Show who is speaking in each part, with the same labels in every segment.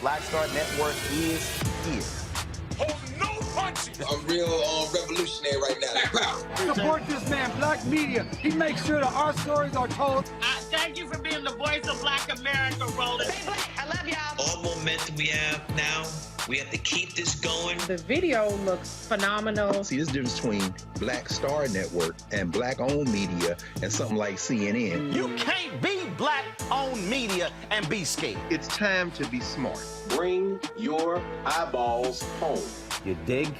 Speaker 1: Black Star Network is here.
Speaker 2: Hold no punches.
Speaker 3: I'm real revolutionary right now.
Speaker 4: Support this man, Black Media. He makes sure that our stories are told.
Speaker 5: Thank you for being the voice of Black America, Roland.
Speaker 6: Stay black. I love y'all.
Speaker 7: All momentum we have now, we have to keep this going.
Speaker 8: The video looks phenomenal.
Speaker 9: See, this difference between Black Star Network and Black-owned media and something like CNN.
Speaker 1: You can't be Black-owned media and be scared.
Speaker 10: It's time to be smart.
Speaker 11: Bring your eyeballs home.
Speaker 1: You dig?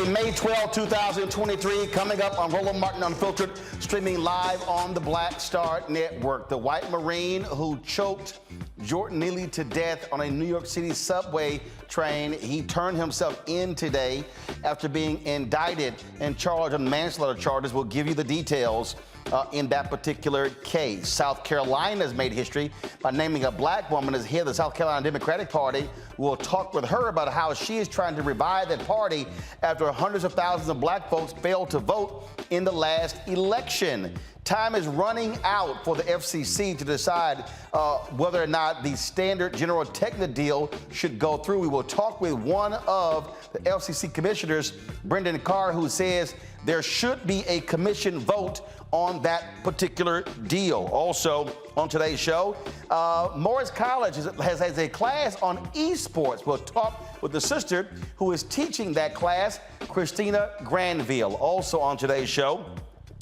Speaker 1: May 12, 2023, coming up on Roland Martin Unfiltered, streaming live on the Black Star Network. The white Marine who choked Jordan Neely to death on a New York City subway train, he turned himself in today after being indicted and charged on manslaughter charges. We'll give you the details in that particular case. South Carolina has made history by naming a black woman as head of the South Carolina Democratic Party. We'll talk with her about how she is trying to revive that party after hundreds of thousands of black folks failed to vote in the last election. Time is running out for the FCC to decide whether or not the standard General Tegna deal should go through. We will talk with one of the FCC commissioners, Brendan Carr, who says there should be a commission vote on that particular deal. Also on today's show, Morris College has a class on esports. We'll talk with the sister who is teaching that class, Christina Granville. Also on today's show,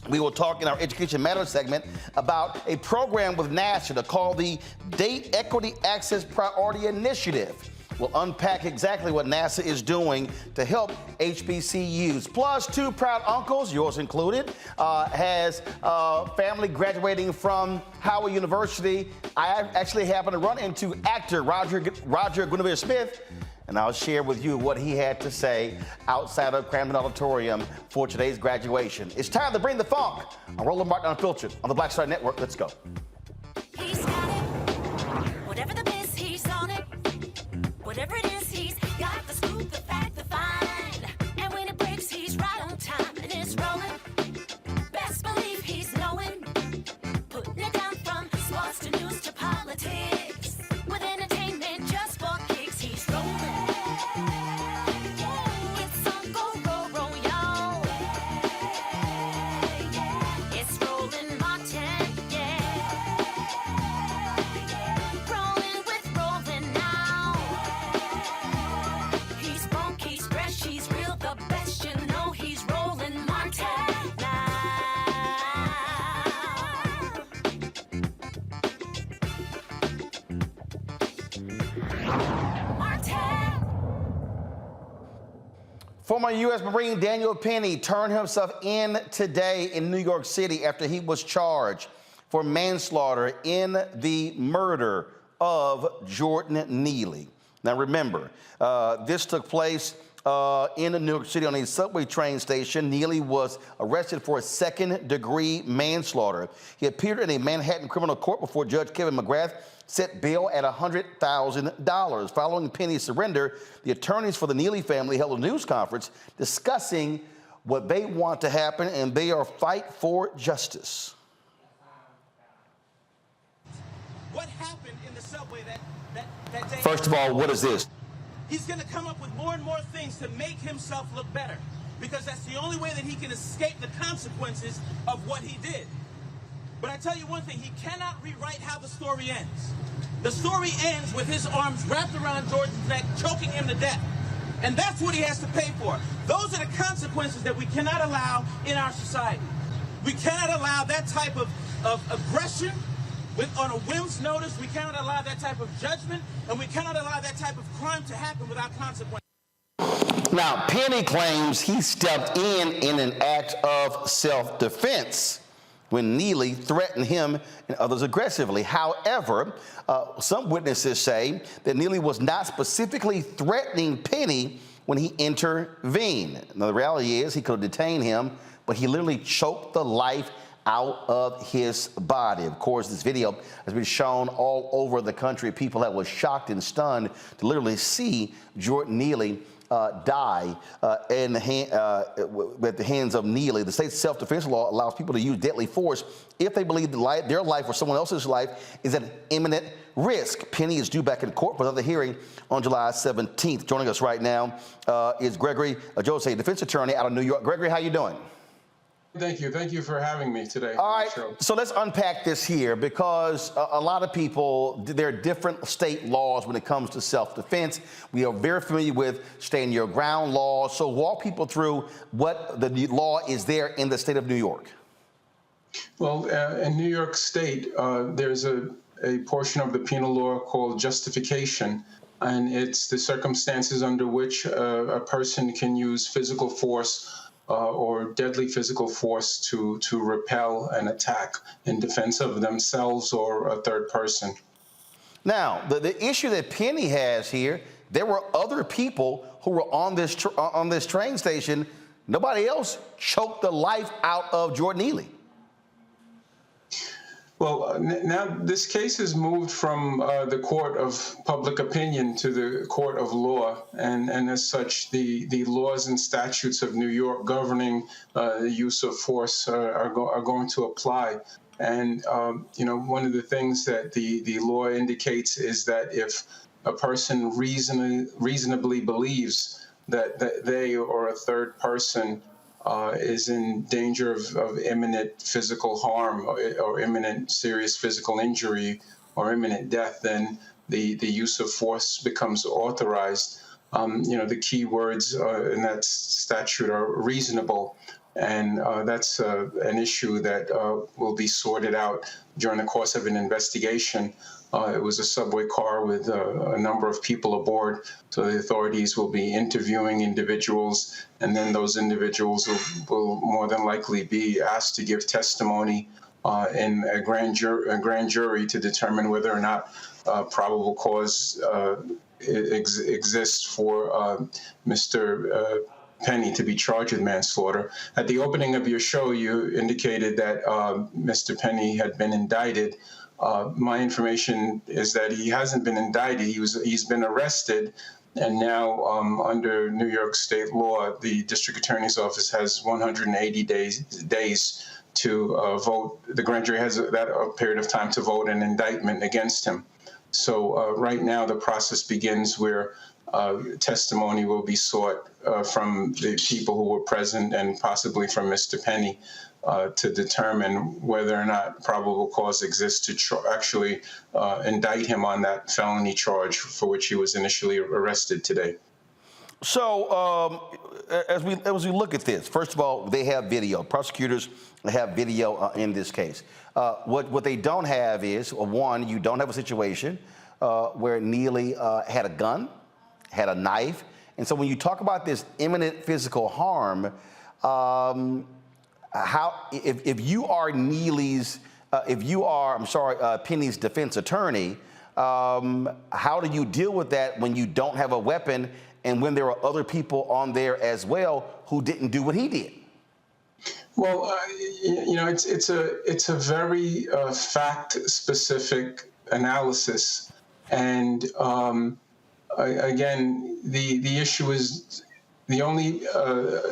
Speaker 1: we will talk in our Education Matters segment about a program with NASA called the Date Equity Access Priority Initiative. We'll unpack exactly what NASA is doing to help HBCUs. Plus, two proud uncles, yours included, has family graduating from Howard University. I actually happened to run into actor Roger Guinevere Smith, and I'll share with you what he had to say outside of Cramden Auditorium for today's graduation. It's time to bring the funk on Roland Martin Unfiltered on the Black Star Network. Let's go.
Speaker 6: He's got it. Whatever the miss, he's on it. Whatever it is, he's got the scoop, the fact, the find. And when it breaks, he's right on time and it's rolling. Best believe he's knowing. Putting it down from sports to news to politics. With entertainment just for kicks, he's rolling. It's on go, roll, y'all. It's Roland Martin, rolling with Roland now. He's funky, he's fresh, he's real, the best, you know he's Roland Martin now.
Speaker 1: Former U.S. Marine Daniel Penny turned himself in today in New York City after he was charged for manslaughter in the murder of Jordan Neely. Now remember, this took place in New York City on a subway train station. Neely was arrested for a second-degree manslaughter. He appeared in a Manhattan criminal court before Judge Kevin McGrath set bail at $100,000. Following Penny's surrender, the attorneys for the Neely family held a news conference discussing what they want to happen, and they are fight for justice.
Speaker 10: What happened in the subway that day?
Speaker 1: First of all, what is this?
Speaker 10: He's going to come up with more and more things to make himself look better, because that's the only way that he can escape the consequences of what he did. But I tell you one thing, he cannot rewrite how the story ends. The story ends with his arms wrapped around Jordan's neck, choking him to death. And that's what he has to pay for. Those are the consequences that we cannot allow in our society. We cannot allow that type of aggression on a whim's notice. We cannot allow that type of judgment, and we cannot allow that type of crime to happen without consequence.
Speaker 1: Now, Penny claims he stepped in an act of self-defense when Neely threatened him and others aggressively. However, some witnesses say that Neely was not specifically threatening Penny when he intervened. Now, the reality is he could have detained him, but he literally choked the life out of his body. Of course, this video has been shown all over the country. People that were shocked and stunned to literally see Jordan Neely die at the hands of Neely. The state's self-defense law allows people to use deadly force if they believe their life or someone else's life is at imminent risk. Penny is due back in court for another hearing on July 17th. Joining us right now is Gregory Jose, defense attorney out of New York. Gregory, how you doing?
Speaker 12: Thank you. Thank you for having me today.
Speaker 1: All right, so let's unpack this here, because a lot of people, there are different state laws when it comes to self-defense. We are very familiar with stand your ground laws. So walk people through what the law is there in the state of New York.
Speaker 12: Well, in New York State, there's a portion of the penal law called justification, and it's the circumstances under which a person can use physical force or deadly physical force to repel an attack in defense of themselves or a third person.
Speaker 1: Now, the issue that Penny has here, there were other people who were on this train station. Nobody else choked the life out of Jordan Neely.
Speaker 12: Well, now this case has moved from the court of public opinion to the court of law, and as such, the laws and statutes of New York governing the use of force are going to apply. And one of the things that the law indicates is that if a person reasonably believes that they or a third person is in danger of imminent physical harm or imminent serious physical injury or imminent death, then the use of force becomes authorized. The key words in that statute are reasonable, and that's an issue that will be sorted out during the course of an investigation. It was a subway car with a number of people aboard, so the authorities will be interviewing individuals, and then those individuals will more than likely be asked to give testimony in a grand jury to determine whether or not probable cause exists for Mr. Penny to be charged with manslaughter. At the opening of your show, you indicated that Mr. Penny had been indicted. My information is that he hasn't been indicted. He's been arrested, and now under New York state law, the district attorney's office has 180 days to vote. The grand jury has that period of time to vote an indictment against him. So right now the process begins where testimony will be sought from the people who were present and possibly from Mr. Penny to determine whether or not probable cause exists to actually indict him on that felony charge for which he was initially arrested today.
Speaker 1: So as we look at this, first of all, they have video. Prosecutors have video in this case. What they don't have is, one, you don't have a situation where Neely had a gun, had a knife. And so when you talk about this imminent physical harm, if you are Penny's defense attorney, how do you deal with that when you don't have a weapon and when there are other people on there as well who didn't do what he did?
Speaker 12: Well, it's a very fact-specific analysis, and again, the issue is the only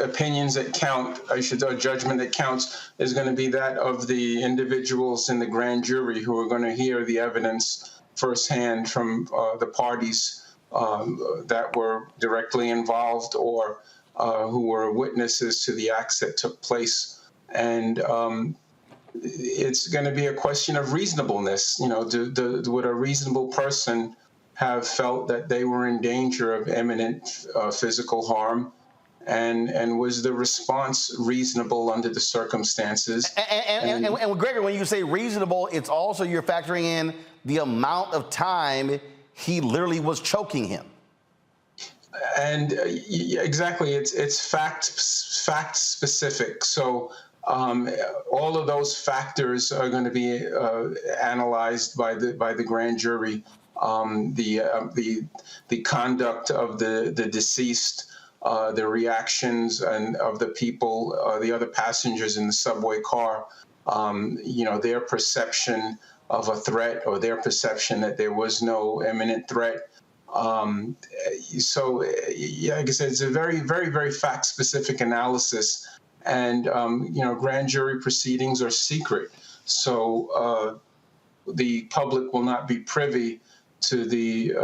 Speaker 12: opinions that count, judgment that counts, is going to be that of the individuals in the grand jury who are going to hear the evidence firsthand from the parties that were directly involved or who were witnesses to the acts that took place. And it's going to be a question of reasonableness. Would a reasonable person have felt that they were in danger of imminent physical harm, and was the response reasonable under the circumstances? And
Speaker 1: Gregory, when you say reasonable, it's also you're factoring in the amount of time he literally was choking him.
Speaker 12: And exactly, it's fact specific. So all of those factors are going to be analyzed by the grand jury. The conduct of the deceased, the reactions of the people, the other passengers in the subway car, their perception of a threat or their perception that there was no imminent threat. So, like I said, it's a very, very, very fact-specific analysis, and grand jury proceedings are secret, so the public will not be privy to the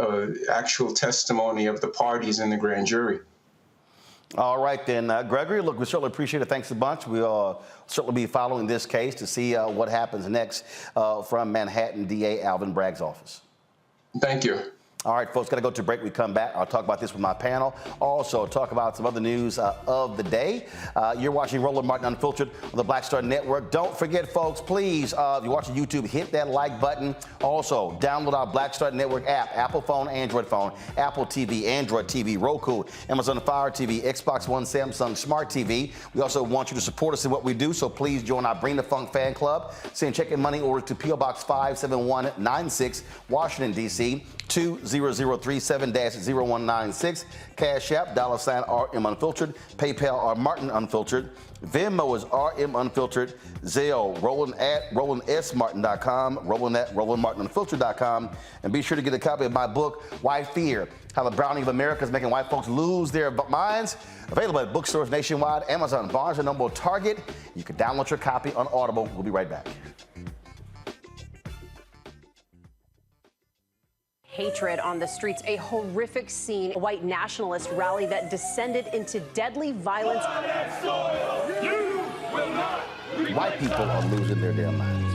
Speaker 12: actual testimony of the parties in the grand jury.
Speaker 1: All right, then, Gregory, look, we certainly appreciate it. Thanks a bunch. We'll certainly be following this case to see what happens next from Manhattan DA Alvin Bragg's office.
Speaker 12: Thank you.
Speaker 1: All right, folks, got to go to break. We come back. I'll talk about this with my panel. Also, talk about some other news of the day. You're watching Roland Martin Unfiltered on the Black Star Network. Don't forget, folks, please, if you're watching YouTube, hit that like button. Also, download our Black Star Network app, Apple phone, Android phone, Apple TV, Android TV, Roku, Amazon Fire TV, Xbox One, Samsung Smart TV. We also want you to support us in what we do, so please join our Bring the Funk fan club. Send check and money orders to P.O. Box 57196, Washington, D.C., 200. 0037-0196. Cash App, $RM Unfiltered. PayPal, R Martin Unfiltered. Venmo is RM Unfiltered. Zelle, Roland@RolandSMartin.com. Roland@RolandMartinUnfiltered.com. And be sure to get a copy of my book, Why Fear? How the Browning of America is making white folks lose their minds. Available at bookstores nationwide, Amazon, Barnes & Noble, Target. You can download your copy on Audible. We'll be right back.
Speaker 13: Hatred on the streets, a horrific scene, a white nationalist rally that descended into deadly violence.
Speaker 1: White people are losing their damn minds.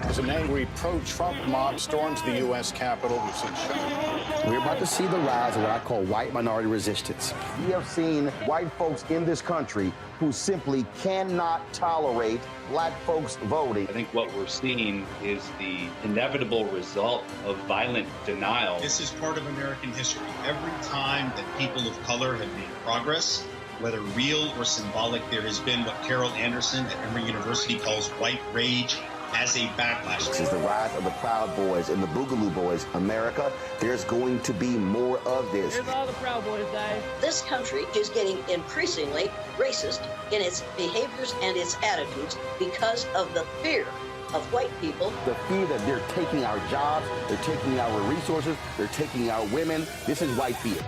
Speaker 14: As an angry pro-Trump mob storms the U.S. Capitol, we've seen shooting.
Speaker 1: We're about to see the rise of what I call white minority resistance. We have seen white folks in this country who simply cannot tolerate black folks voting.
Speaker 15: I think what we're seeing is the inevitable result of violent denial.
Speaker 16: This is part of American history. Every time that people of color have made progress, whether real or symbolic, there has been what Carol Anderson at Emory University calls white rage as a backlash.
Speaker 1: This is the rise of the Proud Boys and the Boogaloo Boys. America, there's going to be more of this.
Speaker 17: Here's all the Proud Boys, Dave.
Speaker 18: This country is getting increasingly racist in its behaviors and its attitudes because of the fear of white people.
Speaker 1: The fear that they're taking our jobs, they're taking our resources, they're taking our women. This is white fear.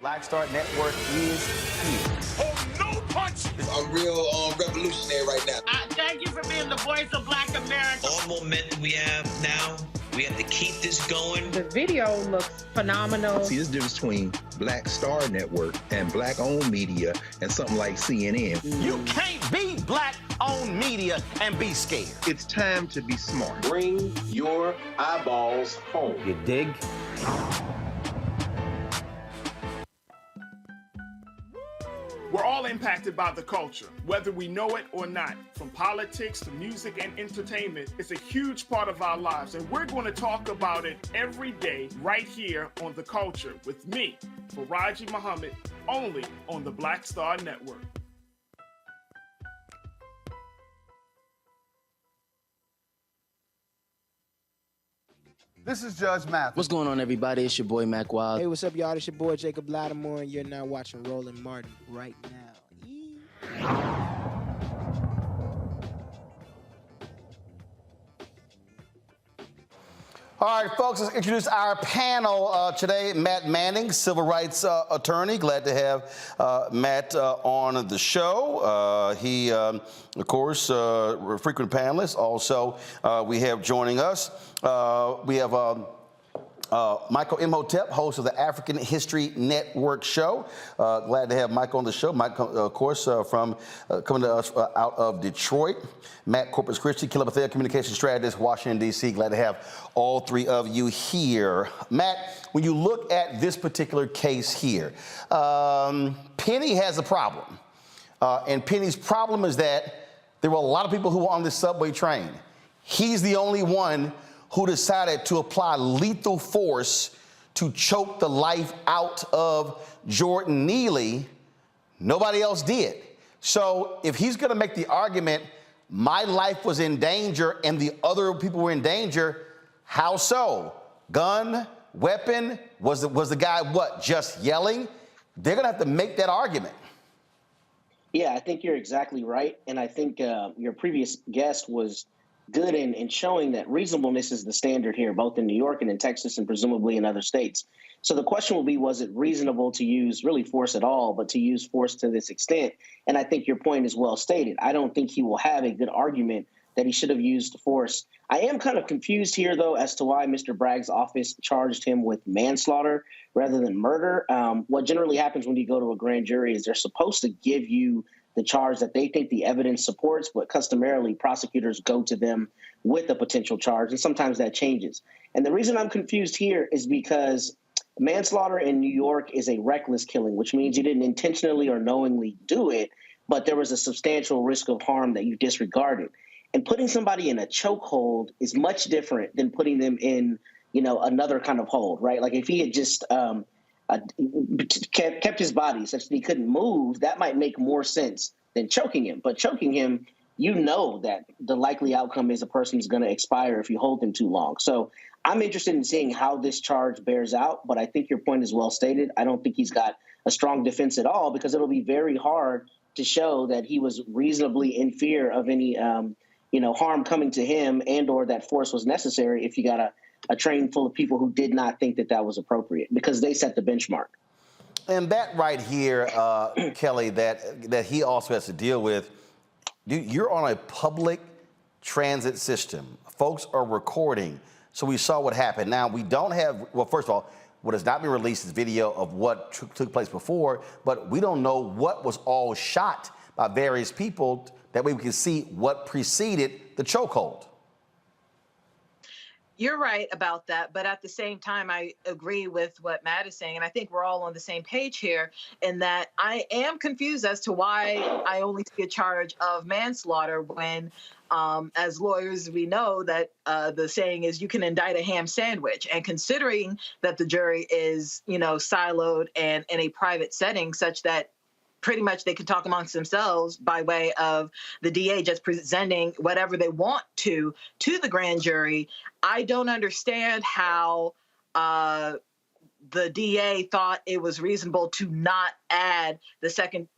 Speaker 1: Black Star Network is here.
Speaker 2: Oh, no punches!
Speaker 3: I'm real revolutionary right now.
Speaker 5: Thank you for being the voice of Black America.
Speaker 7: All momentum we have now, we have to keep this going.
Speaker 8: The video looks phenomenal.
Speaker 9: See, this difference between Black Star Network and black-owned media and something like CNN.
Speaker 1: You can't be black-owned media and be scared.
Speaker 11: It's time to be smart. Bring your eyeballs home.
Speaker 1: You dig?
Speaker 2: We're all impacted by the culture, whether we know it or not. From politics to music and entertainment, it's a huge part of our lives, and we're going to talk about it every day right here on The Culture with me, Faraji Muhammad, only on the Black Star Network.
Speaker 19: This is Judge Mathis.
Speaker 20: What's going on, everybody? It's your boy, Mac Wild.
Speaker 21: Hey, what's up, y'all? It's your boy, Jacob Lattimore, and you're now watching Roland Martin right now.
Speaker 1: All right, folks, let's introduce our panel today. Matt Manning, civil rights attorney. Glad to have Matt on the show. He, of course, a frequent panelist. Also, we have joining us, we have Michael Imhotep, host of the African History Network show. Glad to have Mike on the show. Mike, of course, from coming to us out of Detroit. Matt Corpus Christi, Kilabethea communication strategist, Washington, D.C. Glad to have all three of you here. Matt, when you look at this particular case here, Penny has a problem. And Penny's problem is that there were a lot of people who were on this subway train. He's the only one who decided to apply lethal force to choke the life out of Jordan Neely. Nobody else did. So if he's going to make the argument, my life was in danger and the other people were in danger, how so? Gun, weapon, was the guy what, just yelling? They're going to have to make that argument.
Speaker 21: Yeah, I think you're exactly right. And I think your previous guest was good in showing that reasonableness is the standard here, both in New York and in Texas and presumably in other states. So the question will be, was it reasonable to use really force at all, but to use force to this extent? And I think your point is well stated. I don't think he will have a good argument that he should have used force. I am kind of confused here, though, as to why Mr. Bragg's office charged him with manslaughter rather than murder. What generally happens when you go to a grand jury is they're supposed to give you the charge that they think the evidence supports, but customarily prosecutors go to them with a potential charge, and sometimes that changes. And the reason I'm confused here is because manslaughter in New York is a reckless killing, which means you didn't intentionally or knowingly do it, but there was a substantial risk of harm that you disregarded. And putting somebody in a chokehold is much different than putting them in, another kind of hold, right? Like if he had just kept his body such that he couldn't move, that might make more sense than choking him. But choking him, that the likely outcome is a person's going to expire if you hold them too long. So I'm interested in seeing how this charge bears out, but I think your point is well stated. I don't think he's got a strong defense at all, because it'll be very hard to show that he was reasonably in fear of any, harm coming to him and or that force was necessary if you got a train full of people who did not think that was appropriate, because they set the benchmark.
Speaker 1: And that right here, Kelly, that he also has to deal with, you're on a public transit system. Folks are recording. So we saw what happened. Now, we don't have, well, first of all, what has not been released is video of what took place before, but we don't know what was all shot by various people. That way we can see what preceded the chokehold.
Speaker 17: You're right about that, but at the same time, I agree with what Matt is saying, and I think we're all on the same page here in that I am confused as to why I only see a charge of manslaughter when, as lawyers, we know that the saying is you can indict a ham sandwich, and considering that the jury is, siloed and in a private setting such that pretty much they can talk amongst themselves by way of the DA just presenting whatever they want to the grand jury. I don't understand how the DA thought it was reasonable to not add the second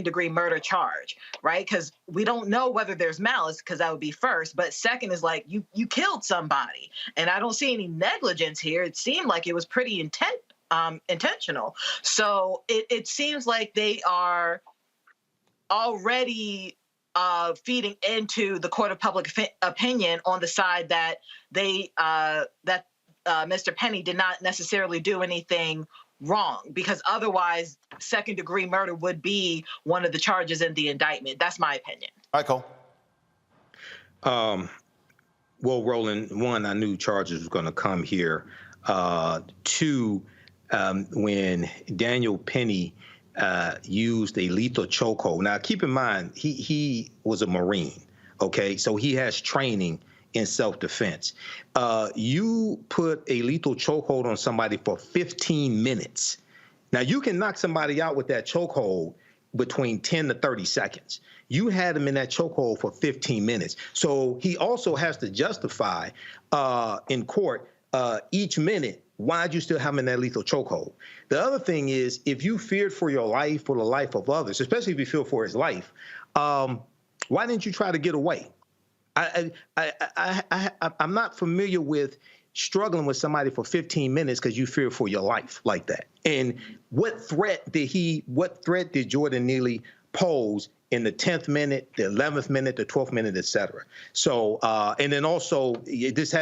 Speaker 17: degree murder charge, right? Because we don't know whether there's malice, because that would be first. But second is like you killed somebody, and I don't see any negligence here. It seemed like it was pretty intentional. So it seems like they are already feeding into the court of public opinion on the side that Mr. Penny did not necessarily do anything wrong, because otherwise second degree murder would be one of the charges in the indictment. That's my opinion.
Speaker 1: Michael.
Speaker 22: Well, Roland, one, I knew charges was going to come here. Two, when Daniel Penny used a lethal chokehold. Now, keep in mind, he was a Marine, okay? So he has training in self-defense. You put a lethal chokehold on somebody for 15 minutes. Now, you can knock somebody out with that chokehold between 10 to 30 seconds. You had him in that chokehold for 15 minutes. So he also has to justify in court each minute, why'd you still have him in that lethal chokehold? The other thing is, if you feared for your life or the life of others, especially if you fear for his life, why didn't you try to get away? I'm not familiar with struggling with somebody for 15 minutes because you fear for your life like that. And what threat did Jordan Neely pose in the 10th minute, the 11th minute, the 12th minute, et cetera? So, and then also, these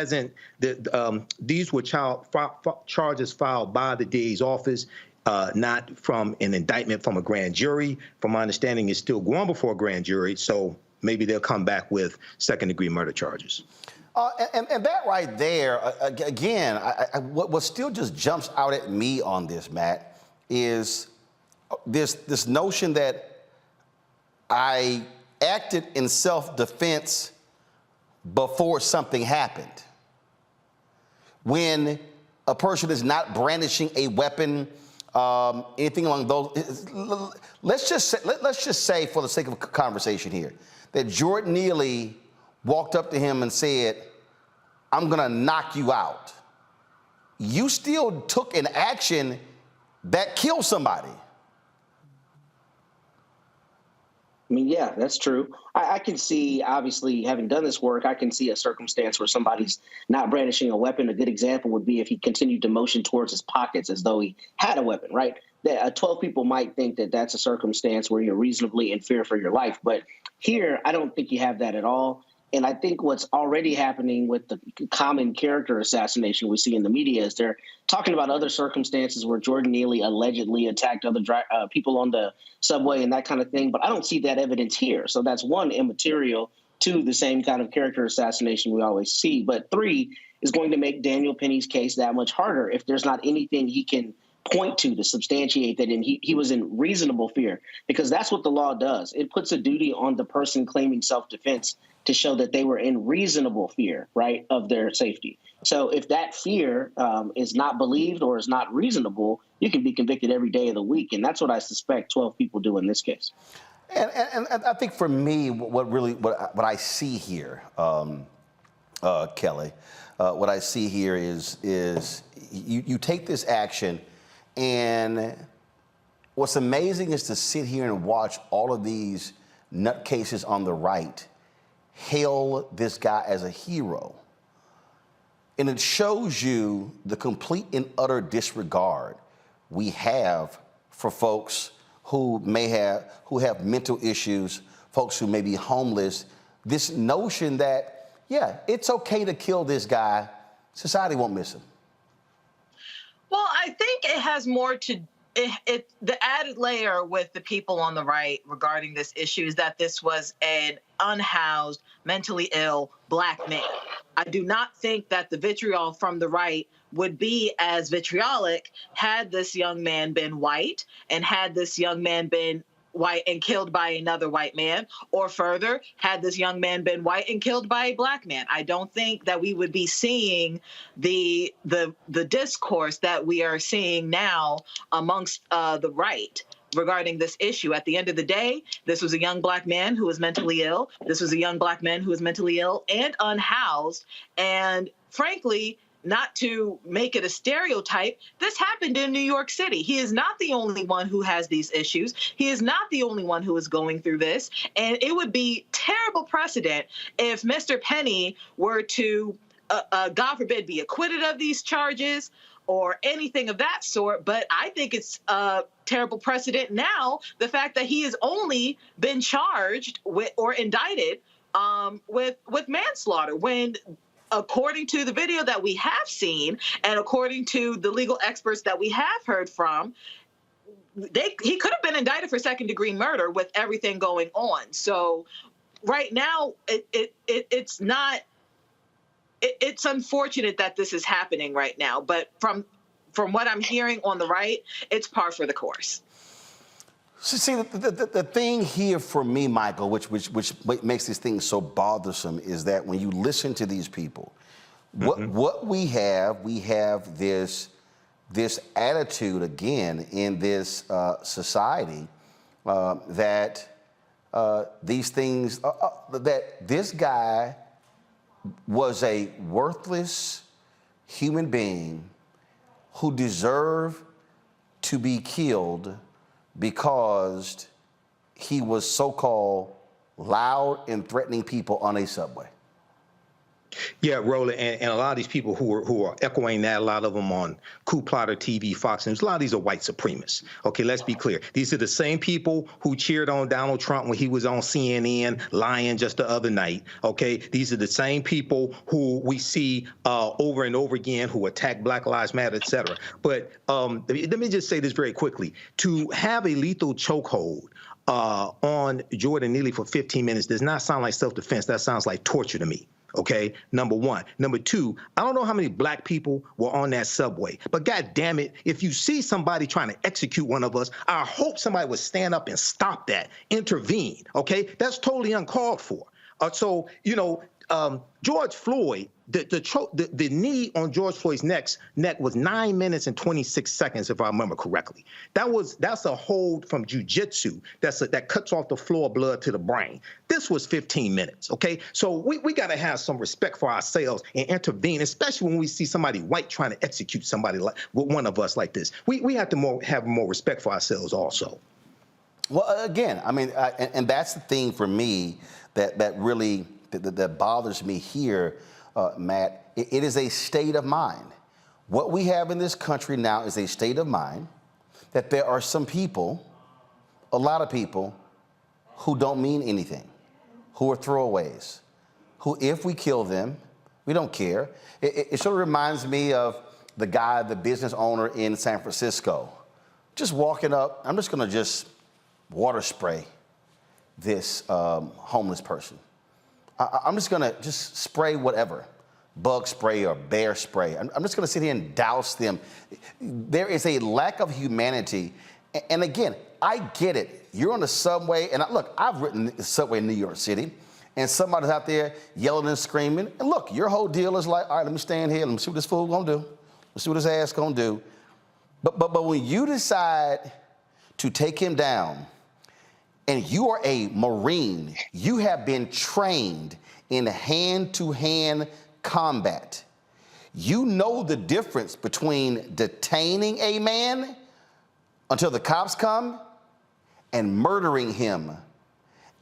Speaker 22: were charges filed by the DA's office, not from an indictment from a grand jury. From my understanding, it's still going before a grand jury. So maybe they'll come back with second-degree murder charges.
Speaker 1: And that right there, again, what still just jumps out at me on this, Matt, is this notion that I acted in self-defense before something happened. When a person is not brandishing a weapon, anything along those, let's just say, for the sake of conversation here, that Jordan Neely walked up to him and said, "I'm gonna knock you out." You still took an action that killed somebody.
Speaker 21: I mean, yeah, that's true. I can see, obviously, having done this work, I can see a circumstance where somebody's not brandishing a weapon. A good example would be if he continued to motion towards his pockets as though he had a weapon, right? 12 people might think that that's a circumstance where you're reasonably in fear for your life. But here, I don't think you have that at all. And I think what's already happening with the common character assassination we see in the media is they're talking about other circumstances where Jordan Neely allegedly attacked other people on the subway and that kind of thing. But I don't see that evidence here. So that's one, immaterial to the same kind of character assassination we always see. But three, is going to make Daniel Penny's case that much harder if there's not anything he can point to substantiate that he was in reasonable fear, because that's what the law does. It puts a duty on the person claiming self-defense to show that they were in reasonable fear, right, of their safety. So if that fear is not believed or is not reasonable, you can be convicted every day of the week. And that's what I suspect 12 people do in this case.
Speaker 1: And I think for me, what I see here, Kelly, what I see here is you take this action, and what's amazing is to sit here and watch all of these nutcases on the right hail this guy as a hero. And it shows you the complete and utter disregard we have for folks who have mental issues, folks who may be homeless. This notion that, yeah, it's okay to kill this guy, society won't miss him.
Speaker 17: Well, I think it has more to the added layer with the people on the right regarding this issue is that this was an unhoused, mentally ill Black man. I do not think that the vitriol from the right would be as vitriolic had this young man been white, and had this young man been white and killed by another white man, or further, had this young man been white and killed by a Black man. I don't think that we would be seeing the discourse that we are seeing now amongst the right regarding this issue. At the end of the day, this was a young Black man who was mentally ill. This was a young Black man who was mentally ill and unhoused. And frankly, not to make it a stereotype, this happened in New York City. He is not the only one who has these issues. He is not the only one who is going through this. And it would be terrible precedent if Mr. Penny were to, God forbid, be acquitted of these charges or anything of that sort. But I think it's a terrible precedent now, the fact that he has only been charged with or indicted with manslaughter, when according to the video that we have seen and according to the legal experts that we have heard from, he could have been indicted for second-degree murder with everything going on. So right now, it's not. It's unfortunate that this is happening right now, but from what I'm hearing on the right, it's par for the course.
Speaker 1: So see, the thing here for me, Michael, which makes this thing so bothersome, is that when you listen to these people, what we have this attitude again in this society that these things that this guy was a worthless human being who deserved to be killed because he was so-called loud and threatening people on a subway.
Speaker 22: Yeah, Roland, and a lot of these people who are echoing that, a lot of them on Coup Plotter TV, Fox News, a lot of these are white supremacists. Okay, let's be clear. These are the same people who cheered on Donald Trump when he was on CNN lying just the other night. Okay, these are the same people who we see over and over again who attack Black Lives Matter, et cetera. But let me just say this very quickly. To have a lethal chokehold on Jordan Neely for 15 minutes does not sound like self-defense. That sounds like torture to me. Okay, number one. Number two, I don't know how many Black people were on that subway, but God damn it, if you see somebody trying to execute one of us, I hope somebody would stand up and stop that, intervene. Okay, that's totally uncalled for. So, you know, George Floyd, the knee on George Floyd's neck was 9 minutes and 26 seconds, if I remember correctly. That's a hold from jiu-jitsu that cuts off the flow of blood to the brain. This was 15 minutes, okay? So we got to have some respect for ourselves and intervene, especially when we see somebody white trying to execute somebody like one of us like this. We have to have more respect for ourselves also.
Speaker 1: Well, again, I mean, and that's the thing for me that really that bothers me here, Matt. It is a state of mind. What we have in this country now is a state of mind that there are some people, a lot of people, who don't mean anything, who are throwaways, who, if we kill them, we don't care. It sort of reminds me of the business owner in San Francisco, just walking up. I'm just going to just water spray this homeless person. I'm just going to spray whatever bug spray or bear spray. I'm just going to sit here and douse them. There is a lack of humanity. And again, I get it. You're on the subway, and look, I've ridden the subway in New York City, and somebody's out there yelling and screaming. And look, your whole deal is like, all right, let me stand here. Let me see what this fool gonna do. Let's see what his ass gonna do. But when you decide to take him down, and you are a Marine, you have been trained in hand-to-hand combat. You know the difference between detaining a man until the cops come and murdering him.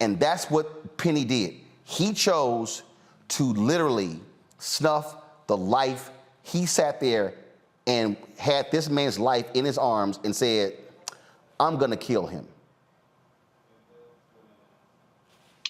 Speaker 1: And that's what Penny did. He chose to literally snuff the life. He sat there and had this man's life in his arms and said, I'm gonna kill him.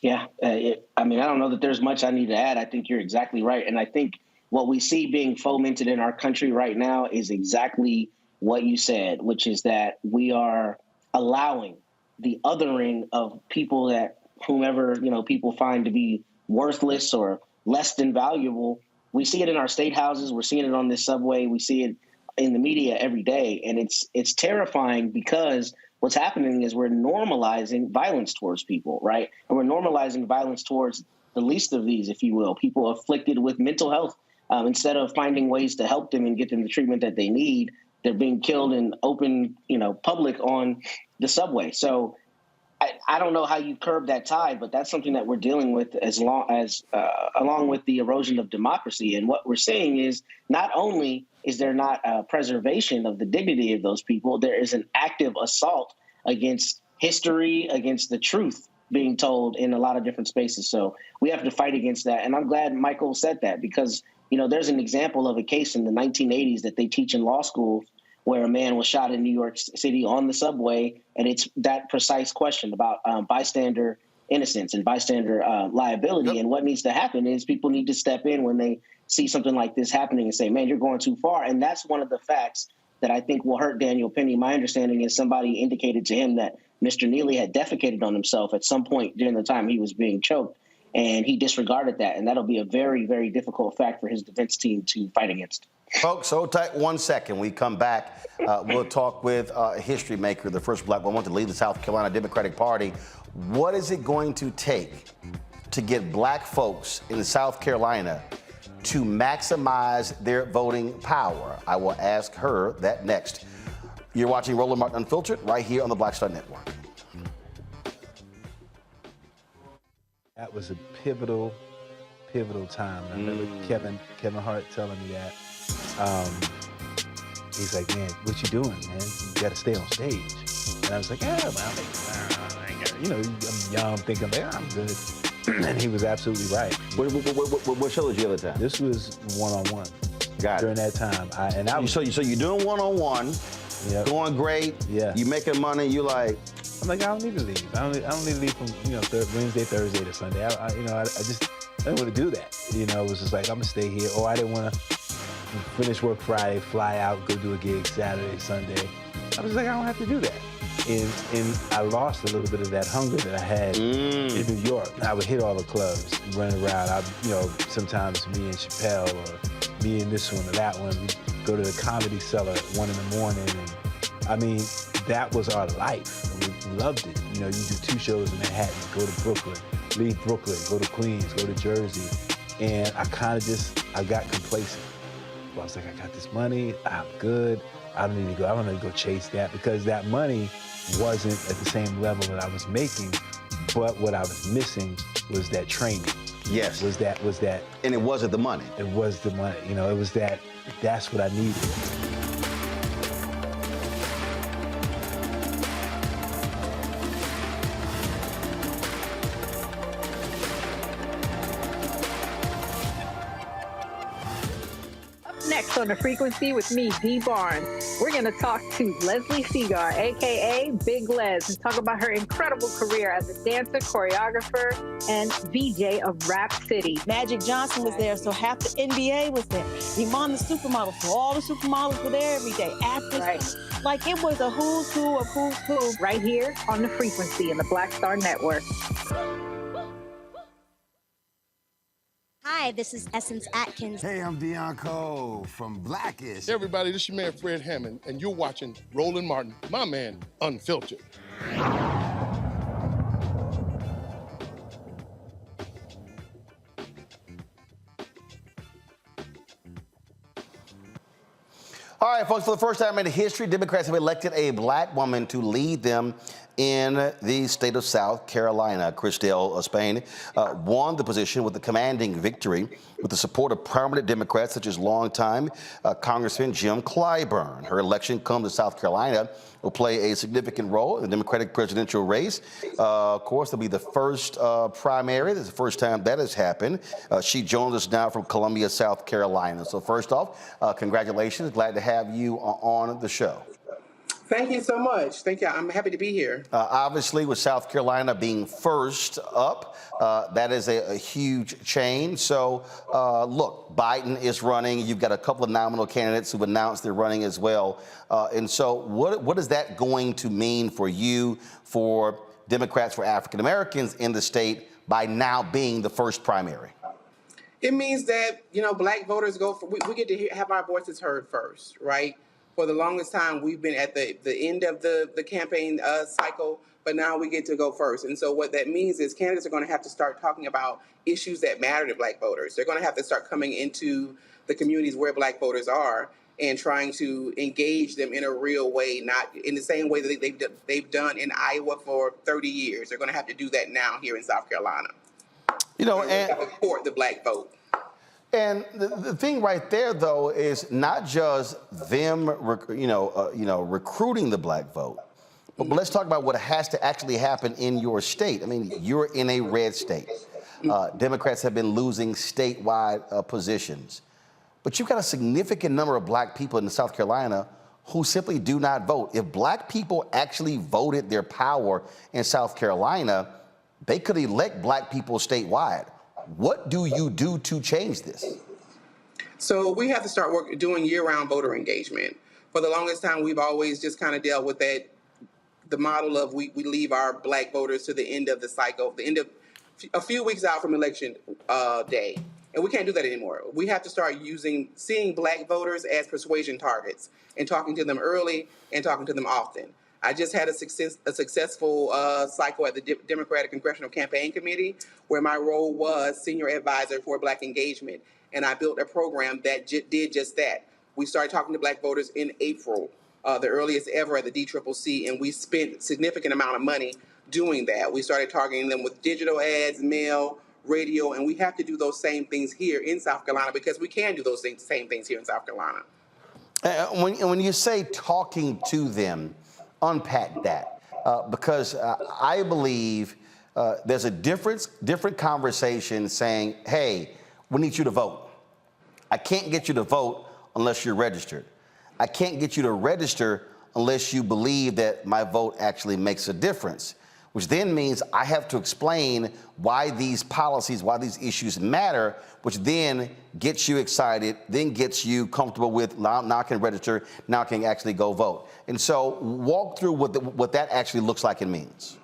Speaker 21: Yeah, I don't know that there's much I need to add. I think you're exactly right. And I think what we see being fomented in our country right now is exactly what you said, which is that we are allowing the othering of people that whomever, people find to be worthless or less than valuable. We see it in our state houses. We're seeing it on this subway. We see it in the media every day. And it's terrifying because what's happening is we're normalizing violence towards people, right? And we're normalizing violence towards the least of these, if you will, people afflicted with mental health. Instead of finding ways to help them and get them the treatment that they need, they're being killed in open, public on the subway. So I don't know how you curb that tide, but that's something that we're dealing with along with the erosion of democracy. And what we're seeing is not only is there not a preservation of the dignity of those people, there is an active assault against history, against the truth being told in a lot of different spaces. So we have to fight against that. And I'm glad Michael said that because, there's an example of a case in the 1980s that they teach in law school where a man was shot in New York City on the subway. And it's that precise question about bystander innocence and bystander liability. Yep. And what needs to happen is people need to step in when they see something like this happening and say, man, you're going too far. And that's one of the facts that I think will hurt Daniel Penny. My understanding is somebody indicated to him that Mr. Neely had defecated on himself at some point during the time he was being choked. And he disregarded that. And that'll be a very, very difficult fact for his defense team to fight against.
Speaker 1: Folks, hold tight 1 second. We come back. We'll talk with a history maker, the first black woman to lead the South Carolina Democratic Party. What is it going to take to get black folks in South Carolina to maximize their voting power? I will ask her that next. You're watching Roland Martin Unfiltered right here on the Black Star Network.
Speaker 4: That was a pivotal time. I remember Kevin Hart telling me that. He's like, man, what you doing, man? You got to stay on stage. And I was like, yeah, I'm young, thinking, I'm good. And he was absolutely right.
Speaker 1: What show was the other time?
Speaker 4: This was one-on-one.
Speaker 1: Got it.
Speaker 4: During that time.
Speaker 1: So you're doing one-on-one, going great, you making money, you like...
Speaker 4: I'm like, I don't need to leave. I don't need to leave from, Wednesday, Thursday to Sunday. I didn't want to do that. It was just like, I'm going to stay here. Or I didn't want to finish work Friday, fly out, go do a gig Saturday, Sunday. I was like, I don't have to do that. And I lost a little bit of that hunger that I had in New York. I would hit all the clubs, run around. Sometimes me and Chappelle or me and this one or that one, we'd go to the Comedy Cellar at 1 in the morning. And that was our life. We loved it. You do 2 shows in Manhattan, go to Brooklyn, leave Brooklyn, go to Queens, go to Jersey. And I got complacent. I was like, I got this money, I'm good. I don't need to go chase that because that money wasn't at the same level that I was making. But what I was missing was that training.
Speaker 1: Yes.
Speaker 4: Was that.
Speaker 1: And it wasn't the money.
Speaker 4: It was the money. It was that's what I needed.
Speaker 8: Next on The Frequency with me, Dee Barnes. We're going to talk to Leslie Segar, a.k.a. Big Les, and talk about her incredible career as a dancer, choreographer, and VJ of Rap City.
Speaker 6: Magic Johnson was there, so half the NBA was there. Iman the supermodel, so all the supermodels were there every day. Actors, right. Like it was a who's who of who's who.
Speaker 8: Right here on The Frequency in the Black Star Network.
Speaker 23: Hi,
Speaker 10: Hi, this is Essence Atkins.
Speaker 12: Hey, I'm Deion Cole from Blackish.
Speaker 23: Hey, everybody, this is your man, Fred Hammond, and you're watching Roland Martin, my man, Unfiltered.
Speaker 1: All right, folks, for the first time in history, Democrats have elected a black woman to lead them in the state of South Carolina. Christale Spain won the position with a commanding victory with the support of prominent Democrats such as longtime Congressman Jim Clyburn. Her election comes to South Carolina will play a significant role in the Democratic presidential race. Of course, it'll be the first primary. This is the first time that has happened. She joins us now from Columbia, South Carolina. So first off, congratulations. Glad to have you on the show.
Speaker 24: Thank you so much. Thank you. I'm happy to be here.
Speaker 1: Obviously, with South Carolina being first up, that is a huge change. So, look, Biden is running. You've got a couple of nominal candidates who've announced they're running as well. And so what is that going to mean for you, for Democrats, for African Americans in the state by now being the first primary?
Speaker 24: It means that, black voters we get to have our voices heard first, right? For the longest time, we've been at the end of the campaign cycle, but now we get to go first. And so what that means is candidates are going to have to start talking about issues that matter to black voters. They're going to have to start coming into the communities where black voters are and trying to engage them in a real way, not in the same way that they've done in Iowa for 30 years. They're going to have to do that now here in South Carolina. And support the black vote.
Speaker 1: And the thing right there, though, is not just them, recruiting the black vote, but let's talk about what has to actually happen in your state. I mean, you're in a red state. Democrats have been losing statewide positions, but you've got a significant number of black people in South Carolina who simply do not vote. If black people actually voted their power in South Carolina, they could elect black people statewide. What do you do to change this?
Speaker 24: So we have to start doing year-round voter engagement. For the longest time, we've always just kind of dealt with the model of we leave our black voters to the end of the cycle, the end of a few weeks out from election day. And we can't do that anymore. We have to start seeing black voters as persuasion targets and talking to them early and talking to them often. I just had a successful cycle at the Democratic Congressional Campaign Committee, where my role was senior advisor for Black engagement. And I built a program that did just that. We started talking to black voters in April, the earliest ever at the DCCC, and we spent a significant amount of money doing that. We started targeting them with digital ads, mail, radio, and we have to do those same things here in South Carolina because we can do those same things here in South Carolina.
Speaker 1: When you say talking to them, unpack that, because I believe there's a different conversation saying, hey, we need you to vote. I can't get you to vote unless you're registered. I can't get you to register unless you believe that my vote actually makes a difference, which then means I have to explain why these policies, why these issues matter, which then gets you excited, then gets you comfortable with now I can register, now I can actually go vote. And so walk through what that actually looks like and means.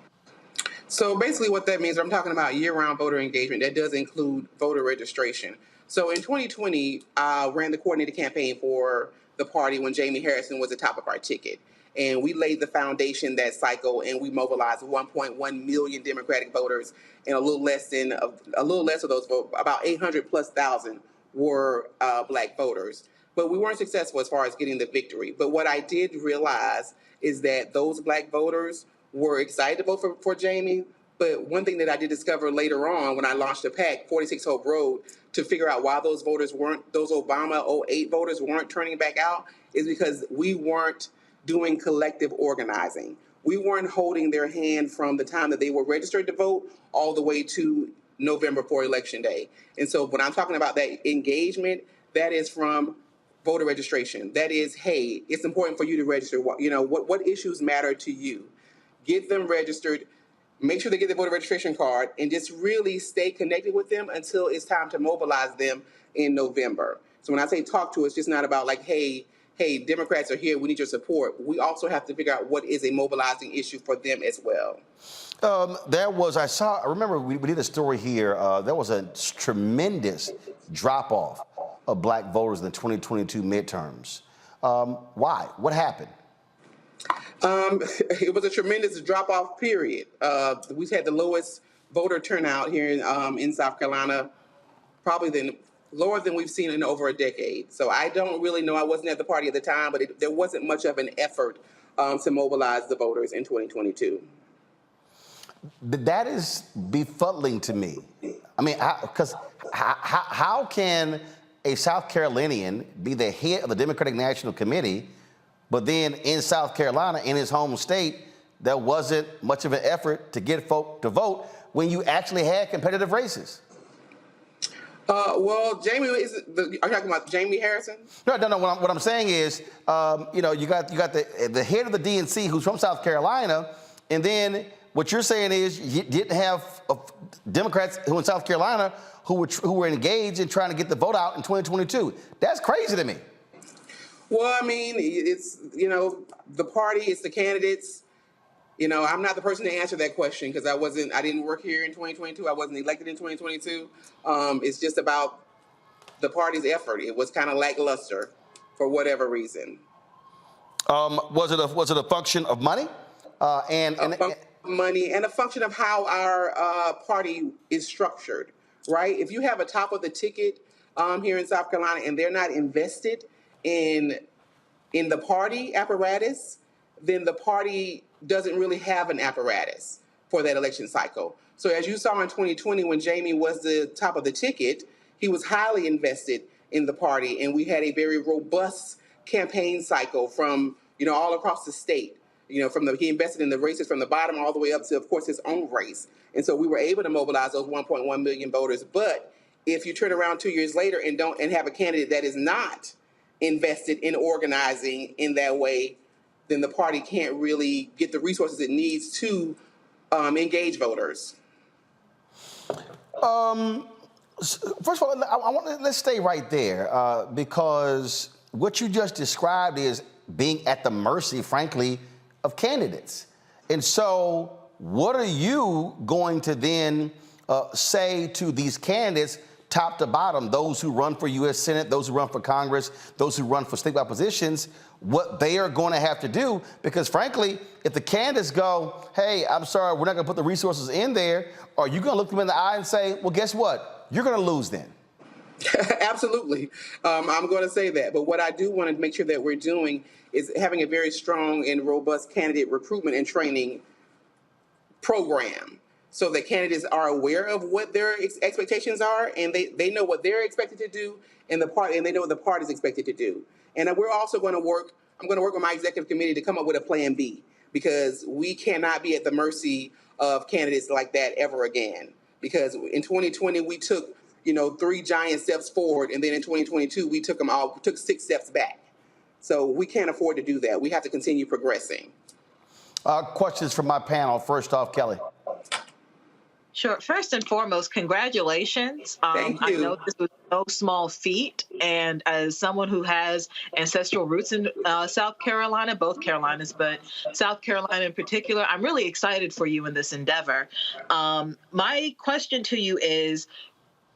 Speaker 24: So basically what that means, I'm talking about year-round voter engagement. That does include voter registration. So in 2020, I ran the coordinated campaign for the party when Jamie Harrison was the top of our ticket. And we laid the foundation that cycle, and we mobilized 1.1 million Democratic voters, and a little less of those votes, about 800,000+ were black voters. But we weren't successful as far as getting the victory. But what I did realize is that those black voters were excited to vote for Jamie. But one thing that I did discover later on when I launched a PAC, 46 Hope Road, to figure out why those Obama 08 voters weren't turning back out, is because we weren't doing collective organizing. We weren't holding their hand from the time that they were registered to vote all the way to November for Election Day. And so when I'm talking about that engagement, that is from voter registration. That is, hey, it's important for you to register. What issues matter to you? Get them registered. Make sure they get the voter registration card and just really stay connected with them until it's time to mobilize them in November. So when I say talk to, it's just not about like, hey, Democrats are here, we need your support. We also have to figure out what is a mobilizing issue for them as well. I
Speaker 1: remember we did a story here. There was a tremendous drop-off of black voters in the 2022 midterms. Why? What happened?
Speaker 24: It was a tremendous drop-off period. We've had the lowest voter turnout here in South Carolina, probably lower than we've seen in over a decade. So I don't really know. I wasn't at the party at the time, but there wasn't much of an effort to mobilize the voters in 2022.
Speaker 1: That is befuddling to me. I mean, because how can a South Carolinian be the head of the Democratic National Committee, but then in South Carolina, in his home state, there wasn't much of an effort to get folk to vote when you actually had competitive races?
Speaker 24: Well, Jamie, are you talking about Jamie Harrison?
Speaker 1: No. What I'm saying is, you got the head of the DNC who's from South Carolina, and then what you're saying is you didn't have Democrats who in South Carolina who were engaged in trying to get the vote out in 2022. That's crazy to me.
Speaker 24: Well, I mean, it's, the party, it's the candidates. I'm not the person to answer that question because I didn't work here in 2022. I wasn't elected in 2022. It's just about the party's effort. It was kind of lackluster for whatever reason.
Speaker 1: Was it a function of money?
Speaker 24: Money and a function of how our party is structured, right? If you have a top of the ticket here in South Carolina and they're not invested in the party apparatus, then the party doesn't really have an apparatus for that election cycle. So as you saw in 2020, when Jamie was the top of the ticket, he was highly invested in the party, and we had a very robust campaign cycle from, all across the state. He invested in the races from the bottom all the way up to, of course, his own race. And so we were able to mobilize those 1.1 million voters. But if you turn around 2 years later and have a candidate that is not invested in organizing in that way, then the party can't really get the resources it needs to engage voters.
Speaker 1: First of all, let's stay right there because what you just described is being at the mercy, frankly, of candidates. And so what are you going to then say to these candidates, top to bottom, those who run for U.S. Senate, those who run for Congress, those who run for statewide positions, what they are going to have to do? Because frankly, if the candidates go, hey, I'm sorry, we're not going to put the resources in there, are you going to look them in the eye and say, well, guess what? You're going to lose then.
Speaker 24: Absolutely. I'm going to say that. But what I do want to make sure that we're doing is having a very strong and robust candidate recruitment and training program so that candidates are aware of what their expectations are and they know what they're expected to do and they know what the party is expected to do. And we're also going to I'm going to work with my executive committee to come up with a plan B because we cannot be at the mercy of candidates like that ever again. Because in 2020, we took 3 giant steps forward, and then in 2022, we took 6 steps back. So we can't afford to do that. We have to continue progressing.
Speaker 1: Questions from my panel. First off, Kelly.
Speaker 17: Sure. First and foremost, congratulations.
Speaker 24: Thank you.
Speaker 17: I know this was no small feat. And as someone who has ancestral roots in South Carolina, both Carolinas, but South Carolina in particular, I'm really excited for you in this endeavor. My question to you is,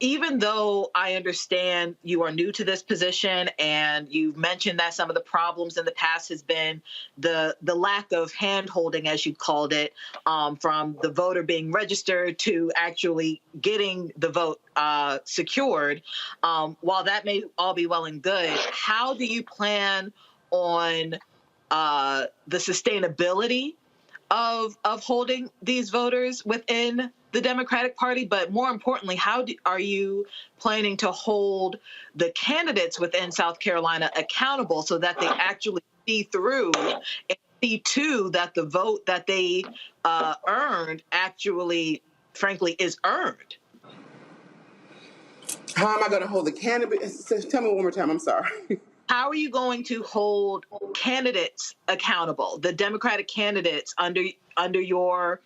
Speaker 17: even though I understand you are new to this position and you've mentioned that some of the problems in the past has been the lack of hand-holding, as you called it, from the voter being registered to actually getting the vote secured, while that may all be well and good, how do you plan on the sustainability of holding these voters within the Democratic Party, but more importantly, how are you planning to hold the candidates within South Carolina accountable so that they actually see through and see to that the vote that they earned actually, frankly, is earned?
Speaker 24: How am I going to hold the candidates? Tell me one more time. I'm sorry.
Speaker 17: How are you going to hold candidates accountable, the Democratic candidates under your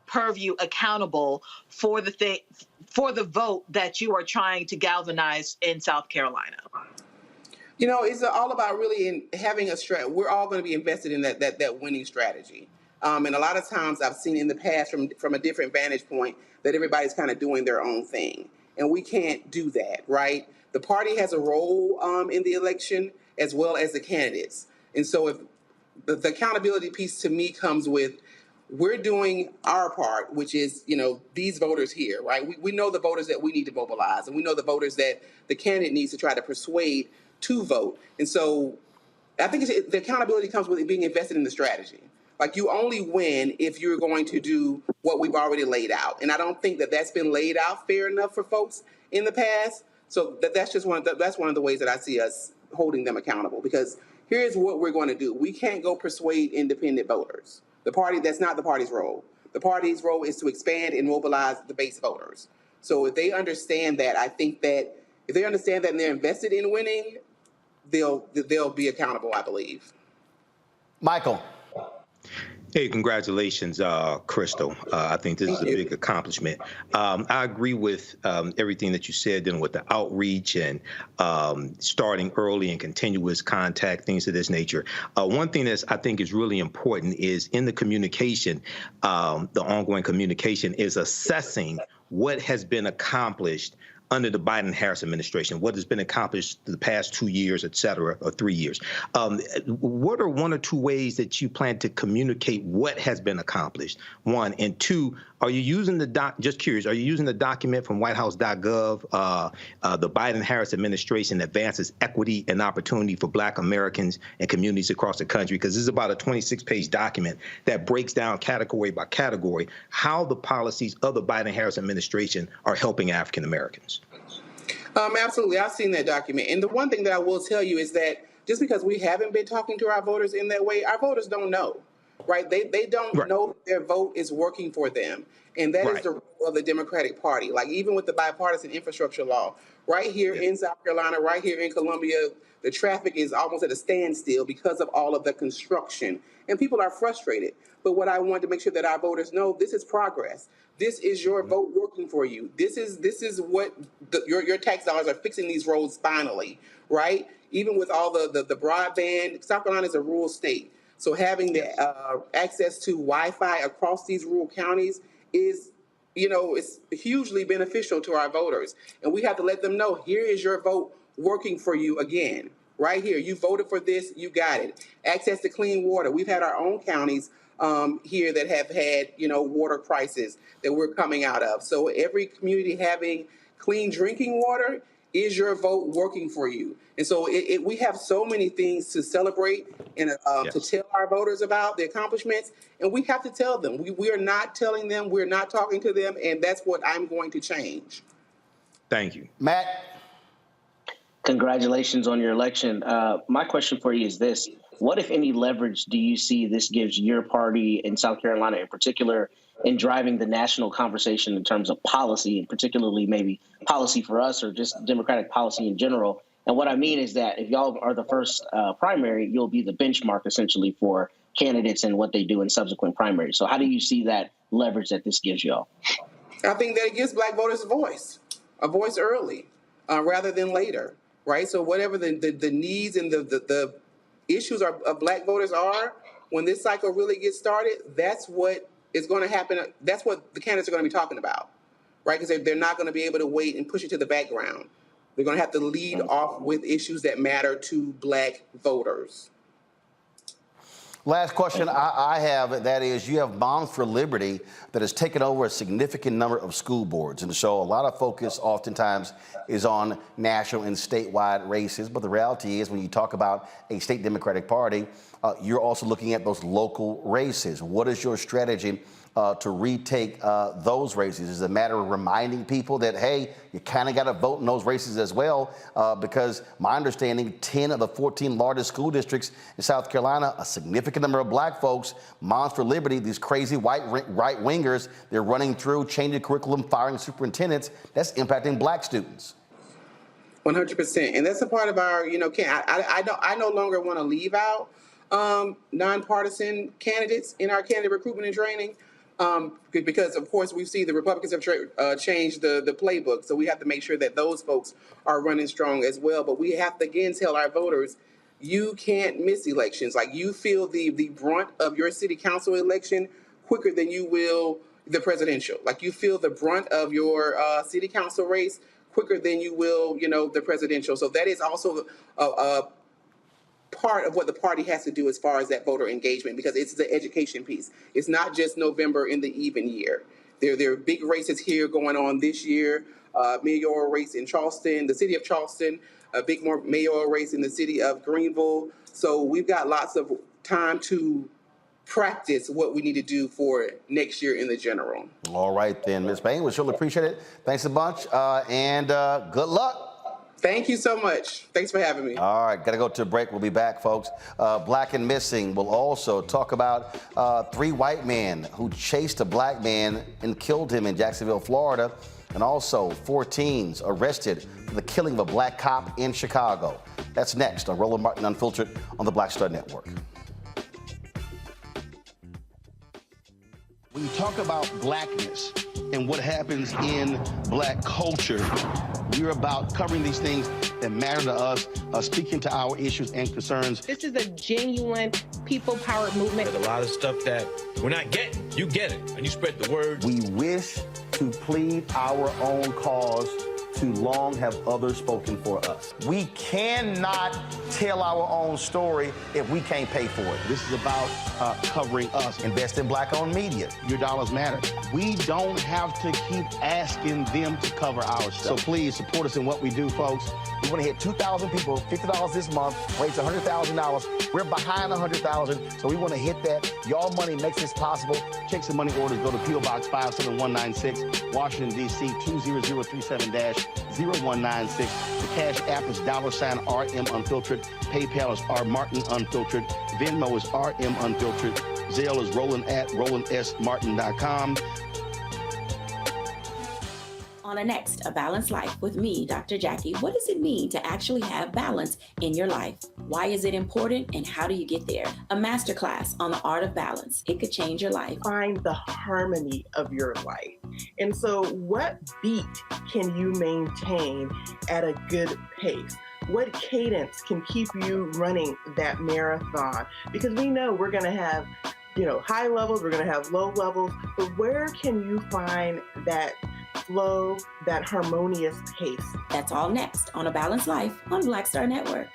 Speaker 17: purview accountable for the vote that you are trying to galvanize in South Carolina?
Speaker 24: It's all about really having a strategy. We're all going to be invested in that winning strategy. And a lot of times I've seen in the past from a different vantage point that everybody's kind of doing their own thing. and we can't do that, right? The party has a role in the election as well as the candidates. And so if the accountability piece to me comes with, we're doing our part, which is, these voters here, right? We know the voters that we need to mobilize, and we know the voters that the candidate needs to try to persuade to vote. And so I think the accountability comes with it being invested in the strategy. Like, you only win if you're going to do what we've already laid out. And I don't think that that's been laid out fair enough for folks in the past. So that's just one of the ways that I see us holding them accountable, because here's what we're going to do. We can't go persuade independent voters. That's not the party's role. The party's role is to expand and mobilize the base voters. So if they understand that, I think that if they understand that and they're invested in winning, they'll be accountable, I believe.
Speaker 1: Michael.
Speaker 22: Hey, congratulations, Christale. I think this is a big accomplishment. I agree with everything that you said, dealing with the outreach and starting early and continuous contact, things of this nature. One thing that I think is really important is in the communication, the ongoing communication is assessing what has been accomplished under the Biden-Harris administration, what has been accomplished the past 2 years, et cetera, or 3 years. What are one or two ways that you plan to communicate what has been accomplished? One, and two, are you using just curious, are you using the document from whitehouse.gov, the Biden-Harris administration advances equity and opportunity for Black Americans and communities across the country? Because this is about a 26-page document that breaks down category by category how the policies of the Biden-Harris administration are helping African Americans.
Speaker 24: Absolutely. I've seen that document. And the one thing that I will tell you is that just because we haven't been talking to our voters in that way, our voters don't know, right? They don't know their vote is working for them. And that is the role of the Democratic Party. Like, even with the bipartisan infrastructure law, right here in South Carolina, right here in Columbia, the traffic is almost at a standstill because of all of the construction. And people are frustrated. But what I want to make sure that our voters know, this is progress. This is your vote working for you. This is what your tax dollars are fixing these roads finally, right? Even with all the broadband, South Carolina is a rural state. So having the access to Wi-Fi across these rural counties is, it's hugely beneficial to our voters. And we have to let them know, here is your vote working for you again. Right here, you voted for this, you got it. Access to clean water. We've had our own counties here that have had, water crisis that we're coming out of. So every community having clean drinking water is your vote working for you. And so we have so many things to celebrate and to tell our voters about the accomplishments. And we have to tell them. We are not telling them, we're not talking to them, and that's what I'm going to change.
Speaker 22: Thank you.
Speaker 1: Matt?
Speaker 21: Congratulations on your election. My question for you is this. What, if any, leverage do you see this gives your party in South Carolina in particular in driving the national conversation in terms of policy, and particularly maybe policy for us or just Democratic policy in general? And what I mean is that if y'all are the first primary, you'll be the benchmark essentially for candidates and what they do in subsequent primaries. So how do you see that leverage that this gives y'all?
Speaker 24: I think that it gives Black voters a voice early rather than later. Right, so whatever the needs and the issues of Black voters are, when this cycle really gets started, that's what is going to happen. That's what the candidates are going to be talking about, right? Because they're not going to be able to wait and push it to the background. They're going to have to lead off with issues that matter to Black voters.
Speaker 1: Last question I have, that is, you have Moms for Liberty that has taken over a significant number of school boards. And so a lot of focus oftentimes is on national and statewide races. But the reality is, when you talk about a state Democratic Party, you're also looking at those local races. What is your strategy to retake those races? Is it a matter of reminding people that, hey, you kind of got to vote in those races as well? Because my understanding, 10 of the 14 largest school districts in South Carolina, a significant number of Black folks, Moms for Liberty, these crazy right-wingers, they're running through, changing curriculum, firing superintendents. That's impacting Black students.
Speaker 24: 100%. And that's a part of our, I no longer want to leave out nonpartisan candidates in our candidate recruitment and training. Because, of course, we see the Republicans have changed the playbook. So we have to make sure that those folks are running strong as well. But we have to, again, tell our voters, you can't miss elections. Like, you feel the brunt of your city council election quicker than you will, the presidential. Like you feel the brunt of your city council race quicker than you will, the presidential. So that is also a part of what the party has to do as far as that voter engagement, because it's the education piece. It's not just November in the even year. There are big races here going on this year. Mayoral race in Charleston, the city of Charleston, a big more mayoral race in the city of Greenville. So we've got lots of time to practice what we need to do for next year in the general.
Speaker 1: All right, then, Ms. Spain, we surely appreciate it. Thanks a bunch, and good luck.
Speaker 24: Thank you so much. Thanks for having me.
Speaker 1: All right, got to go to a break. We'll be back, folks. Black and Missing will also talk about 3 white men who chased a black man and killed him in Jacksonville, Florida, and also 4 teens arrested for the killing of a black cop in Chicago. That's next on Roland Martin Unfiltered on the Black Star Network. When you talk about blackness and what happens in black culture, we're about covering these things that matter to us, speaking to our issues and concerns.
Speaker 10: This is a genuine people-powered movement.
Speaker 13: There's a lot of stuff that we're not getting. You get it, and you spread the word.
Speaker 1: We wish to plead our own cause. Too long have others spoken for us. We cannot tell our own story if we can't pay for it. This is about covering us. Invest in black-owned media. Your dollars matter. We don't have to keep asking them to cover our stuff. So please support us in what we do, folks. We want to hit 2,000 people, $50 this month, raise $100,000. We're behind 100,000, so we want to hit that. Y'all money makes this possible. Check some money orders. Go to P.O. Box 57196, Washington, D.C. 20037-0196. The Cash App is $RM Unfiltered. PayPal is R Martin Unfiltered. Venmo is RM Unfiltered. Zelle is Roland@RolandSMartin.com.
Speaker 14: On A Balanced Life with me, Dr. Jackie, what does it mean to actually have balance in your life? Why is it important and how do you get there? A masterclass on the art of balance. It could change your life.
Speaker 15: Find the harmony of your life. And so what beat can you maintain at a good pace? What cadence can keep you running that marathon? Because we know we're going to have, high levels, we're going to have low levels, but where can you find that flow, that harmonious pace?
Speaker 14: That's all next on A Balanced Life on Black Star Network.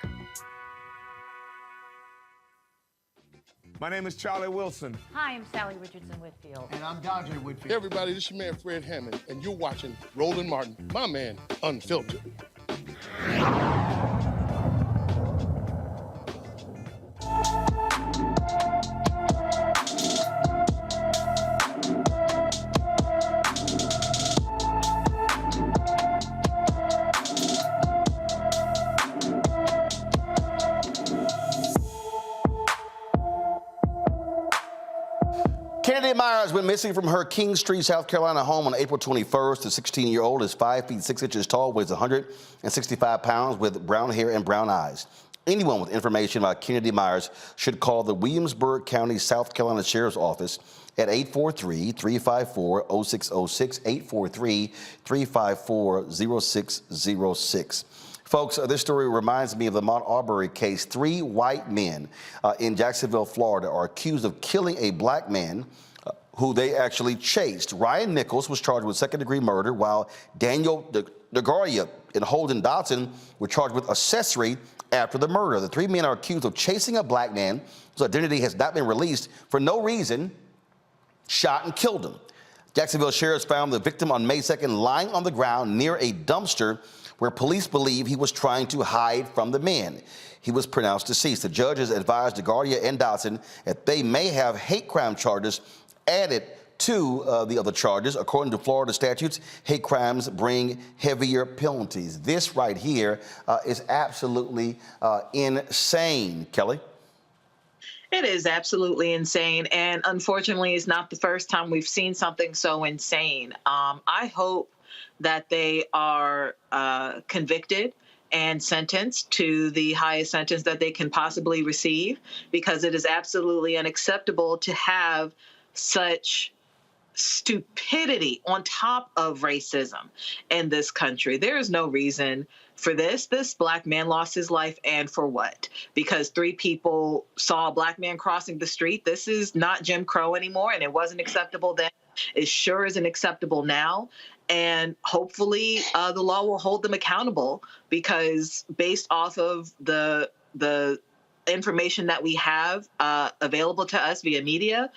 Speaker 25: My name is Charlie Wilson.
Speaker 26: Hi, I'm Sally Richardson Whitfield.
Speaker 25: And I'm Dondre Whitfield. Hey everybody, this is your man Fred Hammond, and you're watching Roland Martin, my man, Unfiltered.
Speaker 1: Kennedy Myers went missing from her King Street, South Carolina home on April 21st. The 16-year-old is 5 feet 6 inches tall, weighs 165 pounds, with brown hair and brown eyes. Anyone with information about Kennedy Myers should call the Williamsburg County, South Carolina Sheriff's Office at 843-354-0606, 843-354-0606. Folks, this story reminds me of the Mount Arbery case. 3 white men in Jacksonville, Florida, are accused of killing a black man who they actually chased. Ryan Nichols was charged with second-degree murder, while Daniel DeGaria and Holden Dotson were charged with accessory after the murder. The 3 men are accused of chasing a black man whose identity has not been released for no reason, shot and killed him. Jacksonville sheriffs found the victim on May 2nd lying on the ground near a dumpster where police believe he was trying to hide from the men. He was pronounced deceased. The judges advised DeGaria and Dotson that they may have hate crime charges added to the other charges. According to Florida statutes, hate crimes bring heavier penalties. This right here is absolutely insane. Kelly?
Speaker 17: It is absolutely insane. And unfortunately, it's not the first time we've seen something so insane. I hope that they are convicted and sentenced to the highest sentence that they can possibly receive, because it is absolutely unacceptable to have such stupidity on top of racism in this country. There is no reason for this. This black man lost his life, and for what? Because 3 people saw a black man crossing the street. This is not Jim Crow anymore, and it wasn't acceptable then. It sure isn't acceptable now. And hopefully the law will hold them accountable, because based off of the information that we have available to us via media,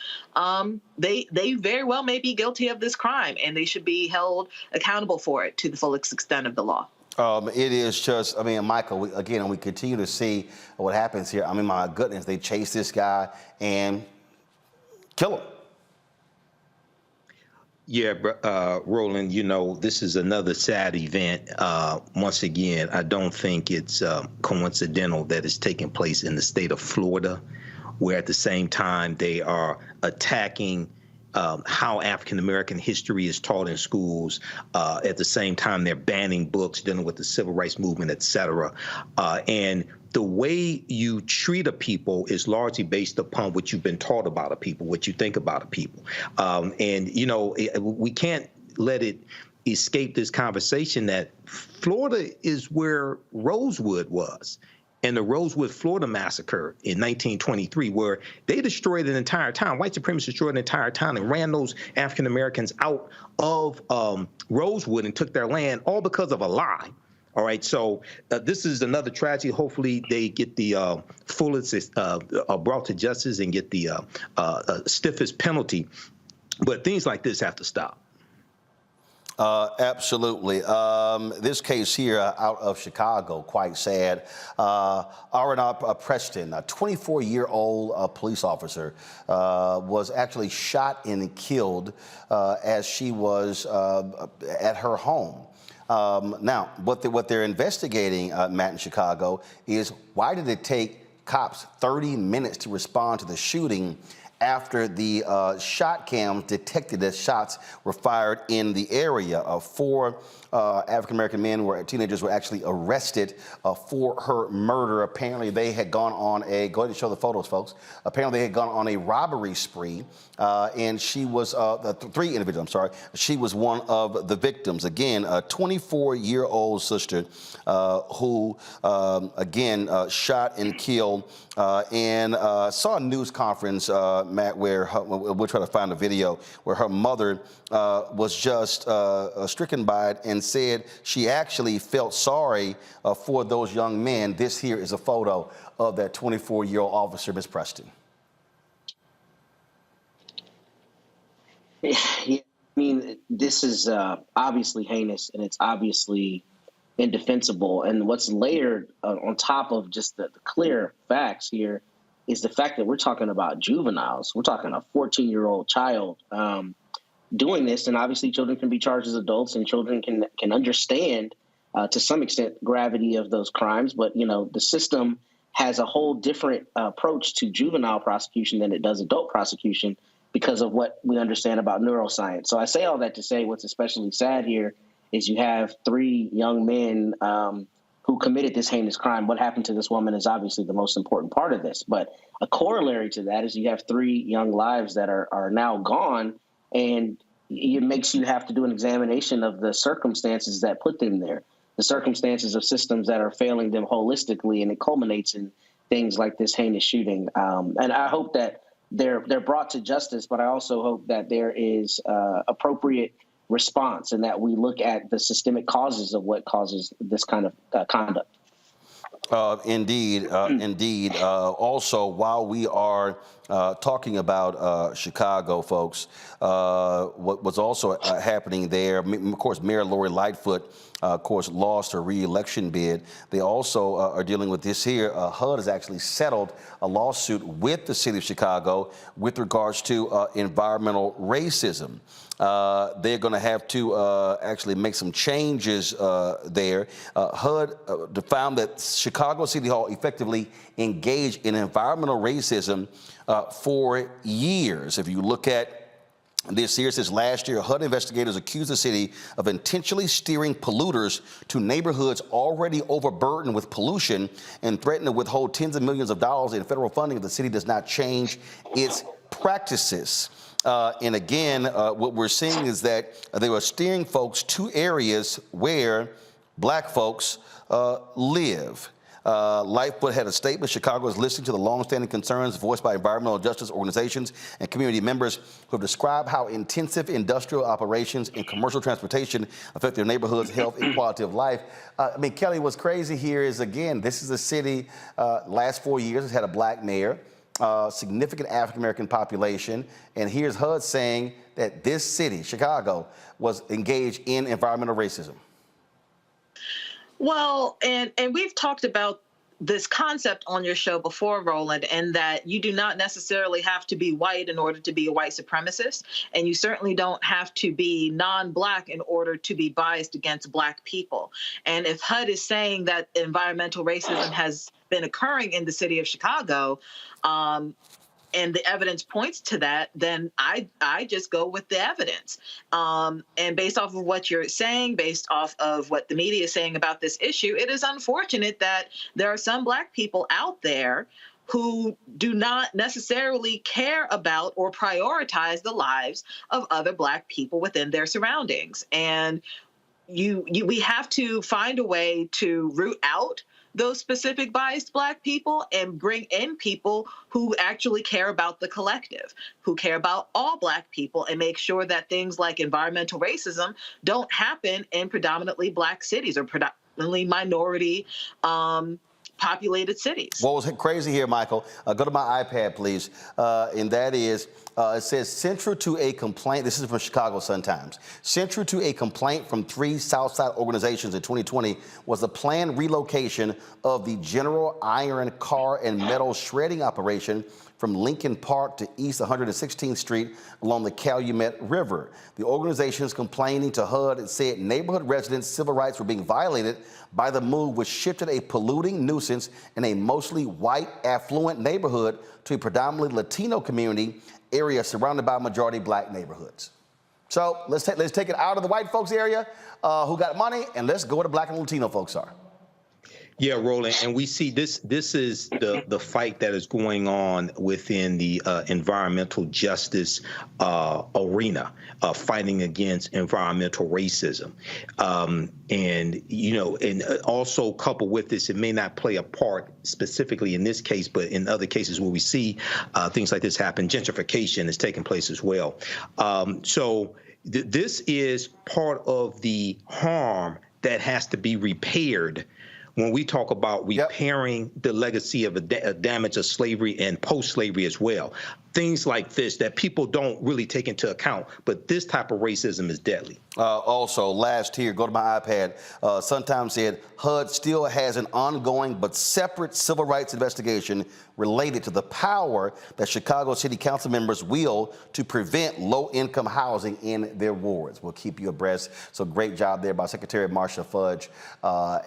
Speaker 17: they very well may be guilty of this crime, and they should be held accountable for it to the fullest extent of the law.
Speaker 1: It is just, I mean, Michael, we continue to see what happens here. I mean, my goodness, they chase this guy and kill him.
Speaker 22: Yeah, Roland, this is another sad event. Once again, I don't think it's coincidental that it's taking place in the state of Florida, where at the same time they are attacking how African-American history is taught in schools. At the same time, they're banning books dealing with the civil rights movement, et cetera. And the way you treat a people is largely based upon what you've been taught about a people, what you think about a people. We can't let it escape this conversation that Florida is where Rosewood was. And the Rosewood, Florida massacre in 1923, where they destroyed an entire town. White supremacists destroyed an entire town and ran those African Americans out of Rosewood and took their land, all because of a lie. All right, so this is another tragedy. Hopefully they get the fullest brought to justice and get the stiffest penalty. But things like this have to stop.
Speaker 1: Absolutely. This case here out of Chicago, quite sad. Arana Preston, a 24-year-old police officer, was actually shot and killed as she was at her home. Now, what they're investigating, Matt, in Chicago, is why did it take cops 30 minutes to respond to the shooting after the shot cams detected that shots were fired in the area? Four African-American men, teenagers, were actually arrested for her murder. Apparently, they had gone on go ahead and show the photos, folks. Apparently, they had gone on a robbery spree, and she was, three individuals, I'm sorry. She was one of the victims. Again, a 24-year-old sister who, again, shot and killed, and saw a news conference, Matt, where we'll try to find a video where her mother was just stricken by it and said she actually felt sorry for those young men. This here is a photo of that 24-year-old officer, Ms. Preston.
Speaker 21: Yeah, I mean, this is obviously heinous, and it's obviously indefensible. And what's layered on top of just the clear facts here is the fact that we're talking about juveniles. We're talking a 14-year-old child doing this, and obviously children can be charged as adults, and children can understand to some extent gravity of those crimes. But the system has a whole different approach to juvenile prosecution than it does adult prosecution because of what we understand about neuroscience. So I say all that to say what's especially sad here is you have three young men who committed this heinous crime. What happened to this woman is obviously the most important part of this. But a corollary to that is you have three young lives that are now gone, and it makes you have to do an examination of the circumstances that put them there, the circumstances of systems that are failing them holistically, and it culminates in things like this heinous shooting. And I hope that they're brought to justice, but I also hope that there is appropriate response and that we look at the systemic causes of what causes this kind of conduct.
Speaker 1: Indeed. Also, while we are talking about Chicago, folks, what was also happening there, of course, Mayor Lori Lightfoot, of course, lost her re-election bid. They also are dealing with this here. HUD has actually settled a lawsuit with the city of Chicago with regards to environmental racism. They're going to have to actually make some changes there. HUD found that Chicago City Hall effectively engaged in environmental racism for years. If you look at this here, it says last year, HUD investigators accused the city of intentionally steering polluters to neighborhoods already overburdened with pollution and threatened to withhold tens of millions of dollars in federal funding if the city does not change its practices. And again, what we're seeing is that they were steering folks to areas where black folks live. Lifeboat had a statement. Chicago is listening to the longstanding concerns voiced by environmental justice organizations and community members who have described how intensive industrial operations and commercial transportation affect their neighborhoods' health and quality of life. I mean, Kelly, what's crazy here is, again, this is a city, last 4 years has had a black mayor, significant African-American population, and here's HUD saying that this city, Chicago, was engaged in environmental racism.
Speaker 17: Well, and we've talked about this concept on your show before, Roland, and that you do not necessarily have to be white in order to be a white supremacist, and you certainly don't have to be non-black in order to be biased against black people. And if HUD is saying that environmental racism has been occurring in the city of Chicago, and the evidence points to that, then I just go with the evidence. And based off of what you're saying, based off of what the media is saying about this issue, it is unfortunate that there are some black people out there who do not necessarily care about or prioritize the lives of other black people within their surroundings. And we have to find a way to root out those specific biased black people and bring in people who actually care about the collective, who care about all black people, and make sure that things like environmental racism don't happen in predominantly black cities or predominantly minority populated cities.
Speaker 1: What was crazy here, Michael, go to my iPad, please, and that is, it says, central to a complaint, this is from Chicago Sun-Times, central to a complaint from 3 Southside organizations in 2020 was the planned relocation of the General Iron Car and Metal Shredding operation from Lincoln Park to East 116th Street along the Calumet River. The organizations complaining to HUD said neighborhood residents' civil rights were being violated by the move, which shifted a polluting nuisance in a mostly white, affluent neighborhood to a predominantly Latino community area surrounded by majority black neighborhoods. So let's take it out of the white folks area who got money, and let's go where the black and Latino folks are.
Speaker 22: Yeah, Roland, and we see this is the fight that is going on within the environmental justice arena, fighting against environmental racism. And, you know, and also coupled with this, it may not play a part specifically in this case, but in other cases where we see things like this happen, gentrification is taking place as well. So this is part of the harm that has to be repaired when we talk about repairing the legacy of a damage of slavery and post-slavery as well. Things like this that people don't really take into account, but this type of racism is deadly.
Speaker 1: Also, last here, go to my iPad. Sun-Times said HUD still has an ongoing but separate civil rights investigation related to the power that Chicago City Council members wield to prevent low-income housing in their wards. We'll keep you abreast. So great job there by Secretary Marsha Fudge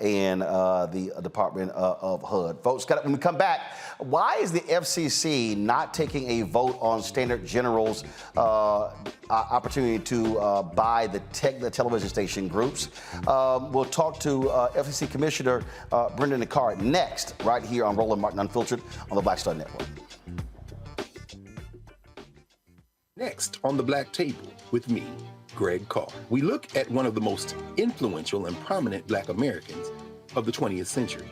Speaker 1: and the Department of HUD. Folks, when we come back, why is the FCC not taking a vote on Standard General's opportunity to buy the Tegna television station groups? We'll talk to FCC Commissioner Brendan Nicard next, right here on Roland Martin Unfiltered on the Black Star Network.
Speaker 3: Next on the Black Table with me, Greg Carr, we look at one of the most influential and prominent Black Americans of the 20th century.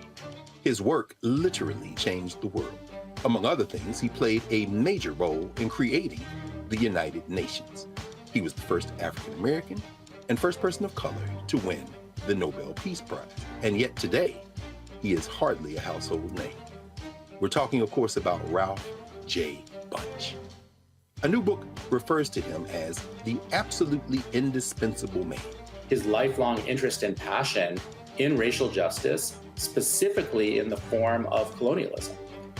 Speaker 3: His work literally changed the world. Among other things, he played a major role in creating the United Nations. He was the first African American and first person of color to win the Nobel Peace Prize. And yet today, he is hardly a household name. We're talking, of course, about Ralph J. Bunche. A new book refers to him as the absolutely indispensable man.
Speaker 5: His lifelong interest and passion in racial justice, specifically in the form of colonialism.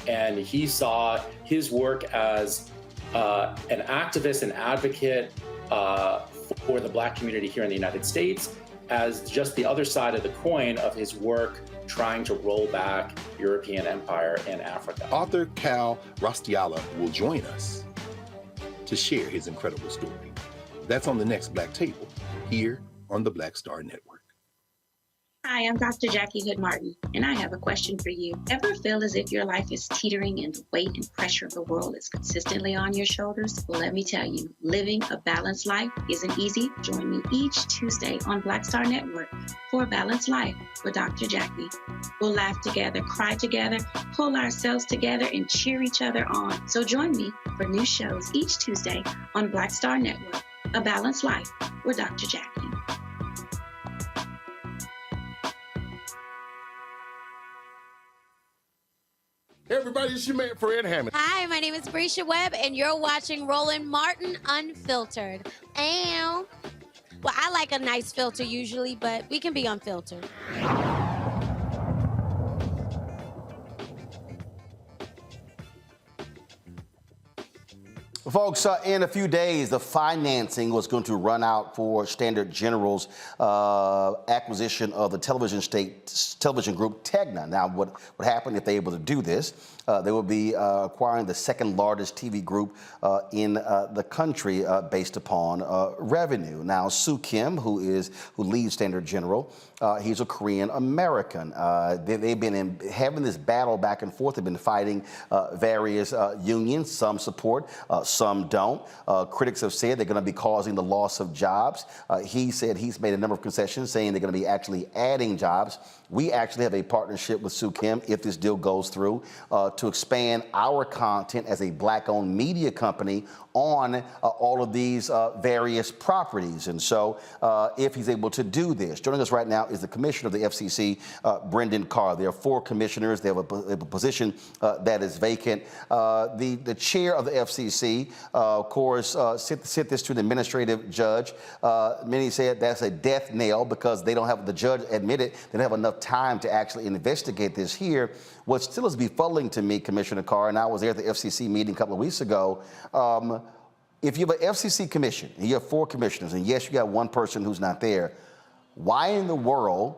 Speaker 5: And he saw his work as an activist and advocate for the Black community here in the United States as just the other side of the coin of his work trying to roll back European empire in Africa.
Speaker 3: Author Cal Rostiala will join us to share his incredible story. That's on the next Black Table here on the Black Star Network.
Speaker 14: Hi, I'm Dr. Jackie Hood Martin, and I have a question for you. Ever feel as if your life is teetering and the weight and pressure of the world is consistently on your shoulders? Well, let me tell you, living a balanced life isn't easy. Join me each Tuesday on Black Star Network for A Balanced Life with Dr. Jackie. We'll laugh together, cry together, pull ourselves together, and cheer each other on. So join me for new shows each Tuesday on Black Star Network, A Balanced Life with Dr. Jackie.
Speaker 23: Everybody, it's your man, Fred Hammond.
Speaker 2: Hi, my name is Brescia Webb, and you're watching Roland Martin Unfiltered. Ow. Well, I like a nice filter usually, but we can be unfiltered.
Speaker 1: Folks, in a few days, the financing was going to run out for Standard General's acquisition of the television group Tegna. Now, what happened if they're able to do this? They will be acquiring the second largest TV group in the country based upon revenue. Now, Soo Kim, who leads Standard General, he's a Korean American. They've been having this battle back and forth. They've been fighting various unions. Some support, some don't. Critics have said they're going to be causing the loss of jobs. He said he's made a number of concessions, saying they're going to be actually adding jobs. We actually have a partnership with Soo Kim, if this deal goes through, to expand our content as a Black-owned media company on all of these various properties. And so if he's able to do this, joining us right now is the commissioner of the FCC, Brendan Carr. There are 4 commissioners. They have a position that is vacant. The chair of the FCC, of course, sent this to the administrative judge. Many said that's a death knell because they don't have, the judge admitted they don't have enough time to actually investigate this here. What still is befuddling to me, Commissioner Carr, and I was there at the FCC meeting a couple of weeks ago, if you have an FCC commission and you have 4 commissioners, and yes, you got one person who's not there, why in the world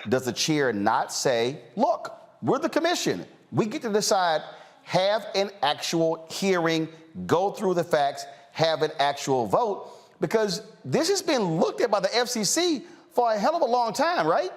Speaker 1: does the chair not say, look, we're the commission. We get to decide, have an actual hearing, go through the facts, have an actual vote? Because this has been looked at by the FCC for a hell of a long time, right?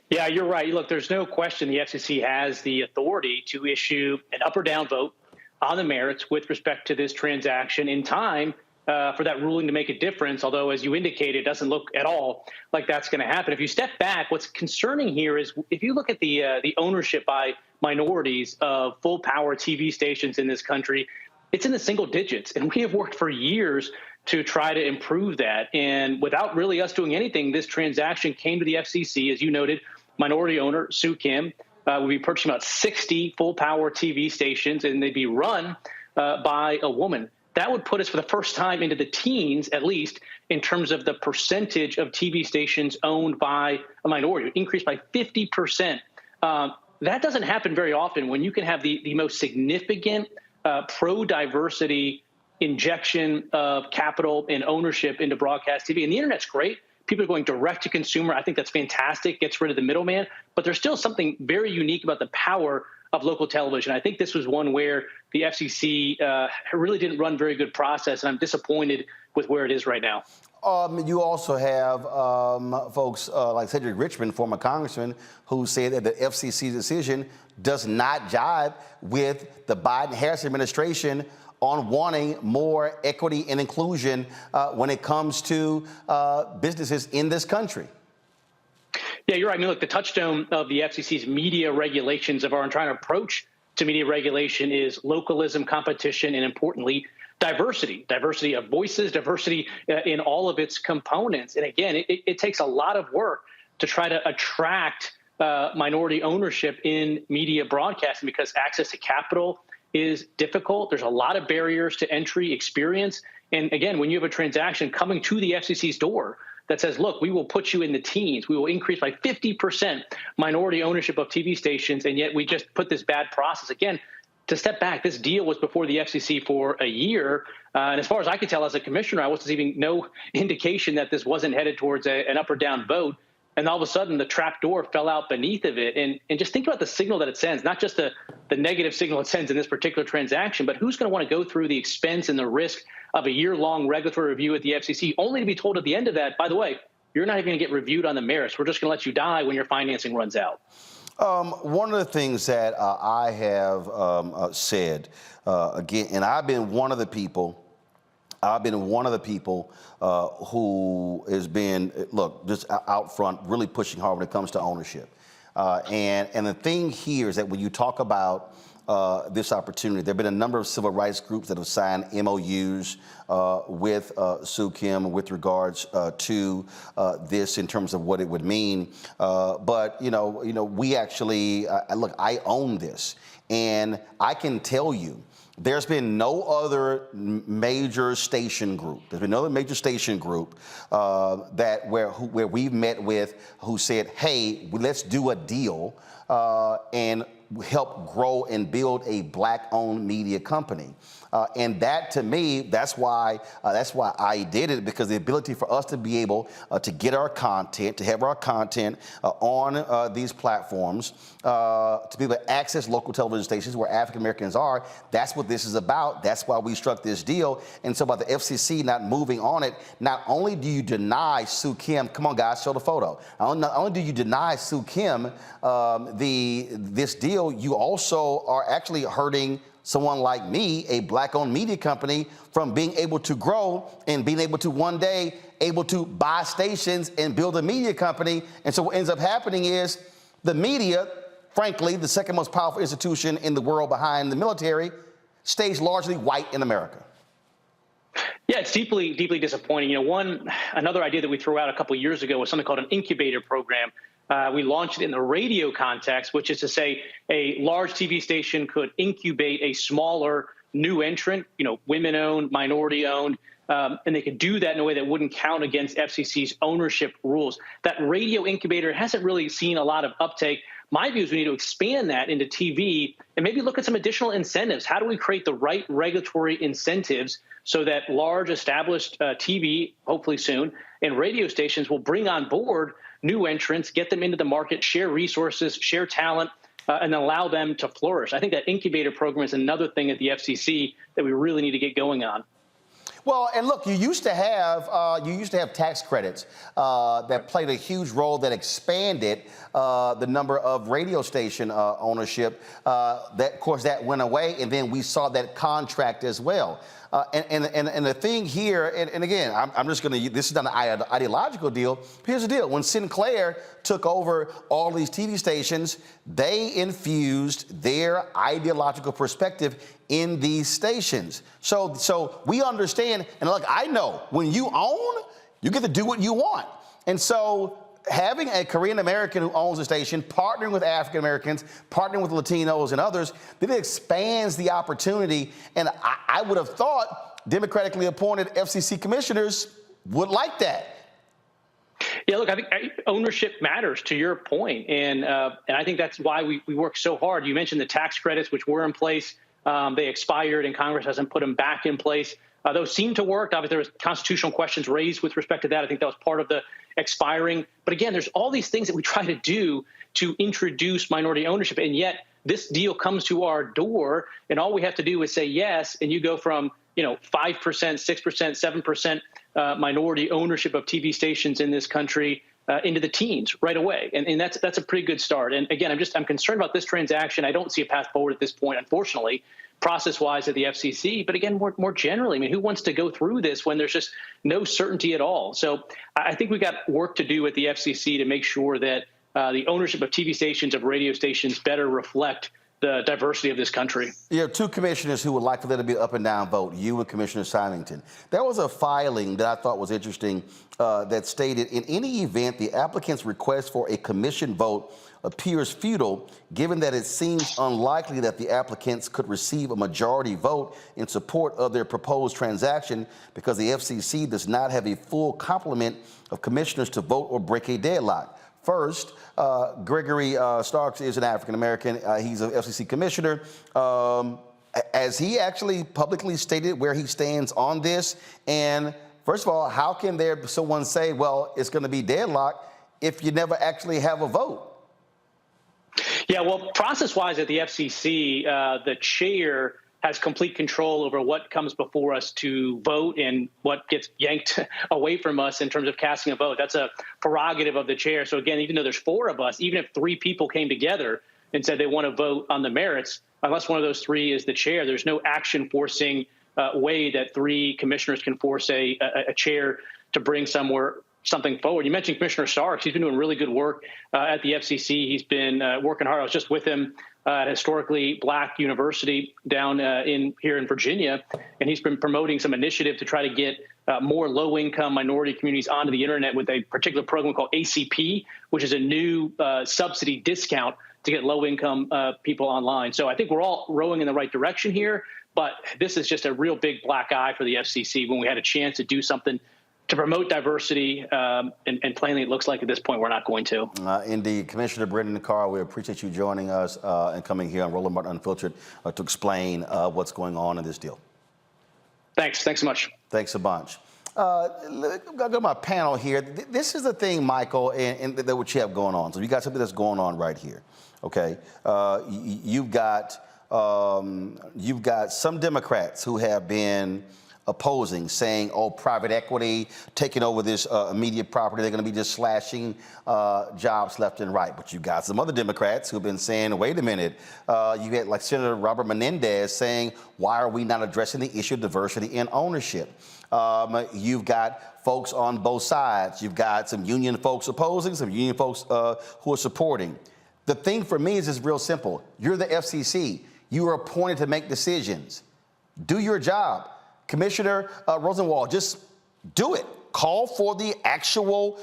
Speaker 7: Yeah, you're right. Look, there's no question the FCC has the authority to issue an up or down vote on the merits with respect to this transaction in time for that ruling to make a difference, although, as you indicated, it doesn't look at all like that's going to happen. If you step back, what's concerning here is if you look at the ownership by minorities of full-power TV stations in this country, it's in the single digits, and we have worked for years to try to improve that. And without really us doing anything, this transaction came to the FCC, as you noted. Minority owner Soo Kim will be purchasing about 60 full-power TV stations, and they'd be run by a woman. That would put us for the first time into the teens, at least, in terms of the percentage of TV stations owned by a minority, increased by 50%. That doesn't happen very often when you can have the most significant pro-diversity injection of capital and ownership into broadcast TV. And the internet's great. People are going direct to consumer. I think that's fantastic. Gets rid of the middleman. But there's still something very unique about the power of local television. I think this was one where the FCC really didn't run very good process, and I'm disappointed with where it is right now.
Speaker 1: You also have folks like Cedric Richmond, former congressman, who said that the FCC decision does not jive with the Biden-Harris administration on wanting more equity and inclusion when it comes to businesses in this country.
Speaker 7: Yeah, you're right. I mean, look, the touchstone of the FCC's media regulations of our entire approach to media regulation is localism, competition, and importantly, diversity of voices, diversity in all of its components. And again, it takes a lot of work to try to attract minority ownership in media broadcasting because access to capital is difficult. There's a lot of barriers to entry, experience. And again, when you have a transaction coming to the FCC's door that says, look, we will put you in the teens, we will increase by 50% minority ownership of TV stations, and yet we just put this bad process. Again, to step back, this deal was before the FCC for a year. And as far as I could tell as a commissioner, I wasn't even no indication that this wasn't headed towards an up or down vote. And all of a sudden, the trap door fell out beneath of it. And just think about the signal that it sends, not just the negative signal it sends in this particular transaction, but who's going to want to go through the expense and the risk of a year-long regulatory review at the FCC, only to be told at the end of that, by the way, you're not even going to get reviewed on the merits. We're just going to let you die when your financing runs out.
Speaker 1: One of the things that I have said, again, and I've been one of the people who has been, look, just out front, really pushing hard when it comes to ownership. And the thing here is that when you talk about this opportunity, there have been a number of civil rights groups that have signed MOUs with Sue Kim with regards to this in terms of what it would mean. But we actually look. I own this, and I can tell you, there's been no other major station group. There's been no other major station group where we've met with who said, "Hey, let's do a deal and help grow and build a black-owned media company." And that, to me, that's why I did it, because the ability for us to be able to get our content, to have our content on these platforms, to be able to access local television stations where African Americans are, that's what this is about. That's why we struck this deal. And so by the FCC not moving on it, not only do you deny Sue Kim, come on guys, show the photo. Not only do you deny Sue Kim this deal, you also are actually hurting someone like me, a black-owned media company, from being able to grow and being able to one day able to buy stations and build a media company. And so what ends up happening is the media, frankly, the second most powerful institution in the world behind the military, stays largely white in America.
Speaker 7: Yeah, it's deeply, deeply disappointing. Another idea that we threw out a couple of years ago was something called an incubator program. We launched it in the radio context, which is to say a large TV station could incubate a smaller new entrant, women-owned, minority-owned, and they could do that in a way that wouldn't count against FCC's ownership rules. That radio incubator hasn't really seen a lot of uptake. My view is we need to expand that into TV and maybe look at some additional incentives. How do we create the right regulatory incentives so that large established TV, hopefully soon, and radio stations will bring on board new entrants, get them into the market, share resources, share talent, and then allow them to flourish. I think that incubator program is another thing at the FCC that we really need to get going on.
Speaker 1: Well, and look, you used to have tax credits that played a huge role, that expanded the number of radio station ownership. That, of course, that went away, and then we saw that contract as well. And the thing here, and again, I'm just going to, this is not an ideological deal. Here's the deal. When Sinclair took over all these TV stations, they infused their ideological perspective in these stations. So we understand, and look, I know when you own, you get to do what you want. And so having a Korean American who owns a station, partnering with African Americans, partnering with Latinos and others, then it expands the opportunity. And I would have thought democratically appointed FCC commissioners would like that.
Speaker 7: Yeah, look, I think ownership matters, to your point, and I think that's why we work so hard. You mentioned the tax credits, which were in place. They expired, and Congress hasn't put them back in place. Those seem to work. Obviously, there was constitutional questions raised with respect to that. I think that was part of the expiring. But again, there's all these things that we try to do to introduce minority ownership, and yet this deal comes to our door, and all we have to do is say yes, and you go from 5%, 6%, 7% minority ownership of TV stations in this country into the teens right away, and that's a pretty good start. And again, I'm concerned about this transaction. I don't see a path forward at this point, unfortunately, process-wise at the FCC. But again, more generally, I mean, who wants to go through this when there's just no certainty at all? So I think we've got work to do at the FCC to make sure that the ownership of TV stations, of radio stations, better reflect the diversity of this country.
Speaker 1: You have two commissioners who would like for there to be an up and down vote, you and Commissioner Symington. There was a filing that I thought was interesting that stated, in any event, the applicant's request for a commission vote appears futile, given that it seems unlikely that the applicants could receive a majority vote in support of their proposed transaction, because the FCC does not have a full complement of commissioners to vote or break a deadlock. First, Gregory Starks is an African-American. He's an FCC commissioner. As he actually publicly stated where he stands on this, and first of all, how can there someone say, well, it's going to be deadlocked if you never actually have a vote?
Speaker 7: Yeah, well, process-wise at the FCC, the chair has complete control over what comes before us to vote and what gets yanked away from us in terms of casting a vote. That's a prerogative of the chair. So again, even though there's 4 of us, even if 3 people came together and said they want to vote on the merits, unless one of those 3 is the chair, there's no action forcing way that 3 commissioners can force a chair to bring something forward. You mentioned Commissioner Starks. He's been doing really good work at the FCC. He's been working hard. I was just with him at a historically Black university down here in Virginia, and he's been promoting some initiative to try to get more low-income minority communities onto the internet with a particular program called ACP, which is a new subsidy discount to get low-income people online. So I think we're all rowing in the right direction here, but this is just a real big black eye for the FCC when we had a chance to do something to promote diversity, and plainly it looks like at this point we're not going to.
Speaker 1: Indeed. Commissioner Brendan Carr, we appreciate you joining us and coming here on Roland Martin Unfiltered to explain what's going on in this deal.
Speaker 7: Thanks so much.
Speaker 1: Thanks a bunch. I'll go to my panel here. This is the thing, Michael, and what you have going on. So you got something that's going on right here, okay? You've got some Democrats who have been opposing, saying, oh, private equity taking over this media property, they're going to be just slashing jobs left and right. But you got some other Democrats who've been saying, wait a minute, you had like Senator Robert Menendez saying, why are we not addressing the issue of diversity in ownership? You've got folks on both sides. You've got some union folks opposing, some union folks who are supporting. The thing for me is real simple. You're the FCC. You are appointed to make decisions. Do your job. Commissioner Rosenwald, just do it. Call for the actual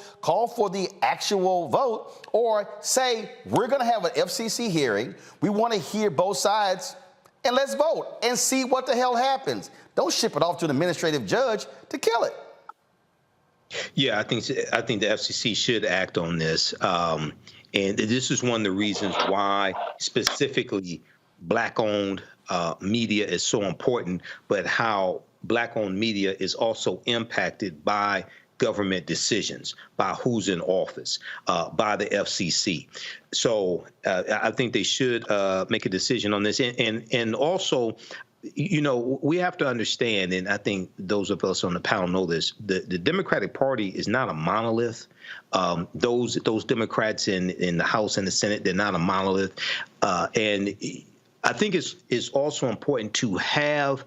Speaker 1: vote, or say, we're going to have an FCC hearing. We want to hear both sides, and let's vote and see what the hell happens. Don't ship it off to an administrative judge to kill it.
Speaker 22: Yeah, I think the FCC should act on this. And this is one of the reasons why specifically Black-owned media is so important, but how Black-owned media is also impacted by government decisions, by who's in office, by the FCC. So I think they should make a decision on this. And also, you know, we have to understand, and I think those of us on the panel know this, the Democratic Party is not a monolith. Those Democrats in the House and the Senate, they're not a monolith. And I think it's also important to have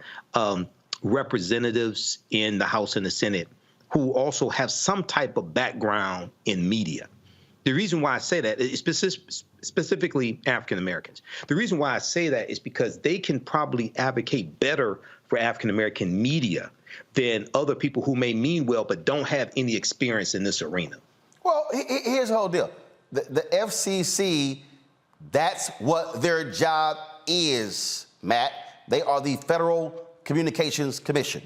Speaker 22: representatives in the House and the Senate who also have some type of background in media. The reason why I say that is specifically African Americans. The reason why I say that is because they can probably advocate better for African American media than other people who may mean well but don't have any experience in this arena. Well,
Speaker 1: here's the whole deal. The FCC, that's what their job is, Matt. They are the Federal Communications Commission.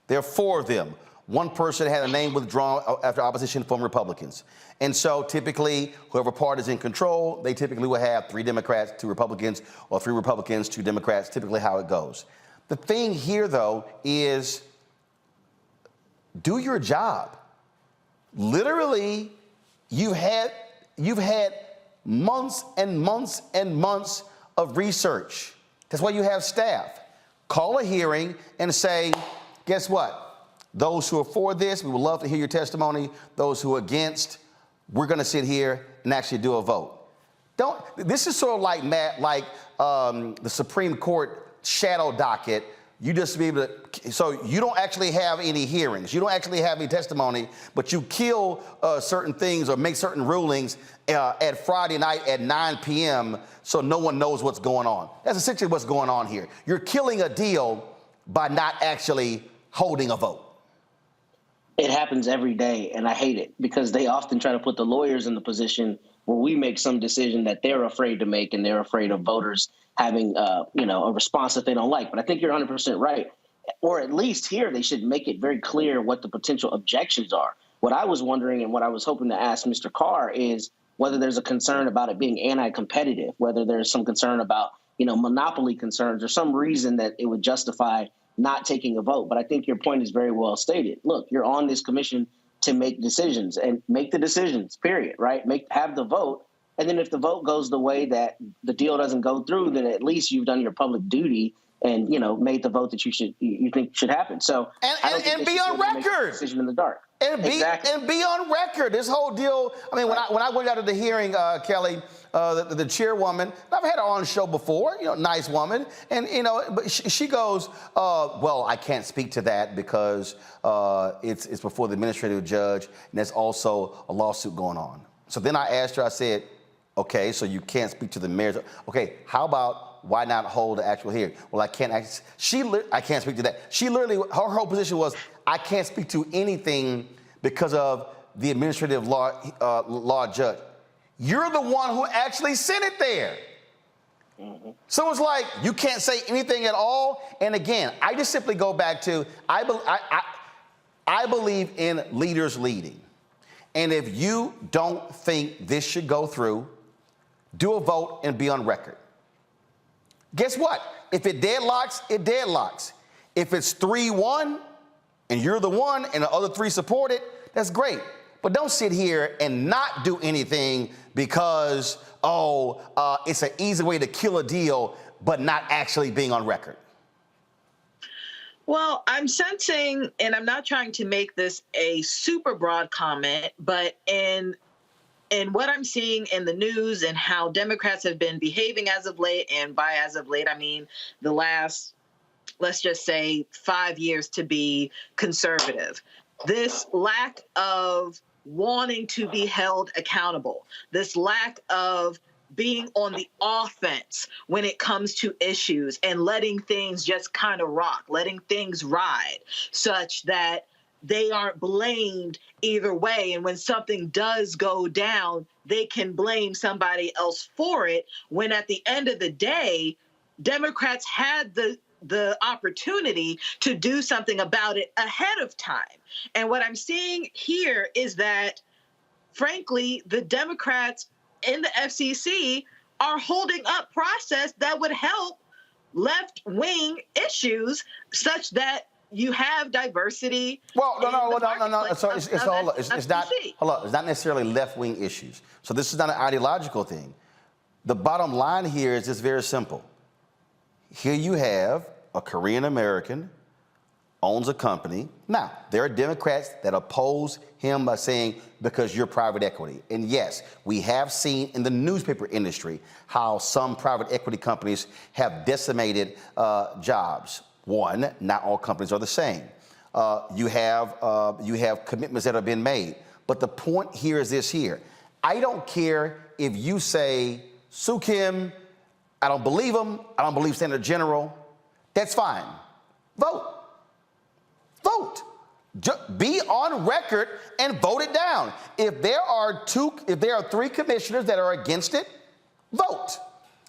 Speaker 1: There are 4 of them. One person had a name withdrawn after opposition from Republicans. And so typically, whoever party is in control, they typically will have 3 Democrats, 2 Republicans, or 3 Republicans, 2 Democrats, typically how it goes. The thing here, though, is do your job. Literally, you've had months and months and months of research. That's why you have staff. Call a hearing and say, guess what? Those who are for this, we would love to hear your testimony. Those who are against, we're going to sit here and actually do a vote. This is sort of like, Matt, like the Supreme Court shadow docket. You just be able to, so you don't actually have any hearings. You don't actually have any testimony, but you kill certain things or make certain rulings at Friday night at 9 p.m. so no one knows what's going on. That's essentially what's going on here. You're killing a deal by not actually holding a vote.
Speaker 21: It happens every day, and I hate it because they often try to put the lawyers in the position where we make some decision that they're afraid to make, and they're afraid of voters having, a response that they don't like. But I think you're 100% right. Or at least here, they should make it very clear what the potential objections are. What I was wondering and what I was hoping to ask Mr. Carr is whether there's a concern about it being anti-competitive, whether there's some concern about, monopoly concerns or some reason that it would justify not taking a vote. But I think your point is very well stated. Look, you're on this commission to make decisions and make the decisions, period, right? Have the vote. And then if the vote goes the way that the deal doesn't go through, then at least you've done your public duty and made the vote that you think should happen. So
Speaker 1: and be on record.
Speaker 21: Decision in the dark.
Speaker 1: And be on record. This whole deal. I mean, when I went out to the hearing, Kelly, the chairwoman, I've had her on the show before. Nice woman, and but she goes, well, I can't speak to that because it's before the administrative judge, and there's also a lawsuit going on. So then I asked her. I said, okay, so you can't speak to the merits. Okay, how about why not hold the actual hearing? Well, I can't. I can't speak to that. She literally, her whole position was, I can't speak to anything because of the administrative law judge. You're the one who actually sent it there. Mm-hmm. So it's like, you can't say anything at all. And again, I just simply go back to, I believe in leaders leading. And if you don't think this should go through, do a vote and be on record. Guess what? If it deadlocks, it deadlocks. If it's 3-1 and you're the one and the other three support it, that's great. But don't sit here and not do anything because, it's an easy way to kill a deal, but not actually being on record.
Speaker 17: Well, I'm sensing, and I'm not trying to make this a super broad comment, but in what I'm seeing in the news and how Democrats have been behaving as of late, and by as of late, I mean the last, let's just say, 5 years to be conservative. This lack of wanting to be held accountable, this lack of being on the offense when it comes to issues and letting things just kind of rock, letting things ride such that they aren't blamed either way. And when something does go down, they can blame somebody else for it, when at the end of the day, Democrats had the opportunity to do something about it ahead of time. And what I'm seeing here is that, frankly, the Democrats in the FCC are holding up process that would help left-wing issues such that you have diversity.
Speaker 1: Well, no. So it's not necessarily left-wing issues. So this is not an ideological thing. The bottom line here is just very simple. Here you have a Korean American owns a company. Now, there are Democrats that oppose him by saying, because you're private equity. And yes, we have seen in the newspaper industry how some private equity companies have decimated jobs. One, not all companies are the same. You have commitments that have been made. But the point here is this here. I don't care if you say, Sue Kim, I don't believe him, I don't believe Senator General. That's fine. Vote. Vote. Be on record and vote it down. If there are 3 commissioners that are against it, vote.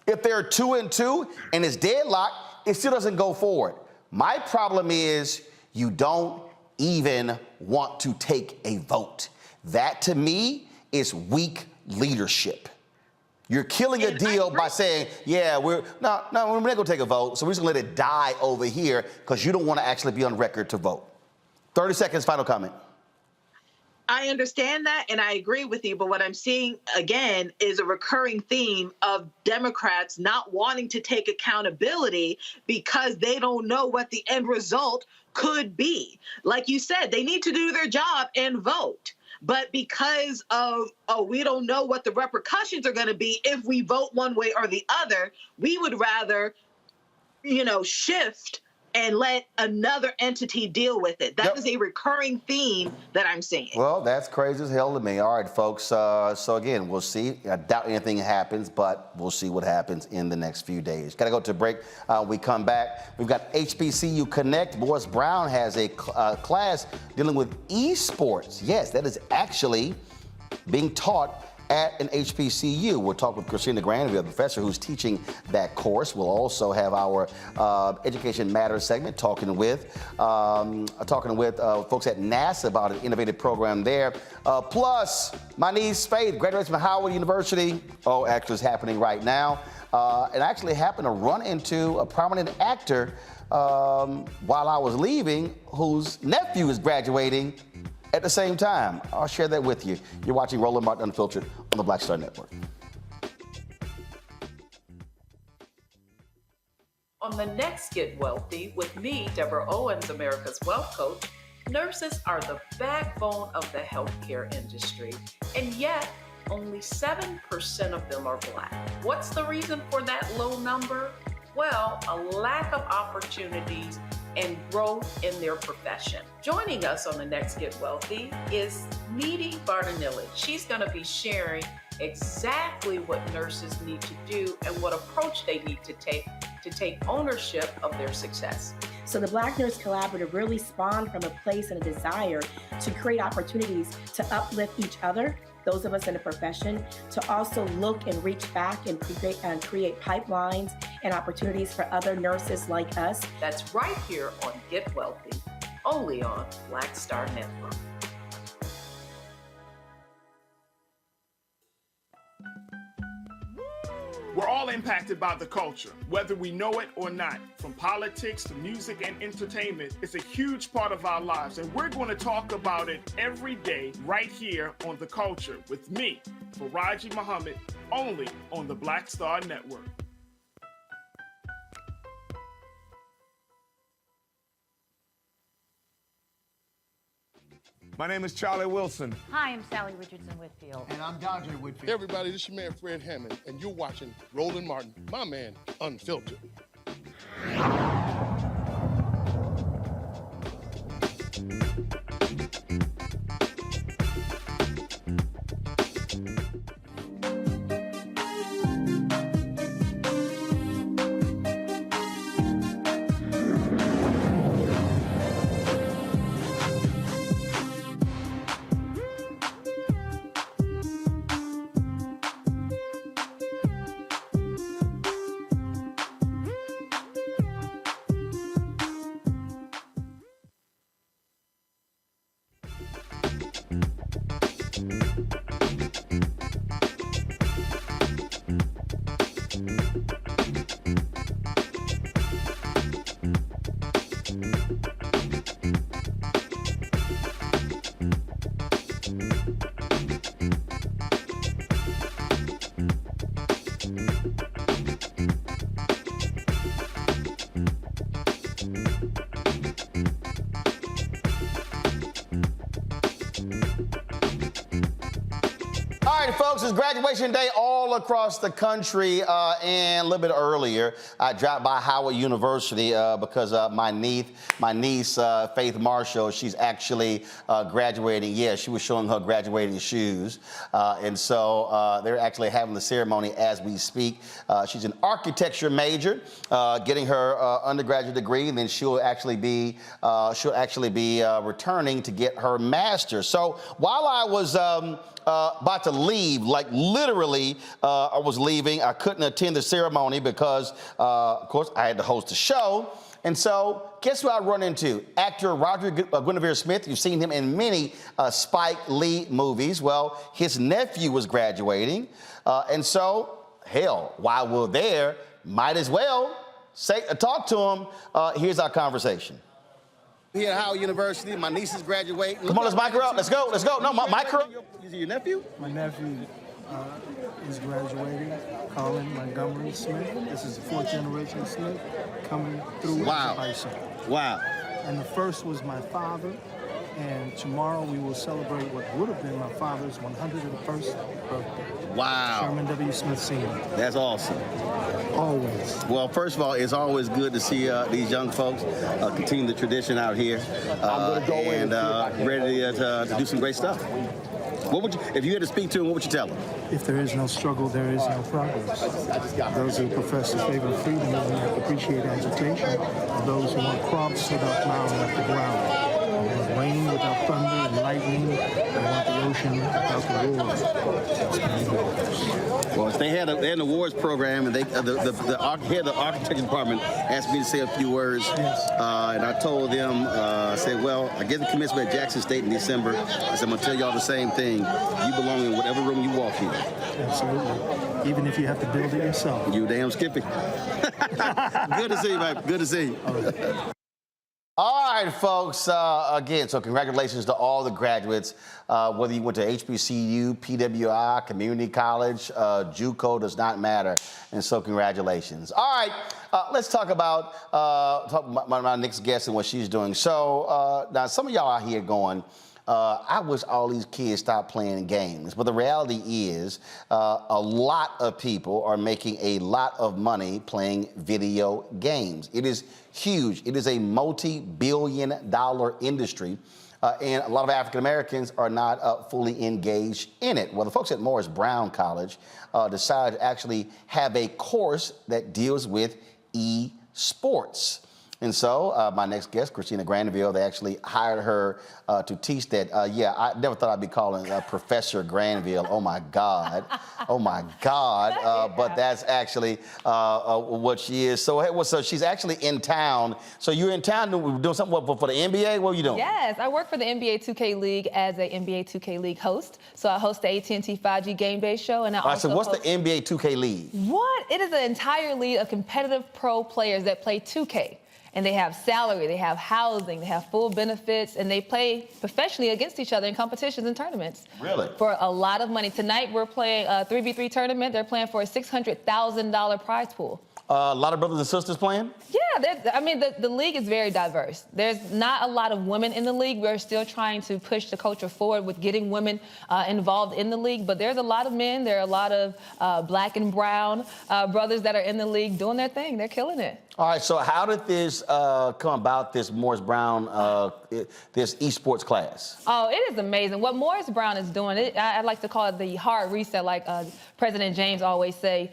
Speaker 1: If there are 2-2 and it's deadlocked, it still doesn't go forward. My problem is you don't even want to take a vote. That to me is weak leadership. You're killing a deal by saying, yeah, we're not going to take a vote, so we're just going to let it die over here because you don't want to actually be on record to vote. 30 seconds, final comment.
Speaker 17: I understand that, and I agree with you, but what I'm seeing, again, is a recurring theme of Democrats not wanting to take accountability because they don't know what the end result could be. Like you said, they need to do their job and vote. But because of, we don't know what the repercussions are going to be if we vote one way or the other, we would rather, shift and let another entity deal with it. That is a recurring theme that I'm seeing. Well,
Speaker 1: that's crazy as hell to me. All right, folks. So again, we'll see. I doubt anything happens, but we'll see what happens in the next few days. Got to go to a break. We come back. We've got HBCU Connect. Morris Brown has a class dealing with esports. Yes, that is actually being taught at an HBCU. We'll talk with Christina Granville, a professor who's teaching that course. We'll also have our Education Matters segment talking with folks at NASA about an innovative program there. Plus, my niece Faith graduates from Howard University. Actually, it's happening right now. And I actually happened to run into a prominent actor while I was leaving, whose nephew is graduating at the same time. I'll share that with you. You're watching Roland Martin Unfiltered on the Black Star Network.
Speaker 9: On the next Get Wealthy with me, Deborah Owens, America's Wealth Coach, nurses are the backbone of the healthcare industry, and yet only 7% of them are Black. What's the reason for that low number? Well, a lack of opportunities and growth in their profession. Joining us on the next Get Wealthy is Neely Death. She's going to be sharing exactly what nurses need to do and what approach they need to take ownership of their success.
Speaker 11: So the Black Nurse Collaborative really spawned from a place and a desire to create opportunities to uplift each other, those of us in the profession, to also look and reach back and create pipelines and opportunities for other nurses like us.
Speaker 9: That's right here on Get Wealthy, only on Black Star Network.
Speaker 16: We're all impacted by the culture, whether we know it or not. From politics to music and entertainment, it's a huge part of our lives, and we're going to talk about it every day right here on The Culture with me, Faraji Muhammad, only on the Black Star Network.
Speaker 18: My name is Charlie Wilson.
Speaker 26: Hi, I'm Sally Richardson Whitfield.
Speaker 12: And I'm Dondre Whitfield.
Speaker 23: Hey everybody, this is your man Fred Hammond, and you're watching Roland Martin, my man, Unfiltered.
Speaker 1: All right, folks, it's graduation day all across the country, and a little bit earlier, I dropped by Howard University because my niece, Faith Marshall, she's actually graduating. Yeah, she was showing her graduating shoes, and so they're actually having the ceremony as we speak. She's an architecture major, getting her undergraduate degree, and then she'll actually be returning to get her master's. So while I was about to leave, like literally, I was leaving. I couldn't attend the ceremony because, of course, I had to host a show. And so, guess who I run into? Actor Roger Guinevere Smith. You've seen him in many Spike Lee movies. Well, his nephew was graduating. And so, hell, while we're there, might as well talk to him. Here's our conversation. Here at Howard University, my niece is graduating. Come on, let's mic her up. Let's go. Let's go. No, mic her up. Is it your nephew?
Speaker 19: My nephew is graduating, Colin Montgomery Smith. This is the fourth generation Smith coming through.
Speaker 1: Wow.
Speaker 19: As a bison.
Speaker 1: Wow.
Speaker 19: And the first was my father. And tomorrow we will celebrate what would have been my father's 101st birthday.
Speaker 1: Wow.
Speaker 19: Sherman W. Smith Sr.
Speaker 1: That's awesome.
Speaker 19: Always.
Speaker 1: Well, first of all, it's always good to see these young folks continue the tradition out here and ready to do some great stuff. What would you, if you had to speak to him, what would you tell him?
Speaker 19: If there is no struggle, there is no progress. Those who profess the favor of freedom and appreciate agitation are those who want crops without plowing up the ground. And rain without thunder and lightning. They want the ocean without the wars.
Speaker 1: Well, if they had an awards program, and the head of the architecture department asked me to say a few words, and I told them, I said, well, I get the commencement at Jackson State in December. I said, I'm gonna tell y'all the same thing. You belong in whatever room you walk in.
Speaker 19: Absolutely. Even if you have to build it yourself.
Speaker 1: You damn Skippy. Good to see you, man. Good to see you. All right, folks, again, so congratulations to all the graduates, whether you went to HBCU, PWI, community college, JUCO, does not matter. And so congratulations. All right, Let's talk about my next guest and what she's doing. So now some of y'all out here going, I wish all these kids stopped playing games. But the reality is a lot of people are making a lot of money playing video games. It is huge. It is a multi-billion-dollar industry. And a lot of African Americans are not fully engaged in it. Well, the folks at Morris Brown College decided to actually have a course that deals with esports. And so my next guest, Christina Granville, they actually hired her to teach that. Yeah, I never thought I'd be calling Professor Granville. Oh, my God. Oh, my God. But that's actually what she is. So, so she's actually in town. So you're in town doing something for the NBA? What are you doing?
Speaker 4: Yes, I work for the NBA 2K League as a NBA 2K League host. So I host the AT&T 5G Game Day show. And I also
Speaker 1: so what's the NBA 2K League?
Speaker 4: What? It is an entire league of competitive pro players that play 2K. And they have salary, they have housing, they have full benefits, and they play professionally against each other in competitions and tournaments.
Speaker 1: Really?
Speaker 4: For a lot of money. Tonight, we're playing a 3v3 tournament. They're playing for a $600,000 prize pool.
Speaker 1: A lot of brothers and sisters playing?
Speaker 4: Yeah, I mean, the league is very diverse. There's not a lot of women in the league. We're still trying to push the culture forward with getting women involved in the league. But there's a lot of men. There are a lot of black and brown brothers that are in the league doing their thing. They're killing it.
Speaker 1: All right, so how did this come about, this Morris Brown, this esports class?
Speaker 4: Oh, it is amazing. What Morris Brown is doing, I like to call it the hard reset, like President James always say.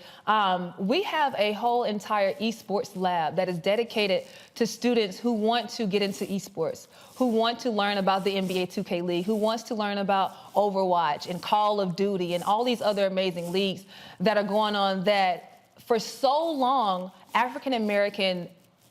Speaker 4: We have a whole entire esports lab that is dedicated to students who want to get into esports, who want to learn about the NBA 2K League, who wants to learn about Overwatch and Call of Duty and all these other amazing leagues that are going on that for so long, African-American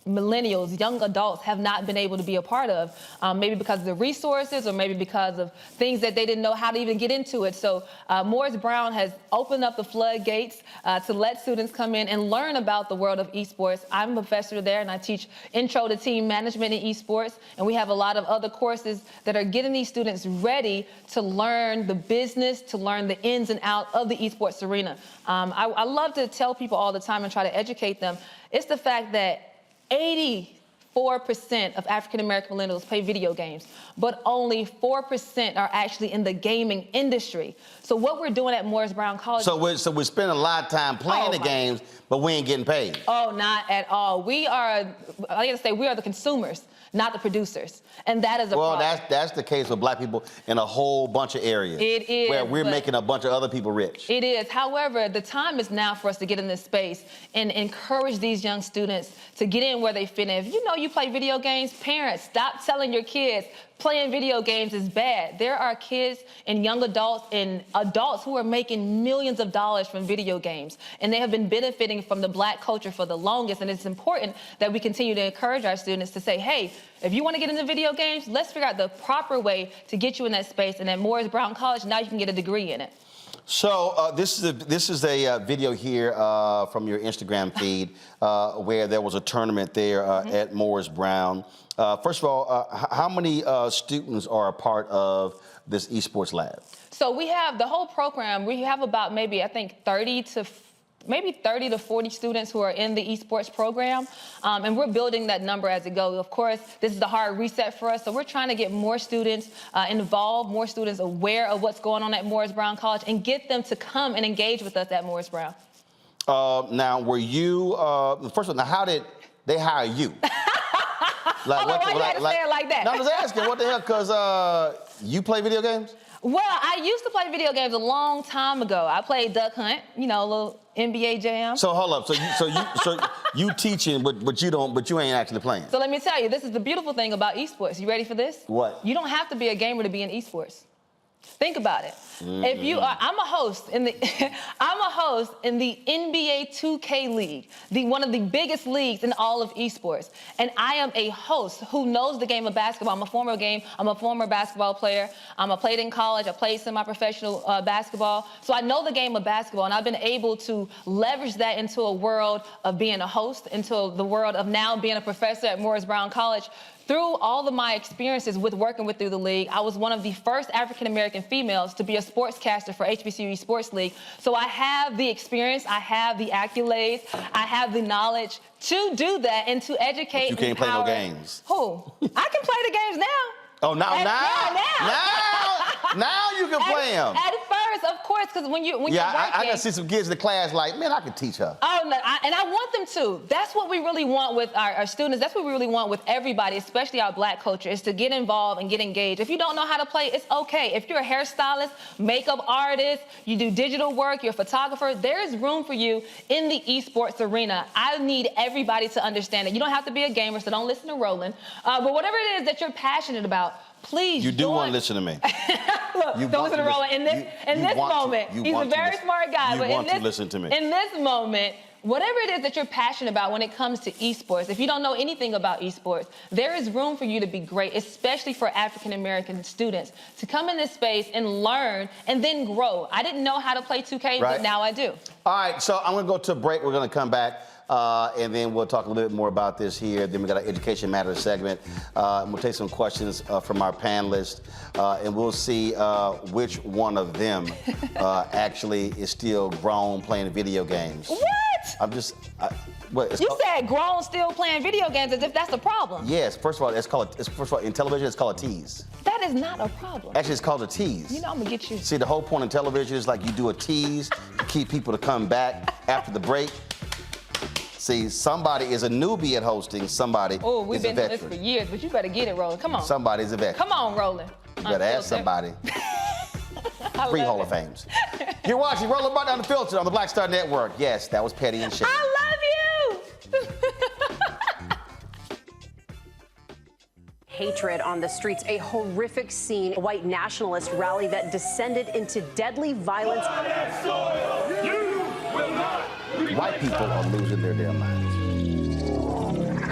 Speaker 4: millennials, young adults, have not been able to be a part of, maybe because of the resources or maybe because of things that they didn't know how to even get into it. So Morris Brown has opened up the floodgates to let students come in and learn about the world of esports. I'm a professor there, and I teach intro to team management in esports, and we have a lot of other courses that are getting these students ready to learn the business, to learn the ins and outs of the esports arena. I love to tell people all the time and try to educate them. It's the fact that 84% of African-American millennials play video games, but only 4% are actually in the gaming industry. So what we're doing at Morris Brown College...
Speaker 1: So we're spending a lot of time playing the games, but we ain't getting paid.
Speaker 4: Oh, not at all. We are, I gotta say, we are the consumers, not the producers. And that is a problem.
Speaker 1: Well, that's the case with black people in a whole bunch of areas.
Speaker 4: It is.
Speaker 1: Where we're making a bunch of other people rich.
Speaker 4: It is. However, the time is now for us to get in this space and encourage these young students to get in where they fit in. If you know you play video games, parents, stop telling your kids playing video games is bad. There are kids and young adults and adults who are making millions of dollars from video games, and they have been benefiting from the black culture for the longest, and it's important that we continue to encourage our students to say, hey, if you want to get into video games, let's figure out the proper way to get you in that space, and at Morris Brown College, now you can get a degree in it.
Speaker 1: So this is a video here from your Instagram feed where there was a tournament there at Morris Brown. First of all, how many students are a part of this esports lab?
Speaker 4: So we have the whole program. We have about maybe, I think, 30 to 40 students who are in the esports program, and we're building that number as it goes. Of course, this is the hard reset for us, so we're trying to get more students involved, more students aware of what's going on at Morris Brown College, and get them to come and engage with us at Morris Brown.
Speaker 1: Now, were you, first of all, now how did they hire you?
Speaker 4: Why you had to say it like that?
Speaker 1: No, I'm just asking, what the hell, because you play video games?
Speaker 4: Well, I used to play video games a long time ago. I played Duck Hunt, you know, a little NBA Jam.
Speaker 1: So hold up, so you teaching, but you ain't actually playing.
Speaker 4: So let me tell you, this is the beautiful thing about esports. You ready for this?
Speaker 1: What?
Speaker 4: You don't have to be a gamer to be in esports. Think about it. If you are, I'm a host in the NBA 2K League, one of the biggest leagues in all of esports. And I am a host who knows the game of basketball. I'm a former basketball player. I played in college. I played semi-professional basketball. So I know the game of basketball, and I've been able to leverage that into a world of being a host, into the world of now being a professor at Morris Brown College, through all of my experiences with working with through the league, I was one of the first African-American females to be a sportscaster for HBCU Sports League. So I have the experience, I have the accolades, I have the knowledge to do that and to educate.
Speaker 1: But you can't play no games.
Speaker 4: Who? I can play the games now.
Speaker 1: Oh, now you can play them.
Speaker 4: At first, of course, because when you're working.
Speaker 1: I got to see some kids in the class like, man, I could teach her.
Speaker 4: Oh, no, and I want them to. That's what we really want with our students. That's what we really want with everybody, especially our Black culture, is to get involved and get engaged. If you don't know how to play, it's okay. If you're a hairstylist, makeup artist, you do digital work, you're a photographer, there is room for you in the esports arena. I need everybody to understand it. You don't have to be a gamer, so don't listen to Roland. But whatever it is that you're passionate about, please.
Speaker 1: You do want to listen to me.
Speaker 4: Look, don't listen to Roland. In this moment, he's a very smart guy. But
Speaker 1: listen to me.
Speaker 4: In this moment, whatever it is that you're passionate about when it comes to esports, if you don't know anything about esports, there is room for you to be great, especially for African-American students, to come in this space and learn and then grow. I didn't know how to play 2K, but now I do.
Speaker 1: All right, so I'm going to go to a break. We're going to come back. And then we'll talk a little bit more about this here. Then we got our Education Matters segment. And we'll take some questions from our panelists. And we'll see which one of them actually is still grown playing video games.
Speaker 4: What?
Speaker 1: I'm just...
Speaker 4: You said grown still playing video games as if that's a problem.
Speaker 1: Yes, first of all, in television, it's called a tease.
Speaker 4: That is not a problem.
Speaker 1: Actually, it's called a tease.
Speaker 4: You know, I'm gonna get you.
Speaker 1: See, the whole point in television is like you do a tease to keep people to come back after the break. See, somebody is a newbie at hosting, somebody is a veteran.
Speaker 4: Oh, we've been doing this for years, but you better get it, Roland. Come on.
Speaker 1: Somebody's a veteran.
Speaker 4: Come on, Roland.
Speaker 1: You better ask somebody. 3 Hall of Fames. You're watching Roland Martin Unfiltered on the Black Star Network. Yes, that was petty and shady.
Speaker 4: I love you!
Speaker 6: Hatred on the streets, a horrific scene, a white nationalist rally that descended into deadly violence.
Speaker 1: White people are losing their damn minds.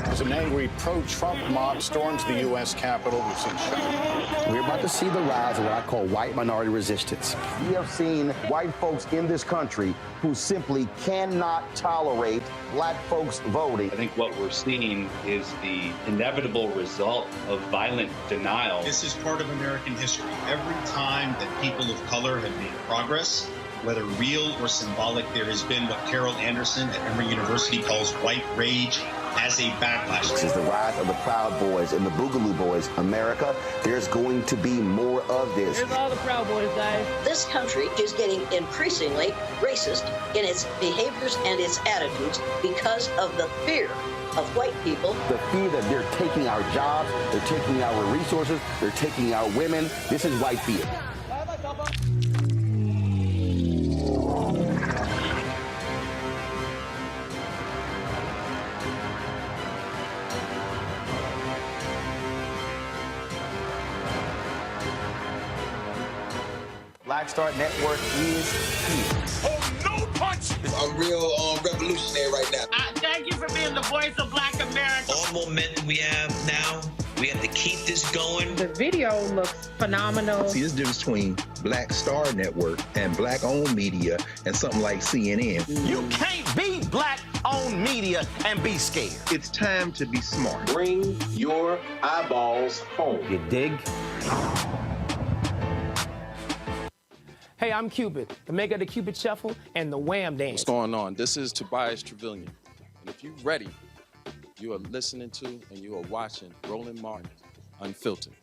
Speaker 8: As an angry pro-Trump mob storms the U.S. Capitol, we've seen shooting.
Speaker 1: We're about to see the rise of what I call white minority resistance. We have seen white folks in this country who simply cannot tolerate Black folks voting.
Speaker 10: I think what we're seeing is the inevitable result of violent denial.
Speaker 18: This is part of American history. Every time that people of color have made progress, whether real or symbolic, there has been what Carol Anderson at Emory University calls white rage as a backlash.
Speaker 1: This is the rise of the Proud Boys and the Boogaloo Boys. America, there's going to be more of this.
Speaker 20: Here's all the Proud Boys, guys.
Speaker 24: This country is getting increasingly racist in its behaviors and its attitudes because of the fear of white people.
Speaker 1: The fear that they're taking our jobs, they're taking our resources, they're taking our women. This is white fear. Black Star Network is here.
Speaker 27: Oh, no punch!
Speaker 28: I'm real revolutionary right now.
Speaker 27: Thank you for being the voice of Black America.
Speaker 29: All momentum we have now, we have to keep this going.
Speaker 30: The video looks phenomenal.
Speaker 3: See, there's a difference between Black Star Network and Black-owned media and something like CNN.
Speaker 1: You can't be Black-owned media and be scared.
Speaker 3: It's time to be smart.
Speaker 21: Bring your eyeballs home.
Speaker 1: You dig?
Speaker 31: Hey, I'm Cupid, the maker of the Cupid Shuffle and the Wham Dance.
Speaker 32: What's going on? This is Tobias Trevelyan. And if you're ready, you are listening to and you are watching Roland Martin Unfiltered.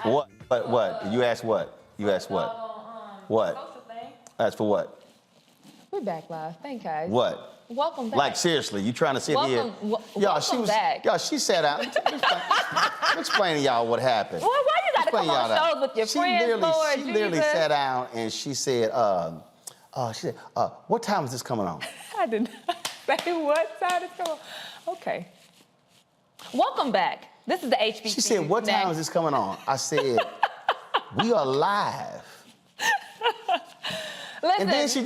Speaker 1: What? You asked what? You asked what? What? Asked for what?
Speaker 4: We're back live. Thank you, guys.
Speaker 1: What?
Speaker 4: Welcome back.
Speaker 1: Like, seriously, you trying to sit here?
Speaker 4: Welcome back.
Speaker 1: Y'all, she sat out. I'm explaining y'all what happened.
Speaker 4: Well, why you got to come on shows with your friends, Lord
Speaker 1: She literally sat down and she said, what time is this coming on?
Speaker 4: I did not say what time is coming on. Okay. Welcome back. This is the HBCU.
Speaker 1: She said, what time is this coming on? I said, we are live.
Speaker 4: Listen,
Speaker 1: and then she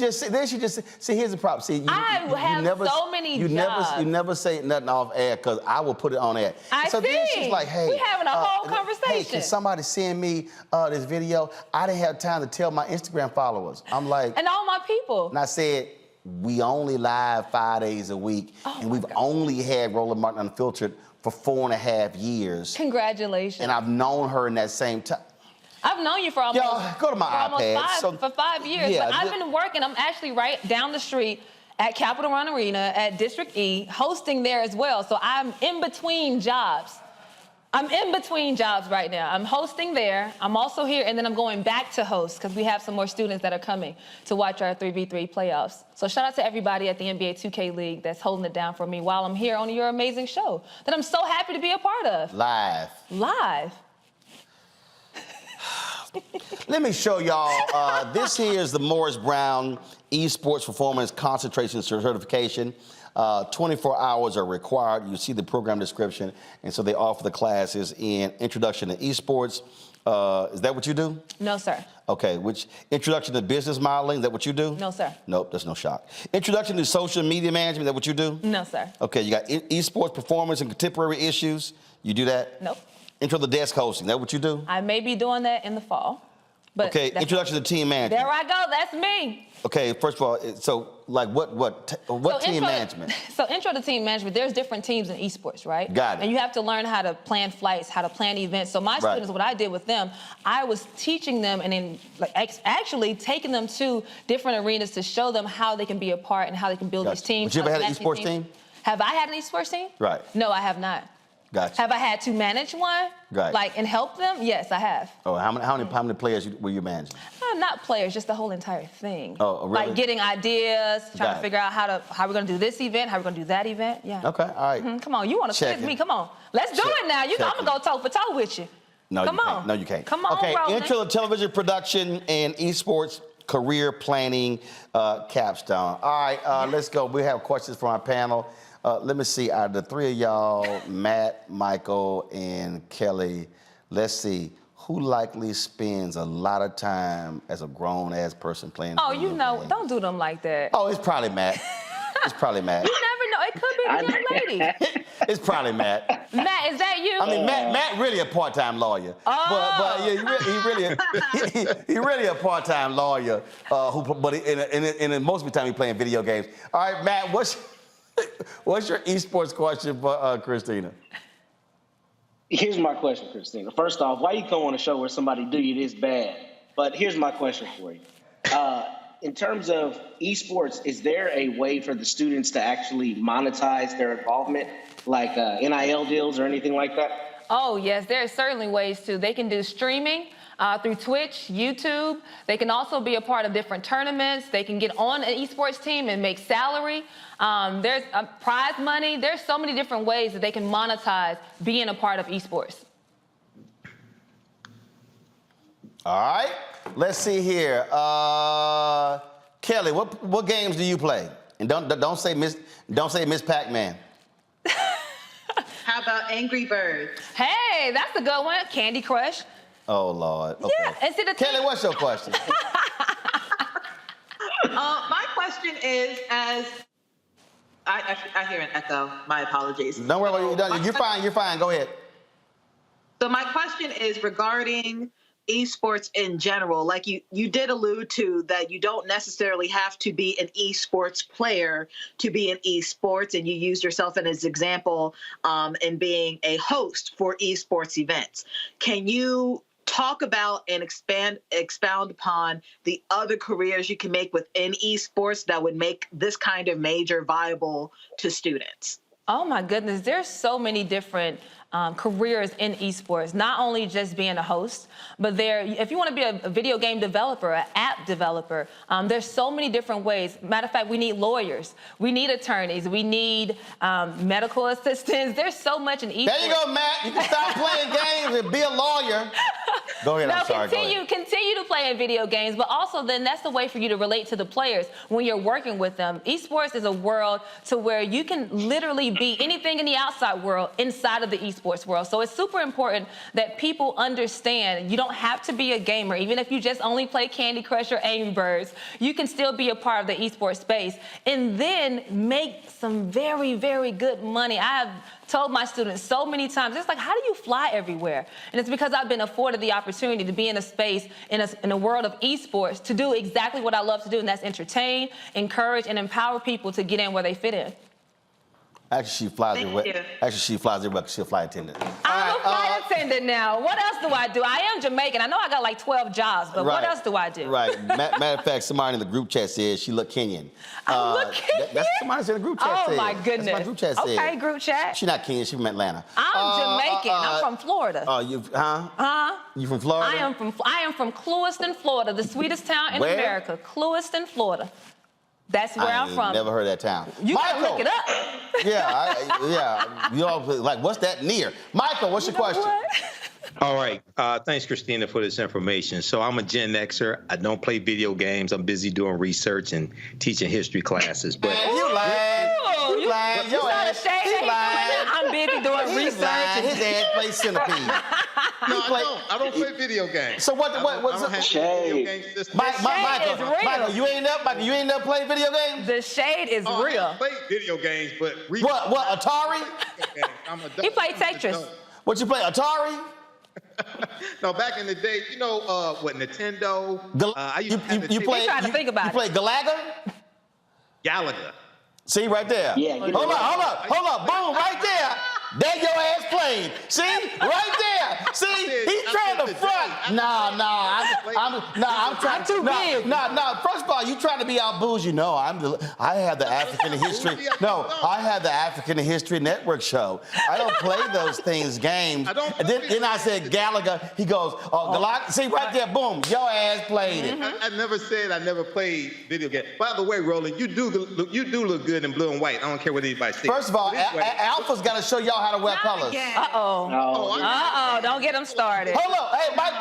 Speaker 1: just see, here's the problem. See,
Speaker 4: I have so many jobs.
Speaker 1: You never say nothing off air because I will put it on air.
Speaker 4: So
Speaker 1: then she's like, hey.
Speaker 4: We having a whole conversation.
Speaker 1: Hey, can somebody send me this video? I didn't have time to tell my Instagram followers. I'm like.
Speaker 4: And all my people.
Speaker 1: And I said, we only live 5 days a week, and we've only had Roland Martin Unfiltered for 4.5 years.
Speaker 4: Congratulations.
Speaker 1: And I've known her in that same time.
Speaker 4: I've known you for almost,
Speaker 1: go to my
Speaker 4: for
Speaker 1: iPad.
Speaker 4: for 5 years.
Speaker 1: Yeah,
Speaker 4: but I've been working. I'm actually right down the street at Capital One Arena at District E, hosting there as well. So I'm in between jobs. I'm in between jobs right now. I'm hosting there. I'm also here, and then I'm going back to host because we have some more students that are coming to watch our 3v3 playoffs. So shout out to everybody at the NBA 2K League that's holding it down for me while I'm here on your amazing show that I'm so happy to be a part of.
Speaker 1: Live. Let me show y'all. This here is the Morris Brown Esports Performance Concentration Certification. 24 hours are required. You see the program description, and so they offer the classes in Introduction to Esports. Is that what you do?
Speaker 4: No, sir.
Speaker 1: Okay, which Introduction to Business Modeling, is that what you do?
Speaker 4: No, sir.
Speaker 1: Nope, that's no shock. Introduction to Social Media Management, is that what you do?
Speaker 4: No, sir.
Speaker 1: Okay, you got Esports Performance and Contemporary Issues. You do that?
Speaker 4: Nope.
Speaker 1: Intro to Desk Hosting, is that what you do?
Speaker 4: I may be doing that in the fall. But
Speaker 1: okay, Introduction to Team Management.
Speaker 4: There I go, that's me.
Speaker 1: Okay, first of all, so like what team management?
Speaker 4: So intro to team management, there's different teams in esports, right?
Speaker 1: Got it.
Speaker 4: And you have to learn how to plan flights, how to plan events. So my students, what I did with them, I was teaching them and then actually taking them to different arenas to show them how they can be a part and how they can build these teams.
Speaker 1: But you ever had an esports team?
Speaker 4: Have I had an esports team?
Speaker 1: Right.
Speaker 4: No, I have not.
Speaker 1: Gotcha.
Speaker 4: Have I had to manage one?
Speaker 1: Right.
Speaker 4: Like, and help them? Yes, I have.
Speaker 1: Oh, how many players were you managing?
Speaker 4: Not players, just the whole entire thing.
Speaker 1: Oh, really?
Speaker 4: Like getting ideas, trying to figure out how we're gonna do this event, how we're gonna do that event. Yeah.
Speaker 1: Okay, all right.
Speaker 4: Come on, you want to quiz me? Come on, let's do it now. I'm gonna go toe for toe with you.
Speaker 1: No,
Speaker 4: come on.
Speaker 1: No, you can't.
Speaker 4: Come on,
Speaker 1: okay,
Speaker 4: Roland.
Speaker 1: Intro to Television Production and Esports Career Planning Capstone. All right, let's go. We have questions from our panel. Let me see, out of the three of y'all, Matt, Michael, and Kelly, let's see, who likely spends a lot of time as a grown-ass person playing
Speaker 4: you know, games? Don't do them like that.
Speaker 1: Oh, it's probably Matt. It's probably Matt.
Speaker 4: You never know, it could be the young lady.
Speaker 1: It's probably Matt.
Speaker 4: Matt, is that you?
Speaker 1: I mean, Matt really a part-time lawyer.
Speaker 4: Oh.
Speaker 1: But yeah, he really a part-time lawyer, and most of the time he playing video games. All right, Matt, what's your esports question for Christina?
Speaker 21: Here's my question, Christina. First off, why you come on a show where somebody do you this bad? But here's my question for you. In terms of esports, is there a way for the students to actually monetize their involvement, like NIL deals or anything like that?
Speaker 4: Oh, yes, there are certainly ways to. They can do streaming through Twitch, YouTube. They can also be a part of different tournaments. They can get on an esports team and make salary. There's prize money. There's so many different ways that they can monetize being a part of esports.
Speaker 1: All right, let's see here. Kelly, what games do you play? And don't say Miss Pac-Man.
Speaker 2: How about Angry Birds?
Speaker 4: Hey, that's a good one. Candy Crush.
Speaker 1: Oh, Lord. Okay.
Speaker 4: Yeah, and see the
Speaker 1: Kelly, what's your question?
Speaker 2: My question is, as I hear an echo. My apologies.
Speaker 1: Don't worry about it. You're fine. You're fine. Go ahead.
Speaker 2: So my question is regarding esports in general. Like you did allude to that you don't necessarily have to be an esports player to be in esports, and you used yourself as an example in being a host for esports events. Can you talk about and expound upon the other careers you can make within esports that would make this kind of major viable to students?
Speaker 4: Oh my goodness, there's so many different careers in esports, not only just being a host, but if you want to be a video game developer, an app developer, there's so many different ways. Matter of fact, we need lawyers, we need attorneys, we need medical assistants. There's so much in esports.
Speaker 1: There you go, Matt. You can stop playing games and be a lawyer. Go ahead, I'm sorry.
Speaker 4: Continue to play in video games, but also then that's the way for you to relate to the players when you're working with them. Esports is a world to where you can literally be anything in the outside world inside of the esports world. So it's super important that people understand you don't have to be a gamer. Even if you just only play Candy Crush or Angry Birds, you can still be a part of the esports space and then make some very, very good money. I have told my students so many times, it's like, how do you fly everywhere? And it's because I've been afforded the opportunity to be in a space, in a world of esports, to do exactly what I love to do, and that's entertain, encourage, and empower people to get in where they fit in.
Speaker 1: Actually, she flies everywhere. Actually, she flies everywhere because she's a flight attendant.
Speaker 4: I'm a flight attendant now. What else do I do? I am Jamaican. I know I got like 12 jobs, but what else do I do?
Speaker 1: Right. Matter of fact, somebody in the group chat said she looked Kenyan.
Speaker 4: I look Kenyan?
Speaker 1: That's somebody in the group chat said.
Speaker 4: Oh, my goodness.
Speaker 1: That's my group chat said.
Speaker 4: Okay, group chat.
Speaker 1: She's not Kenyan. She's from Atlanta.
Speaker 4: I'm Jamaican. I'm from Florida.
Speaker 1: Oh, You from Florida?
Speaker 4: I am from Clewiston, Florida, the sweetest town in America. Clewiston, Florida. That's where I'm from.
Speaker 1: Never heard of that town.
Speaker 4: You gotta look it up.
Speaker 1: Yeah. You all like, what's that near? Michael, what's your question?
Speaker 5: All right. Thanks, Christina, for this information. So I'm a Gen Xer. I don't play video games. I'm busy doing research and teaching history classes. But
Speaker 1: you lying. You lying.
Speaker 4: You saw the shade
Speaker 1: He lying.
Speaker 4: I'm busy doing research.
Speaker 1: His ass plays Centipede.
Speaker 5: No, I don't play video games.
Speaker 1: So what's
Speaker 5: the
Speaker 1: shade? Michael, you ain't never played video games?
Speaker 4: The shade is real.
Speaker 5: I play video games, but
Speaker 1: what? Atari?
Speaker 4: He played Tetris.
Speaker 1: What you play? Atari?
Speaker 5: No, back in the day, you know what? Nintendo. I used to have the
Speaker 1: you play.
Speaker 4: trying to think about
Speaker 1: You play Galaga?
Speaker 5: Galaga.
Speaker 1: See right there.
Speaker 21: Yeah.
Speaker 1: Hold up. Boom, right there. There your ass played. See? Right there. See? He's trying to front. I'm trying
Speaker 4: too big.
Speaker 1: First of all, you trying to be out bougie. No, I have the African History. No, I have the African History Network show. I don't play those games. Then I said Galaga. He goes, Galaga. See right there, boom, your ass played it.
Speaker 5: I never said I never played video games. By the way, Roland, you do look good in blue and white. I don't care what anybody says.
Speaker 1: First of all, Alpha's got to show y'all how to wear colors.
Speaker 4: Uh-oh. Don't get him started.
Speaker 1: Hold up. Hey, Mike,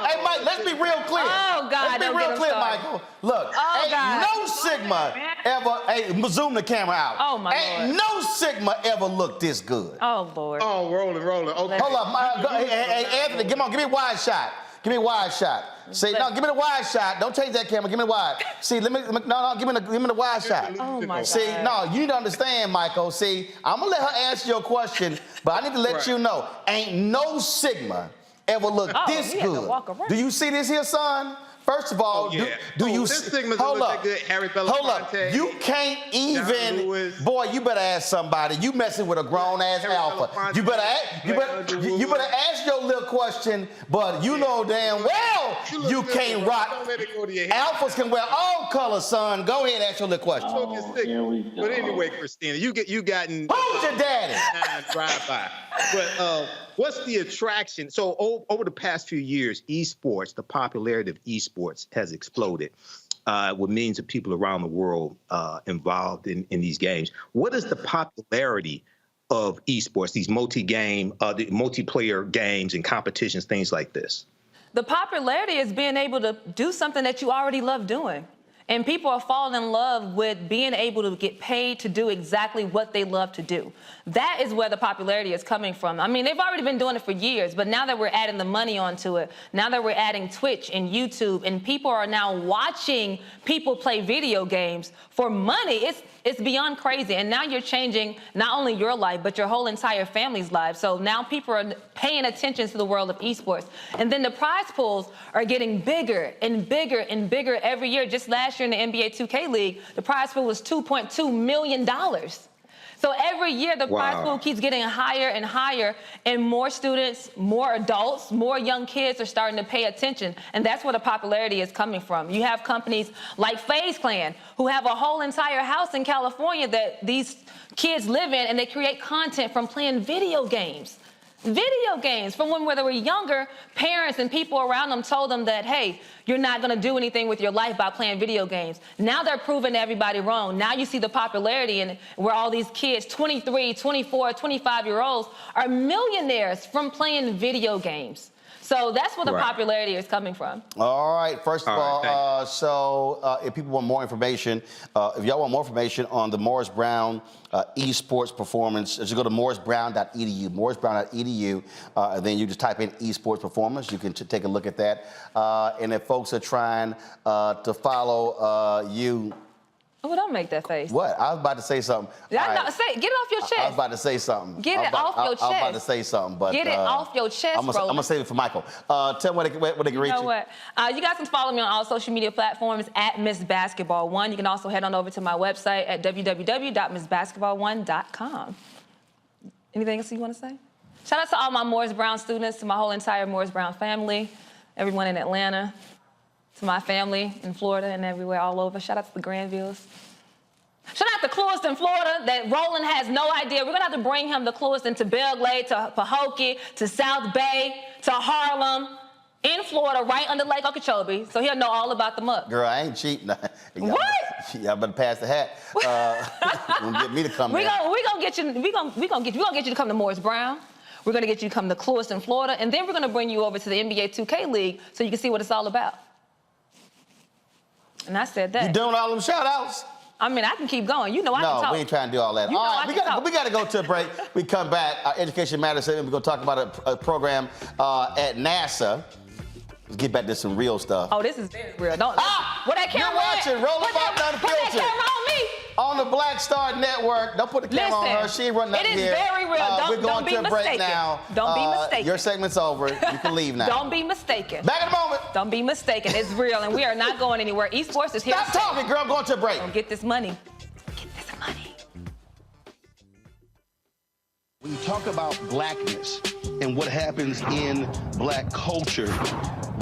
Speaker 1: let's be real clear.
Speaker 4: Oh, God,
Speaker 1: let's be real clear, Michael. Look, no Sigma ever, zoom the camera out.
Speaker 4: Oh, my Lord.
Speaker 1: No Sigma ever looked this good.
Speaker 4: Oh, Lord.
Speaker 5: Oh, rolling. Okay.
Speaker 1: Hold up. Hey, Anthony, give me a wide shot. Give me a wide shot. See, no, give me the wide shot. Don't change that camera. Give me the wide. See, give me the wide shot.
Speaker 4: Oh my God.
Speaker 1: See, no, you need to understand, Michael. See, I'm gonna let her answer your question, but I need to let you know, ain't no Sigma ever looked this good. Do you see this here, son? First of all, do you
Speaker 5: this Sigma's
Speaker 1: hold
Speaker 5: look
Speaker 1: up?
Speaker 5: That good, Harry Belafonte.
Speaker 1: Hold up. You can't even. Boy, you better ask somebody. You messing with a grown ass alpha. You better ask your little question. But you know damn well you can't rock. Alphas can wear all colors, son. Go ahead and ask your little question.
Speaker 5: But anyway, Christina, you gotten.
Speaker 1: Who's your daddy?
Speaker 5: Drive by. But what's the attraction? So over the past few years, esports, the popularity of esports has exploded with millions of people around the world involved in these games. What is the popularity of esports, these the multiplayer games and competitions, things like this?
Speaker 4: The popularity is being able to do something that you already love doing. And people are falling in love with being able to get paid to do exactly what they love to do. That is where the popularity is coming from. I mean, they've already been doing it for years, but now that we're adding the money onto it, now that we're adding Twitch and YouTube, and people are now watching people play video games for money, it's beyond crazy. And now you're changing not only your life, but your whole entire family's life. So now people are paying attention to the world of esports. And then the prize pools are getting bigger and bigger and bigger every year. Just last year in the NBA 2K League, the prize pool was $2.2 million. So every year, the prize pool keeps getting higher and higher, and more students, more adults, more young kids are starting to pay attention, and that's where the popularity is coming from. You have companies like FaZe Clan, who have a whole entire house in California that these kids live in, and they create content from playing video games. Video games from when they were younger, parents and people around them told them that, hey, you're not going to do anything with your life by playing video games. Now they're proving everybody wrong. Now you see the popularity and where all these kids, 23, 24, 25-year-olds, are millionaires from playing video games. So that's where the popularity is coming from.
Speaker 1: All right. First of all, if people want more information, if y'all want more information on the Morris Brown esports performance, just go to morrisbrown.edu, morrisbrown.edu, and then you just type in esports performance. You can take a look at that. And if folks are trying to follow you
Speaker 4: Oh, don't make that face.
Speaker 1: What? I was about to say something.
Speaker 4: Yeah,
Speaker 1: All
Speaker 4: no,
Speaker 1: right.
Speaker 4: say, get it off your chest.
Speaker 1: I was about to say something.
Speaker 4: Get it off your chest.
Speaker 1: I was about to say something, but
Speaker 4: get it off your chest,
Speaker 1: I'm gonna save it for Michael. Tell me where they can reach you.
Speaker 4: You know what? You guys can follow me on all social media platforms at Miss Basketball 1. You can also head on over to my website at www.missbasketball1.com. Anything else you want to say? Shout out to all my Morris Brown students, to my whole entire Morris Brown family, everyone in Atlanta, to my family in Florida and everywhere, all over. Shout out to the Granvilles. Shout out to Clewiston, Florida, that Roland has no idea. We're going to have to bring him to Clewiston, to Belle Glade, to Pahokee, to South Bay, to Harlem, in Florida, right under Lake Okeechobee, so he'll know all about the muck.
Speaker 1: Girl, I ain't cheating.
Speaker 4: What?
Speaker 1: Y'all better pass the hat. Don't get me to come there.
Speaker 4: We're gonna get you to come to Morris Brown. We're gonna get you to come to Clewiston, Florida, and then we're gonna bring you over to the NBA 2K League so you can see what it's all about. And I said that.
Speaker 1: You doing all them shout outs?
Speaker 4: I mean, I can keep going. You know I can talk.
Speaker 1: No, we ain't trying to do all that.
Speaker 4: You know
Speaker 1: all right, we got to go to a break. We come back. Our Education Matters segment. We're going to talk about a program at NASA. Let's get back to some real stuff.
Speaker 4: Oh, this is very real. Don't. What that camera?
Speaker 1: You're watching Rolling Martin Unfiltered.
Speaker 4: Put that camera on me.
Speaker 1: On the Black Star Network. Don't put the camera on her. She ain't running up here.
Speaker 4: It is very real.
Speaker 1: We're going to a break now.
Speaker 4: Don't be mistaken.
Speaker 1: Your segment's over. You can leave now.
Speaker 4: Don't be mistaken.
Speaker 1: Back in a moment.
Speaker 4: Don't be mistaken. It's real, and we are not going anywhere. Esports is here.
Speaker 1: Stop talking, girl. I'm going to a break.
Speaker 4: Don't get this money. Get this money.
Speaker 1: When you talk about blackness and what happens in black culture,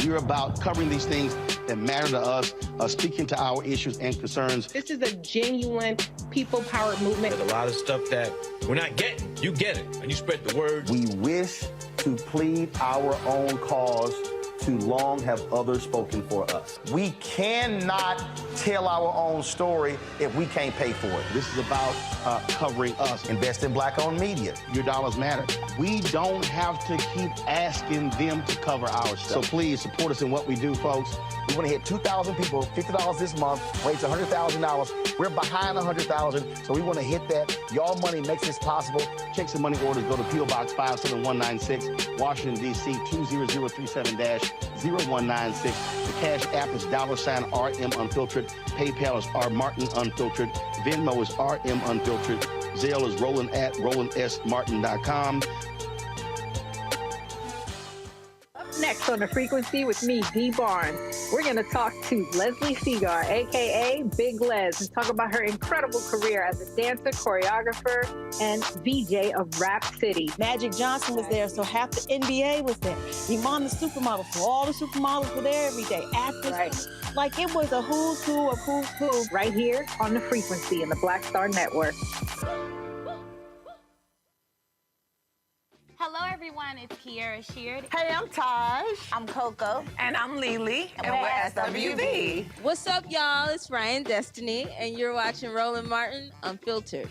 Speaker 1: you're about covering these things that matter to us, speaking to our issues and concerns.
Speaker 30: This is a genuine people-powered movement.
Speaker 7: There's a lot of stuff that we're not getting. You get it, and you spread the word.
Speaker 1: We wish to plead our own cause. Too long have others spoken for us. We cannot tell our own story if we can't pay for it. This is about covering us. Invest in black-owned media. Your dollars matter. We don't have to keep asking them to cover our stuff. So please support us in what we do, folks. We want to hit 2,000 people, $50 this month, raise $100,000. We're behind $100,000, so we want to hit that. Y'all money makes this possible. Check some money orders. Go to P.O. Box 57196, Washington, D.C. 20037-0196. The Cash App is $RM Unfiltered. PayPal is R Martin Unfiltered. Venmo is RM Unfiltered. Zelle is Roland at RolandSMartin.com.
Speaker 30: Next on The Frequency with me, Dee Barnes, we're going to talk to Leslie Segar, a.k.a. Big Les, and talk about her incredible career as a dancer, choreographer, and VJ of Rap City.
Speaker 9: Magic Johnson was there, so half the NBA was there. Iman the supermodel, so all the supermodels were there every day. Actors, right. Like it was a who's who of who's who.
Speaker 30: Right here on The Frequency in the Black Star Network.
Speaker 11: Hello, everyone. It's Kiara Sheard.
Speaker 13: Hey, I'm Taj.
Speaker 11: I'm Coco.
Speaker 13: And I'm Lily. And we're SWV.
Speaker 11: What's up, y'all? It's Ryan Destiny, and you're watching Roland Martin Unfiltered.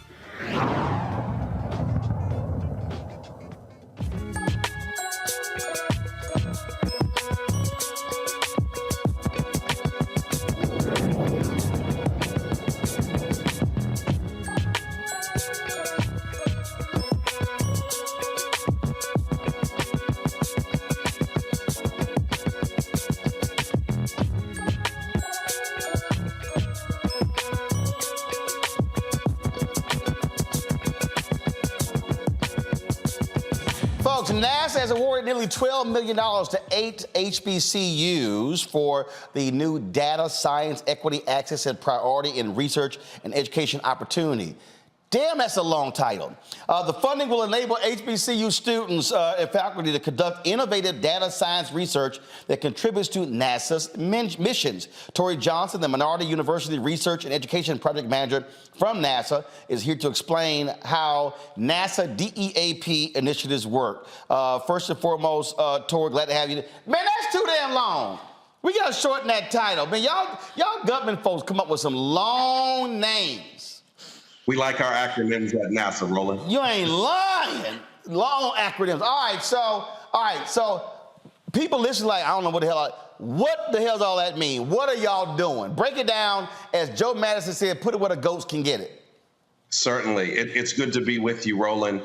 Speaker 1: Folks, NASA has awarded nearly $12 million to 8 HBCUs for the new Data Science Equity Access and Priority in Research and Education Opportunity. Damn, that's a long title. The funding will enable HBCU students and faculty to conduct innovative data science research that contributes to NASA's missions. Tori Johnson, the Minority University Research and Education Project Manager from NASA, is here to explain how NASA DEAP initiatives work. First and foremost, Tori, glad to have you. Man, that's too damn long. We got to shorten that title. Man, y'all government folks come up with some long names.
Speaker 14: We like our acronyms at NASA, Roland.
Speaker 1: You ain't lying. Long acronyms. All right, so people listen like, I don't know what the hell does all that mean? What are y'all doing? Break it down, as Joe Madison said, put it where the goats can get it.
Speaker 14: Certainly. It's good to be with you, Roland.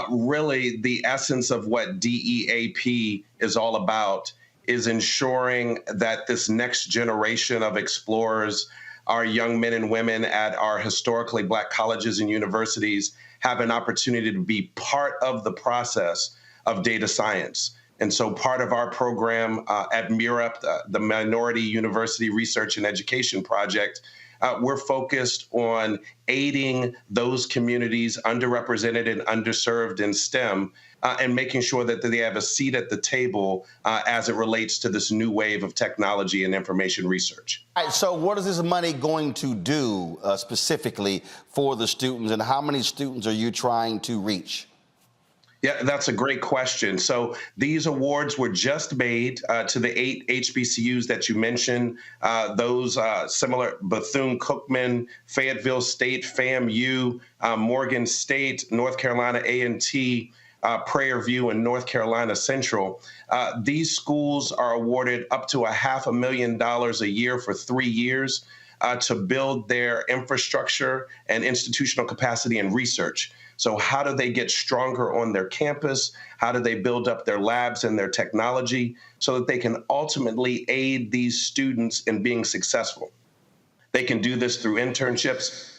Speaker 14: Really, the essence of what DEAP is all about is ensuring that this next generation of explorers our young men and women at our historically Black colleges and universities have an opportunity to be part of the process of data science. And so part of our program at MUREP, the Minority University Research and Education Project, we're focused on aiding those communities underrepresented and underserved in STEM and making sure that they have a seat at the table as it relates to this new wave of technology and information research.
Speaker 1: All right, so what is this money going to do specifically for the students, and how many students are you trying to reach?
Speaker 14: Yeah, that's a great question. So these awards were just made to the 8 HBCUs that you mentioned. Those similar: Bethune-Cookman, Fayetteville State, FAMU, Morgan State, North Carolina A&T, Prairie View, and North Carolina Central. These schools are awarded up to $500,000 a year for 3 years to build their infrastructure and institutional capacity and research. So how do they get stronger on their campus? How do they build up their labs and their technology so that they can ultimately aid these students in being successful? They can do this through internships,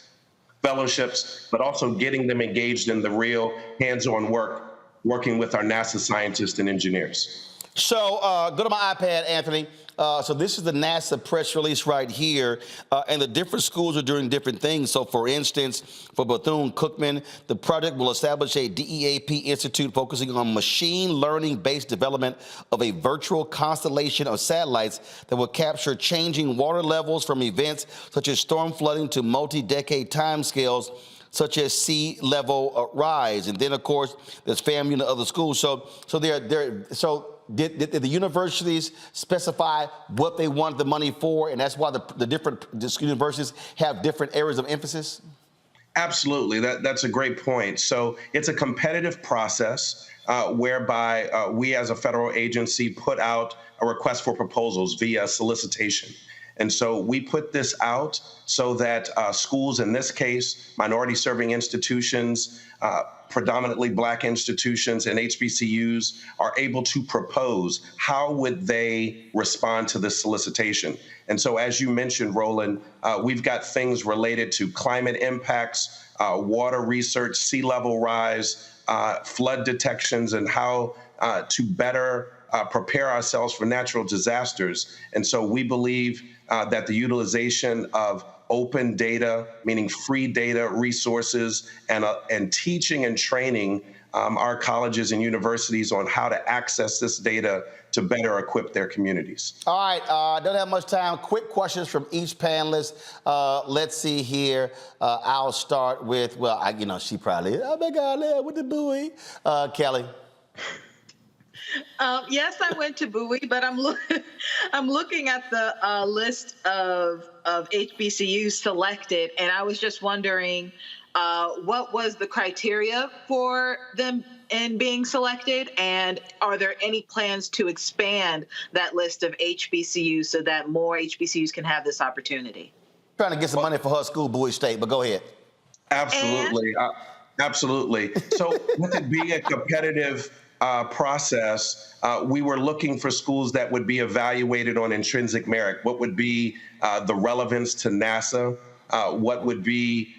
Speaker 14: fellowships, but also getting them engaged in the real hands-on work, working with our NASA scientists and engineers.
Speaker 1: So go to my iPad, Anthony. So this is the NASA press release right here, and the different schools are doing different things. So for instance, for Bethune-Cookman, the project will establish a DEAP institute focusing on machine learning-based development of a virtual constellation of satellites that will capture changing water levels from events such as storm flooding to multi-decade timescales such as sea level rise. And then, of course, there's FAMU and other schools. So did the universities specify what they wanted the money for, and that's why the different universities have different areas of emphasis?
Speaker 14: Absolutely. That's a great point. So it's a competitive process whereby we as a federal agency put out a request for proposals via solicitation. And so we put this out so that schools, in this case, minority-serving institutions, predominantly Black institutions, and HBCUs are able to propose how would they respond to this solicitation. And so, as you mentioned, Roland, we've got things related to climate impacts, water research, sea level rise, flood detections, and how to better prepare ourselves for natural disasters. And so we believe that the utilization of open data, meaning free data resources, and teaching and training our colleges and universities on how to access this data to better equip their communities.
Speaker 1: All right, don't have much time. Quick questions from each panelist. Let's see here. I'll start with, she probably, oh my God, with the buoy. Kelly.
Speaker 2: Yes, I went to Bowie, but I'm looking at the list of HBCUs selected, and I was just wondering what was the criteria for them in being selected, and are there any plans to expand that list of HBCUs so that more HBCUs can have this opportunity?
Speaker 1: Trying to get some money for her school, Bowie State, but go ahead.
Speaker 14: Absolutely. Absolutely. So with it being a competitive process, we were looking for schools that would be evaluated on intrinsic merit. What would be the relevance to NASA? What would be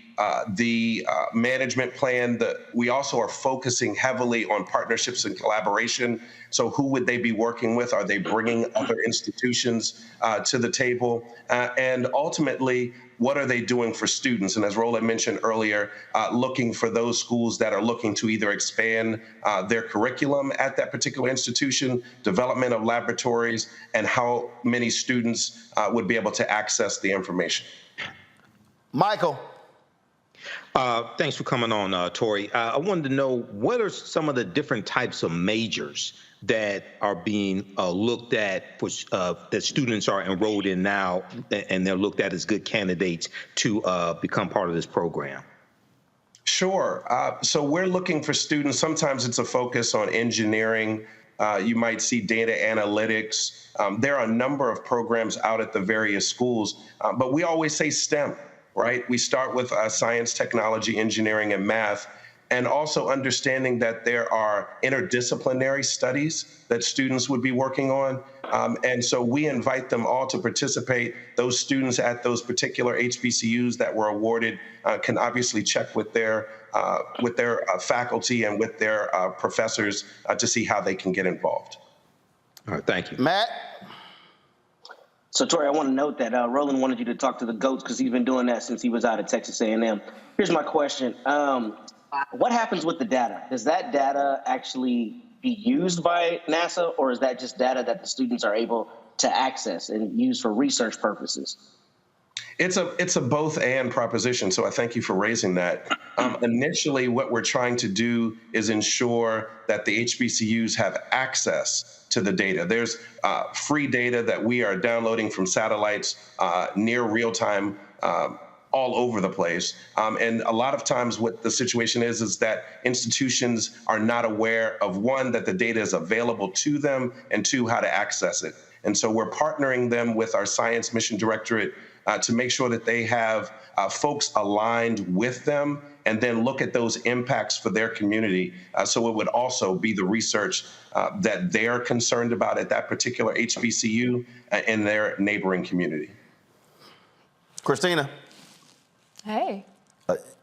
Speaker 14: the management plan? We also are focusing heavily on partnerships and collaboration. So who would they be working with? Are they bringing other institutions to the table? And ultimately, what are they doing for students? And as Roland mentioned earlier, looking for those schools that are looking to either expand their curriculum at that particular institution, development of laboratories, and how many students would be able to access the information.
Speaker 1: Michael.
Speaker 5: Thanks for coming on, Tori. I wanted to know, what are some of the different types of majors that are being looked at, for, that students are enrolled in now, and they're looked at as good candidates to become part of this program?
Speaker 14: Sure. So we're looking for students. Sometimes it's a focus on engineering. You might see data analytics. There are a number of programs out at the various schools, but we always say STEM, right? We start with science, technology, engineering, and math, and also understanding that there are interdisciplinary studies that students would be working on. And so we invite them all to participate. Those students at those particular HBCUs that were awarded can obviously check with their faculty and with their professors to see how they can get involved.
Speaker 5: All right, thank you.
Speaker 1: Matt?
Speaker 21: So, Tori, I want to note that Roland wanted you to talk to the GOATs because he's been doing that since he was out at Texas A&M. Here's my question. What happens with the data? Does that data actually be used by NASA, or is that just data that the students are able to access and use for research purposes?
Speaker 14: It's a both and proposition, so I thank you for raising that. Initially, what we're trying to do is ensure that the HBCUs have access to the data. There's free data that we are downloading from satellites near real time all over the place. And a lot of times what the situation is that institutions are not aware of, one, that the data is available to them, and two, how to access it. And so we're partnering them with our Science Mission Directorate to make sure that they have folks aligned with them and then look at those impacts for their community. So it would also be the research that they're concerned about at that particular HBCU in their neighboring community.
Speaker 1: Christina?
Speaker 4: Hey.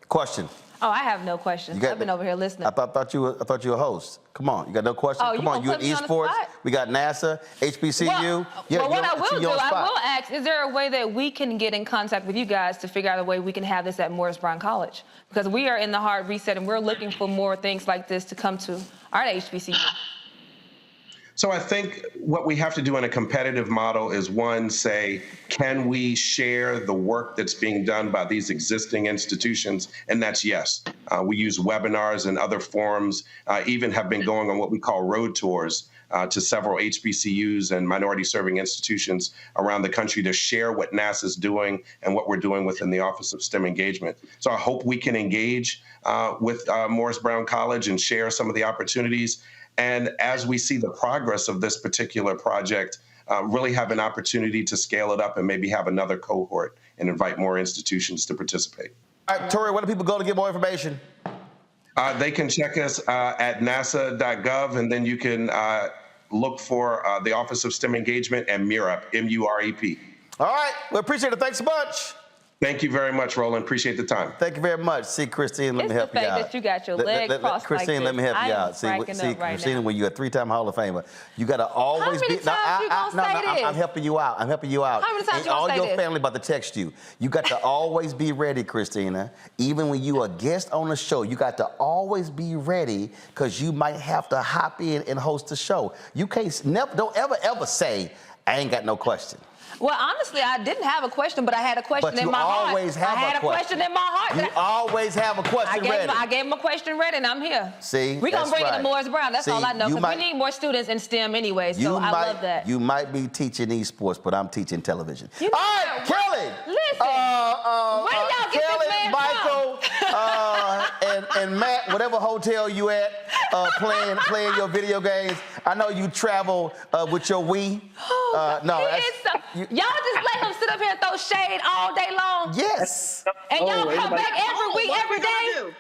Speaker 1: Question.
Speaker 4: Oh, I have no questions. I've been over here listening.
Speaker 1: I thought you were a host. Come on, you got no questions?
Speaker 4: Oh,
Speaker 1: Come on, you in esports. We got NASA, HBCU.
Speaker 4: Well, what I will do, I will ask, is there a way that we can get in contact with you guys to figure out a way we can have this at Morris Brown College? Because we are in the hard reset and we're looking for more things like this to come to our HBCU.
Speaker 14: So I think what we have to do in a competitive model is, one, say, can we share the work that's being done by these existing institutions? And that's yes. We use webinars and other forums, even have been going on what we call road tours to several HBCUs and minority-serving institutions around the country to share what NASA's doing and what we're doing within the Office of STEM Engagement. So I hope we can engage with Morris Brown College and share some of the opportunities. And as we see the progress of this particular project, really have an opportunity to scale it up and maybe have another cohort and invite more institutions to participate.
Speaker 1: All right, Tori, where do people go to get more information?
Speaker 14: They can check us at nasa.gov, and then you can look for the Office of STEM Engagement and MUREP, M-U-R-E-P.
Speaker 1: All right, we appreciate it. Thanks so much.
Speaker 14: Thank you very much, Roland. Appreciate the time.
Speaker 1: Thank you very much. See, Christine, let me help you out.
Speaker 4: It's the fact that you got your leg crossed
Speaker 1: Christine,
Speaker 4: like
Speaker 1: let me help you out. See, Christina, when you're a three-time Hall of Famer, you got to always be. I'm helping you out. I'm helping you out.
Speaker 4: How many times
Speaker 1: and
Speaker 4: you gonna
Speaker 1: all
Speaker 4: say
Speaker 1: your
Speaker 4: this?
Speaker 1: family about to text you. You got to always be ready, Christina. Even when you are a guest on the show, you got to always be ready because you might have to hop in and host the show. You can't don't ever say, I ain't got no question.
Speaker 4: Well, honestly, I didn't have a question, but I had a question in my heart.
Speaker 1: But you always have a question.
Speaker 4: I had a question in my heart.
Speaker 1: You always have a question ready.
Speaker 4: I gave him a question ready, and I'm here.
Speaker 1: See,
Speaker 4: we're going to bring it to Morris Brown. That's all I know, because we need more students in STEM anyway, so I love that.
Speaker 1: You might be teaching esports, but I'm teaching television.
Speaker 4: All
Speaker 1: right, Kelly.
Speaker 4: Listen. Where y'all get
Speaker 1: Kelly,
Speaker 4: this man
Speaker 1: Michael, and Matt, whatever hotel you at, playing your video games. I know you travel with your Wii.
Speaker 4: Y'all just let him sit up here and throw shade all day long?
Speaker 1: Yes.
Speaker 4: And y'all come back every week, every day?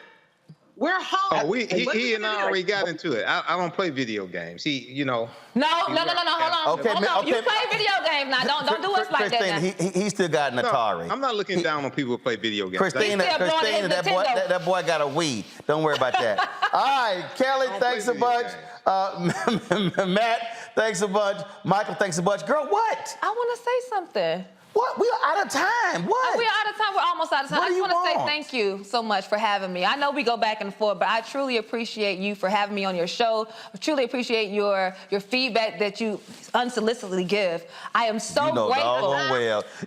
Speaker 2: We're home.
Speaker 5: Oh, he and I already got into it. I don't play video games.
Speaker 4: No, hold on.
Speaker 1: Okay,
Speaker 4: You play video games now. Don't do us like that now.
Speaker 1: He still got an Atari.
Speaker 5: I'm not looking down on people who play video games.
Speaker 1: Christina, that boy got a Wii. Don't worry about that. All right, Kelly, thanks a bunch. Matt, thanks a bunch. Michael, thanks a bunch. Girl, what?
Speaker 4: I want to say something.
Speaker 1: What? We are out of time. What?
Speaker 4: We are out of time. We're almost out of time.
Speaker 1: What
Speaker 4: I just
Speaker 1: do you
Speaker 4: want to say
Speaker 1: want?
Speaker 4: thank you so much for having me. I know we go back and forth, but I truly appreciate you for having me on your show. I truly appreciate your feedback that you unsolicitedly give. I am so grateful.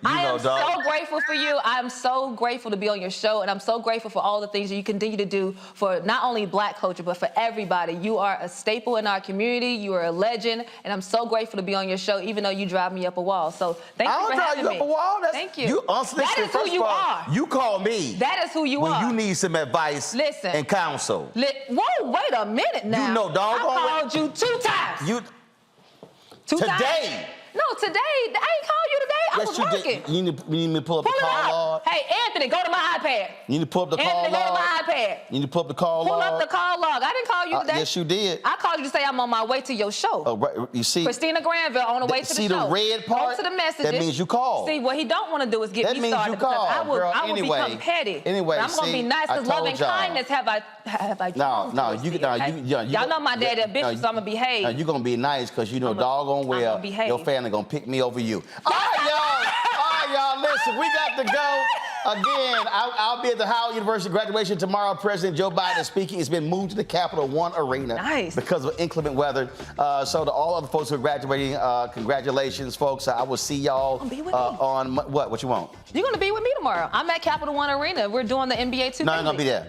Speaker 4: I am so grateful for you. I'm so grateful to be on your show, and I'm so grateful for all the things that you continue to do for not only Black culture, but for everybody. You are a staple in our community. You are a legend, and I'm so grateful to be on your show, even though you drive me up a wall. So thank you for having me.
Speaker 1: I don't drive you up a wall.
Speaker 4: Thank you.
Speaker 1: That
Speaker 4: is who you are.
Speaker 1: You call me.
Speaker 4: That is who you are.
Speaker 1: When you need some advice and counsel.
Speaker 4: Whoa, wait a minute now.
Speaker 1: You know, doggone.
Speaker 4: I called you 2 times.
Speaker 1: Today.
Speaker 4: No, today. I ain't called you today. I was working.
Speaker 1: Did. You need me to pull up the call log?
Speaker 4: Hey, Anthony, go to my iPad.
Speaker 1: You need to pull up the call log?
Speaker 4: Anthony, go to my iPad.
Speaker 1: You need to pull up the call log?
Speaker 4: Pull up the call log. I didn't call you today.
Speaker 1: Yes, you did.
Speaker 4: I called you to say I'm on my way to your show.
Speaker 1: Oh, right. You see?
Speaker 4: Christina Granville on the way to the show.
Speaker 1: See the red part?
Speaker 4: Go to the messages.
Speaker 1: That means you called.
Speaker 4: See, what he don't want to do is get me started.
Speaker 1: That means you called,
Speaker 4: I will become petty.
Speaker 1: Anyway,
Speaker 4: I'm going to be nice because loving kindness have I
Speaker 1: No,
Speaker 4: y'all know my daddy a bitch, so I'm going to behave.
Speaker 1: No, you're going to be nice because you know doggone well your family going to pick me over you. All right, y'all, listen, we got to go. Again, I'll be at the Howard University graduation tomorrow. President Joe Biden is speaking. It's been moved to the Capital One Arena because of inclement weather. So to all other folks who are graduating, congratulations, folks. I will see y'all on what? What you want?
Speaker 4: You're going to be with me tomorrow. I'm at Capital One Arena. We're doing the NBA 2K.
Speaker 1: No, I'm going to be there.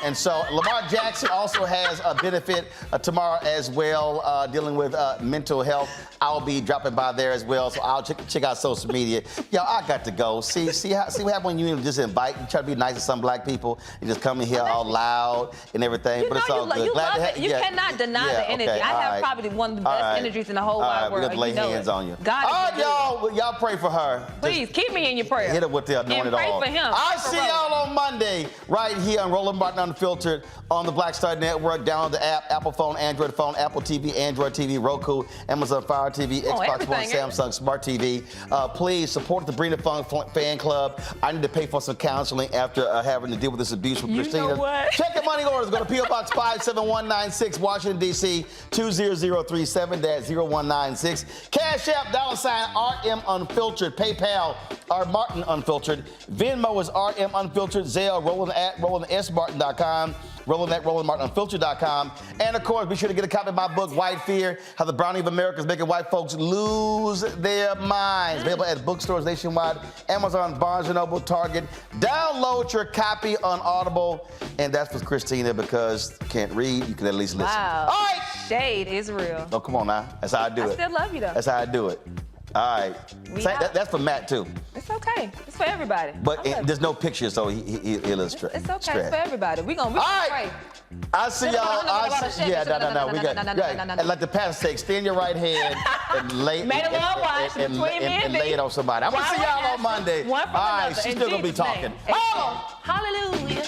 Speaker 1: And so Lamar Jackson also has a benefit tomorrow as well, dealing with mental health. I'll be dropping by there as well, so I'll check out social media. Yo, I got to go. See what happens when you just invite, you try to be nice to some black people, and just come in here all loud and everything, but it's all good.
Speaker 4: You cannot deny the energy. I have probably one of the best energies in the whole wide world.
Speaker 1: We're going to lay hands on you.
Speaker 4: God
Speaker 1: all right, y'all pray for her.
Speaker 4: Please, keep me in your prayer.
Speaker 1: Hit her with the anointed oil.
Speaker 4: And pray for him.
Speaker 1: I'll see y'all on Monday right here on Roland Martin Unfiltered on the Black Star Network. Download the app, Apple phone, Android phone, Apple TV, Android TV, Roku, Amazon Fire TV, Xbox One, Samsung Smart TV. Please support the Brina Funk fan club. I need to pay for some counseling after having to deal with this abuse from Christina.
Speaker 4: Know what?
Speaker 1: Check your money orders. Go to P.O. Box 57196, Washington, D.C. 20037-0196. Cash App, $RM Unfiltered. PayPal, R Martin Unfiltered. Venmo is RM Unfiltered. Zelle, Roland@RolandSMartin.com. Roland@RolandMartinUnfiltered.com. And of course, be sure to get a copy of my book, White Fear: How the Browning of America is Making White Folks Lose Their Minds. Available at bookstores nationwide, Amazon, Barnes & Noble, Target. Download your copy on Audible. And that's for Christina, because you can't read, you can at least listen.
Speaker 4: Wow.
Speaker 1: All right.
Speaker 4: Shade is real.
Speaker 1: Oh, come on now. That's how I do it.
Speaker 4: I still love you, though.
Speaker 1: That's how I do it. All right. That's for Matt, too.
Speaker 4: It's okay. It's for everybody.
Speaker 1: But there's no picture, so he illustrates.
Speaker 4: It's okay. It's for everybody. We're going to pray.
Speaker 1: I'll see y'all. No. We got, and like the pastor say, extend your right hand and lay and lay it on somebody. I'm gonna see y'all on Monday. All right, she's still gonna be talking.
Speaker 4: Hallelujah.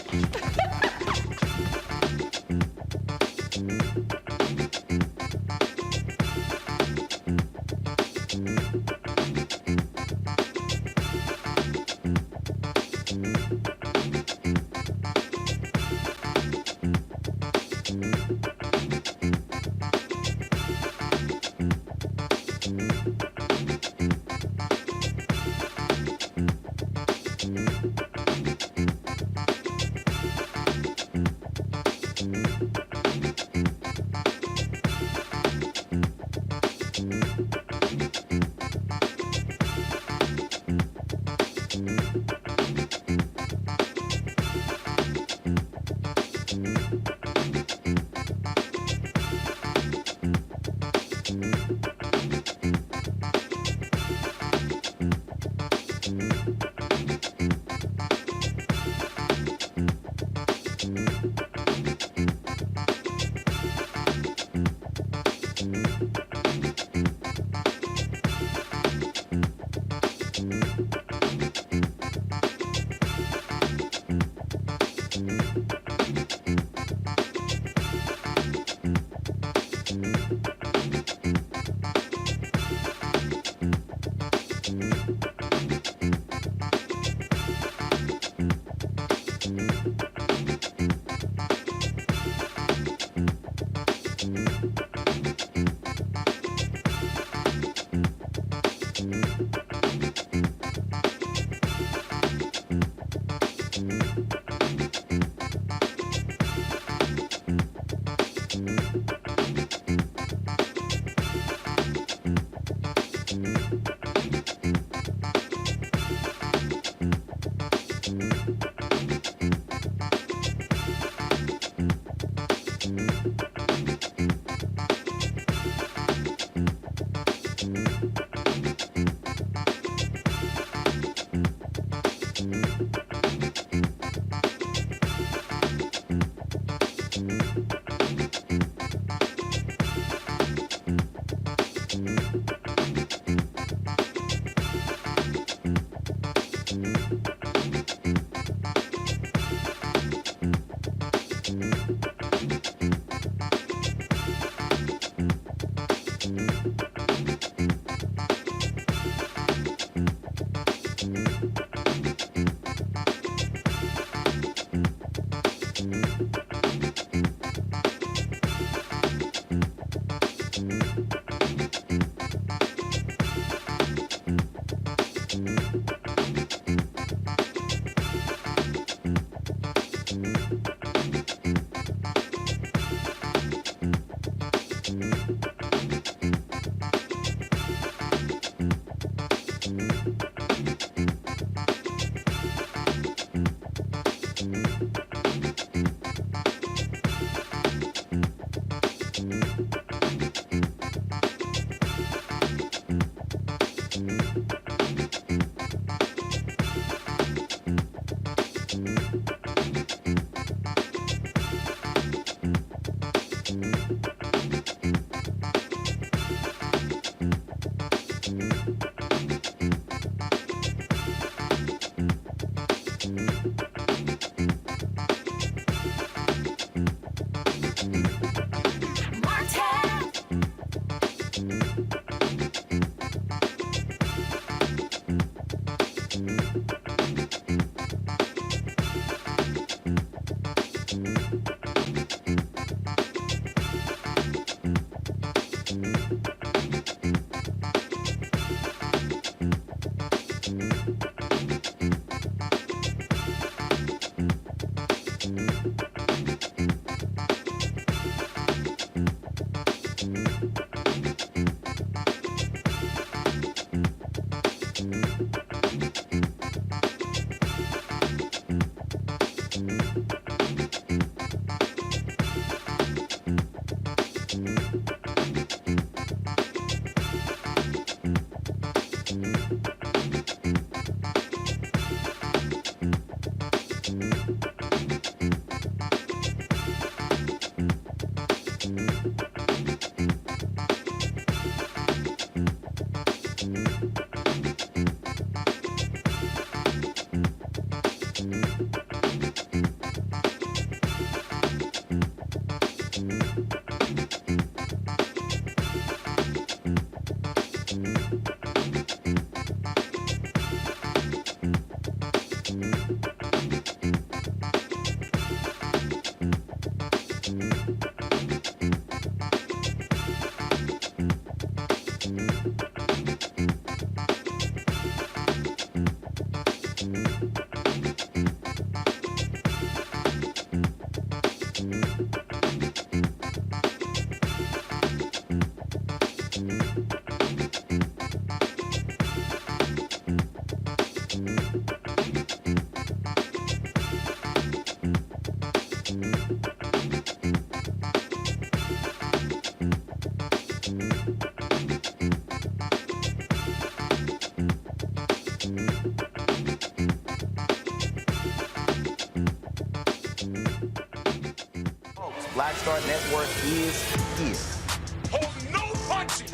Speaker 1: Black Star Network is here.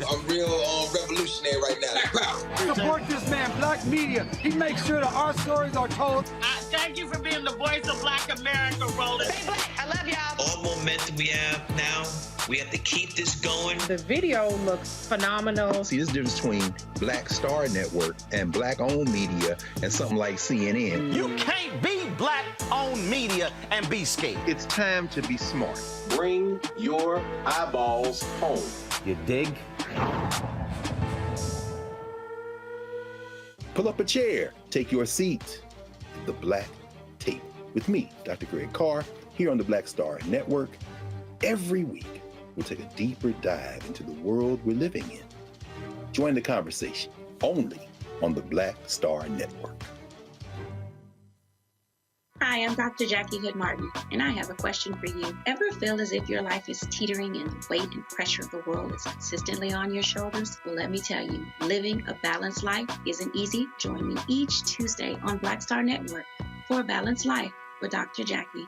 Speaker 28: I'm real revolutionary right now. Black power.
Speaker 6: Support this man, Black Media. He makes sure that our stories are told.
Speaker 27: Thank you for being the voice of Black America, Roland. Stay black. I love y'all.
Speaker 29: All momentum we have now, we have to keep this going.
Speaker 8: The video looks phenomenal.
Speaker 3: See, this difference between Black Star Network and Black-owned media and something like CNN.
Speaker 1: You can't be Black-owned media and be scared.
Speaker 3: It's time to be smart.
Speaker 21: Bring your eyeballs home.
Speaker 1: You dig?
Speaker 3: Pull up a chair, take your seat at the Black Table with me, Dr. Greg Carr, here on the Black Star Network. Every week, we'll take a deeper dive into the world we're living in. Join the conversation only on the Black Star Network.
Speaker 12: Hi, I'm Dr. Jackie Hood Martin, and I have a question for you. Ever feel as if your life is teetering and the weight and pressure of the world is consistently on your shoulders? Well, let me tell you, living a balanced life isn't easy. Join me each Tuesday on Black Star Network for A Balanced Life with Dr. Jackie.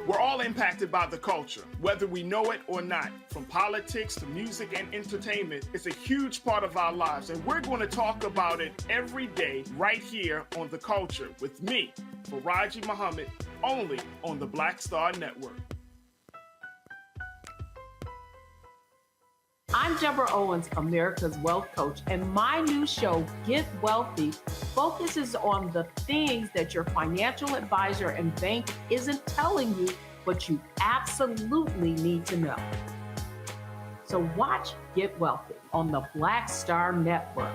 Speaker 15: We're all impacted by the culture, whether we know it or not. From politics to music and entertainment, it's a huge part of our lives, and we're going to talk about it every day right here on The Culture with me, Faraji Muhammad, only on the Black Star Network.
Speaker 16: I'm Deborah Owens, America's Wealth Coach, and my new show, Get Wealthy, focuses on the things that your financial advisor and bank isn't telling you, but you absolutely need to know. So watch Get Wealthy on the Black Star Network